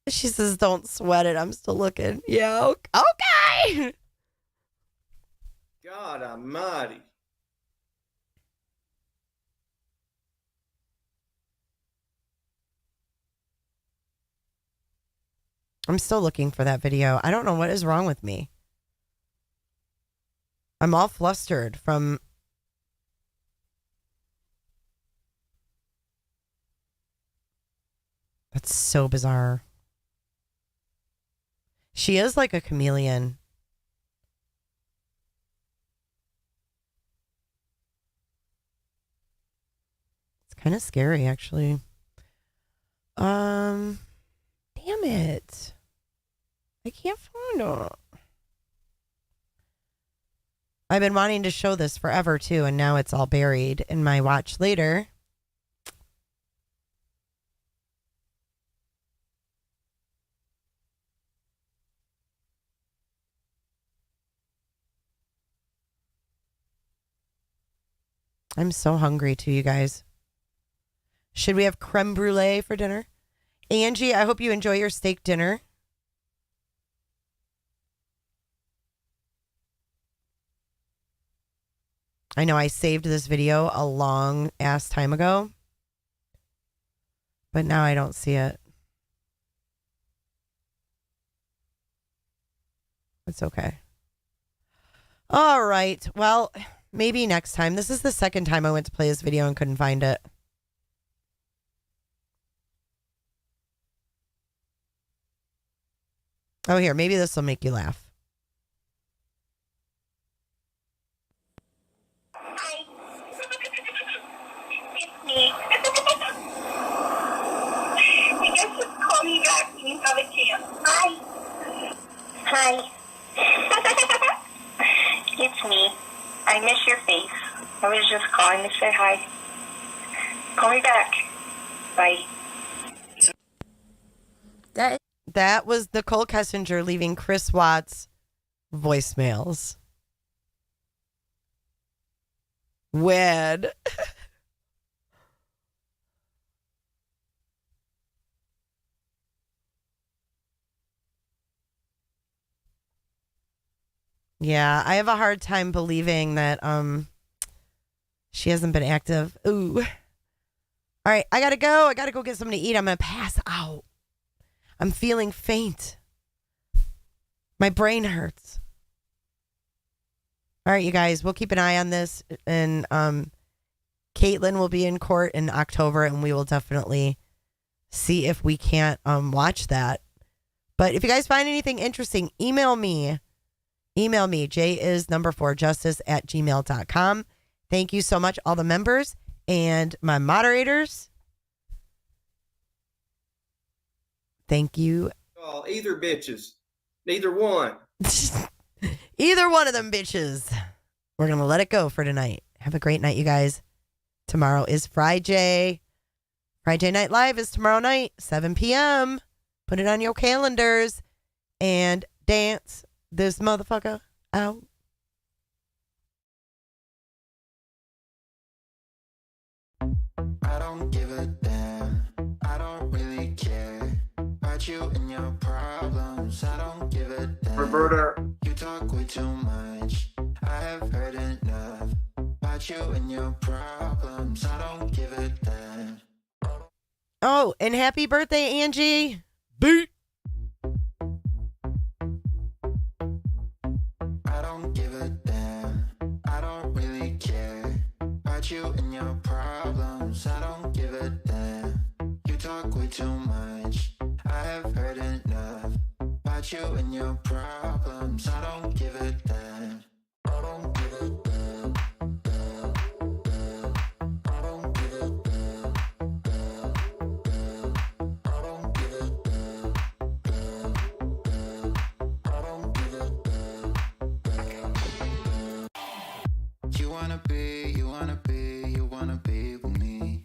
She says, don't sweat it. I'm still looking. Yeah, okay. God almighty. I'm still looking for that video. I don't know what is wrong with me. I'm all flustered from... That's so bizarre. She is like a chameleon. It's kind of scary, actually. Damn it. I can't find it. I've been wanting to show this forever, too, and now it's all buried in my watch later. I'm so hungry, too, you guys. Should we have creme brulee for dinner? Angie, I hope you enjoy your steak dinner. I know I saved this video a long ass time ago, but now I don't see it. It's okay. All right. Well, maybe next time. This is the second time I went to play this video and couldn't find it. Oh, here. Maybe this will make you laugh. Me. You guys just call me back when you have a chance. Hi. Hi. It's me. I miss your face. I was just calling to say hi. Call me back. Bye. That was Nicole Kessinger leaving Chris Watts voicemails. Wed. Yeah, I have a hard time believing that she hasn't been active. Ooh. All right, I gotta go. I gotta go get something to eat. I'm gonna pass out. I'm feeling faint. My brain hurts. All right, you guys, we'll keep an eye on this. And Kaitlin will be in court in October, and we will definitely see if we can't watch that. But if you guys find anything interesting, email me. Email me, jis4justice@gmail.com. Thank you so much, all the members and my moderators. Thank you. Oh, either bitches. Neither one. Either one of them bitches. We're going to let it go for tonight. Have a great night, you guys. Tomorrow is Friday. Friday Night Live is tomorrow night, 7 p.m. Put it on your calendars and dance this motherfucker out. I don't give a damn. I don't really care about you and your problems. I don't give a damn. Roberta. You talk way too much. I have heard enough about you and your problems. I don't give a damn. Oh, and happy birthday, Angie. Beat. I don't give a damn. I don't really care about you and your problems. I don't give a damn. You talk way too much. I have heard enough about you and your problems. I don't give a damn. I don't give a damn. Damn, damn. I don't give a damn. Damn, damn. I don't give a damn. Damn, damn. I don't give a damn. Damn, damn. You wanna be with me.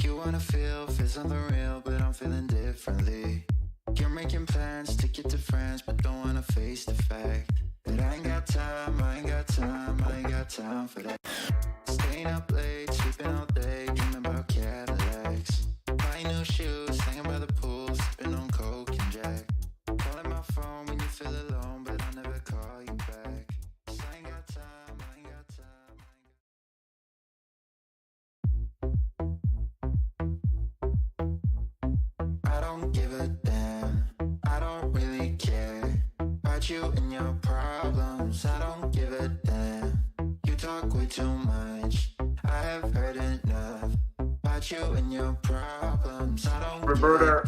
You wanna feel something real, but I'm feeling differently. You're making plans to get to France, but don't wanna face the fact that I ain't got time, I ain't got time, I ain't got time for that. Staying up late, sleeping all day, dreaming about Cadillacs. Buying new shoes, hanging by the pool, sipping on Coke and Jack. Calling my phone when you feel alone, but I'll never call you back. 'Cause I ain't got time, I ain't got time. I don't give a damn, I don't really care about you and your problems. I don't give a damn, you talk way too much. I have heard enough about you and your problems. I don't Roberta,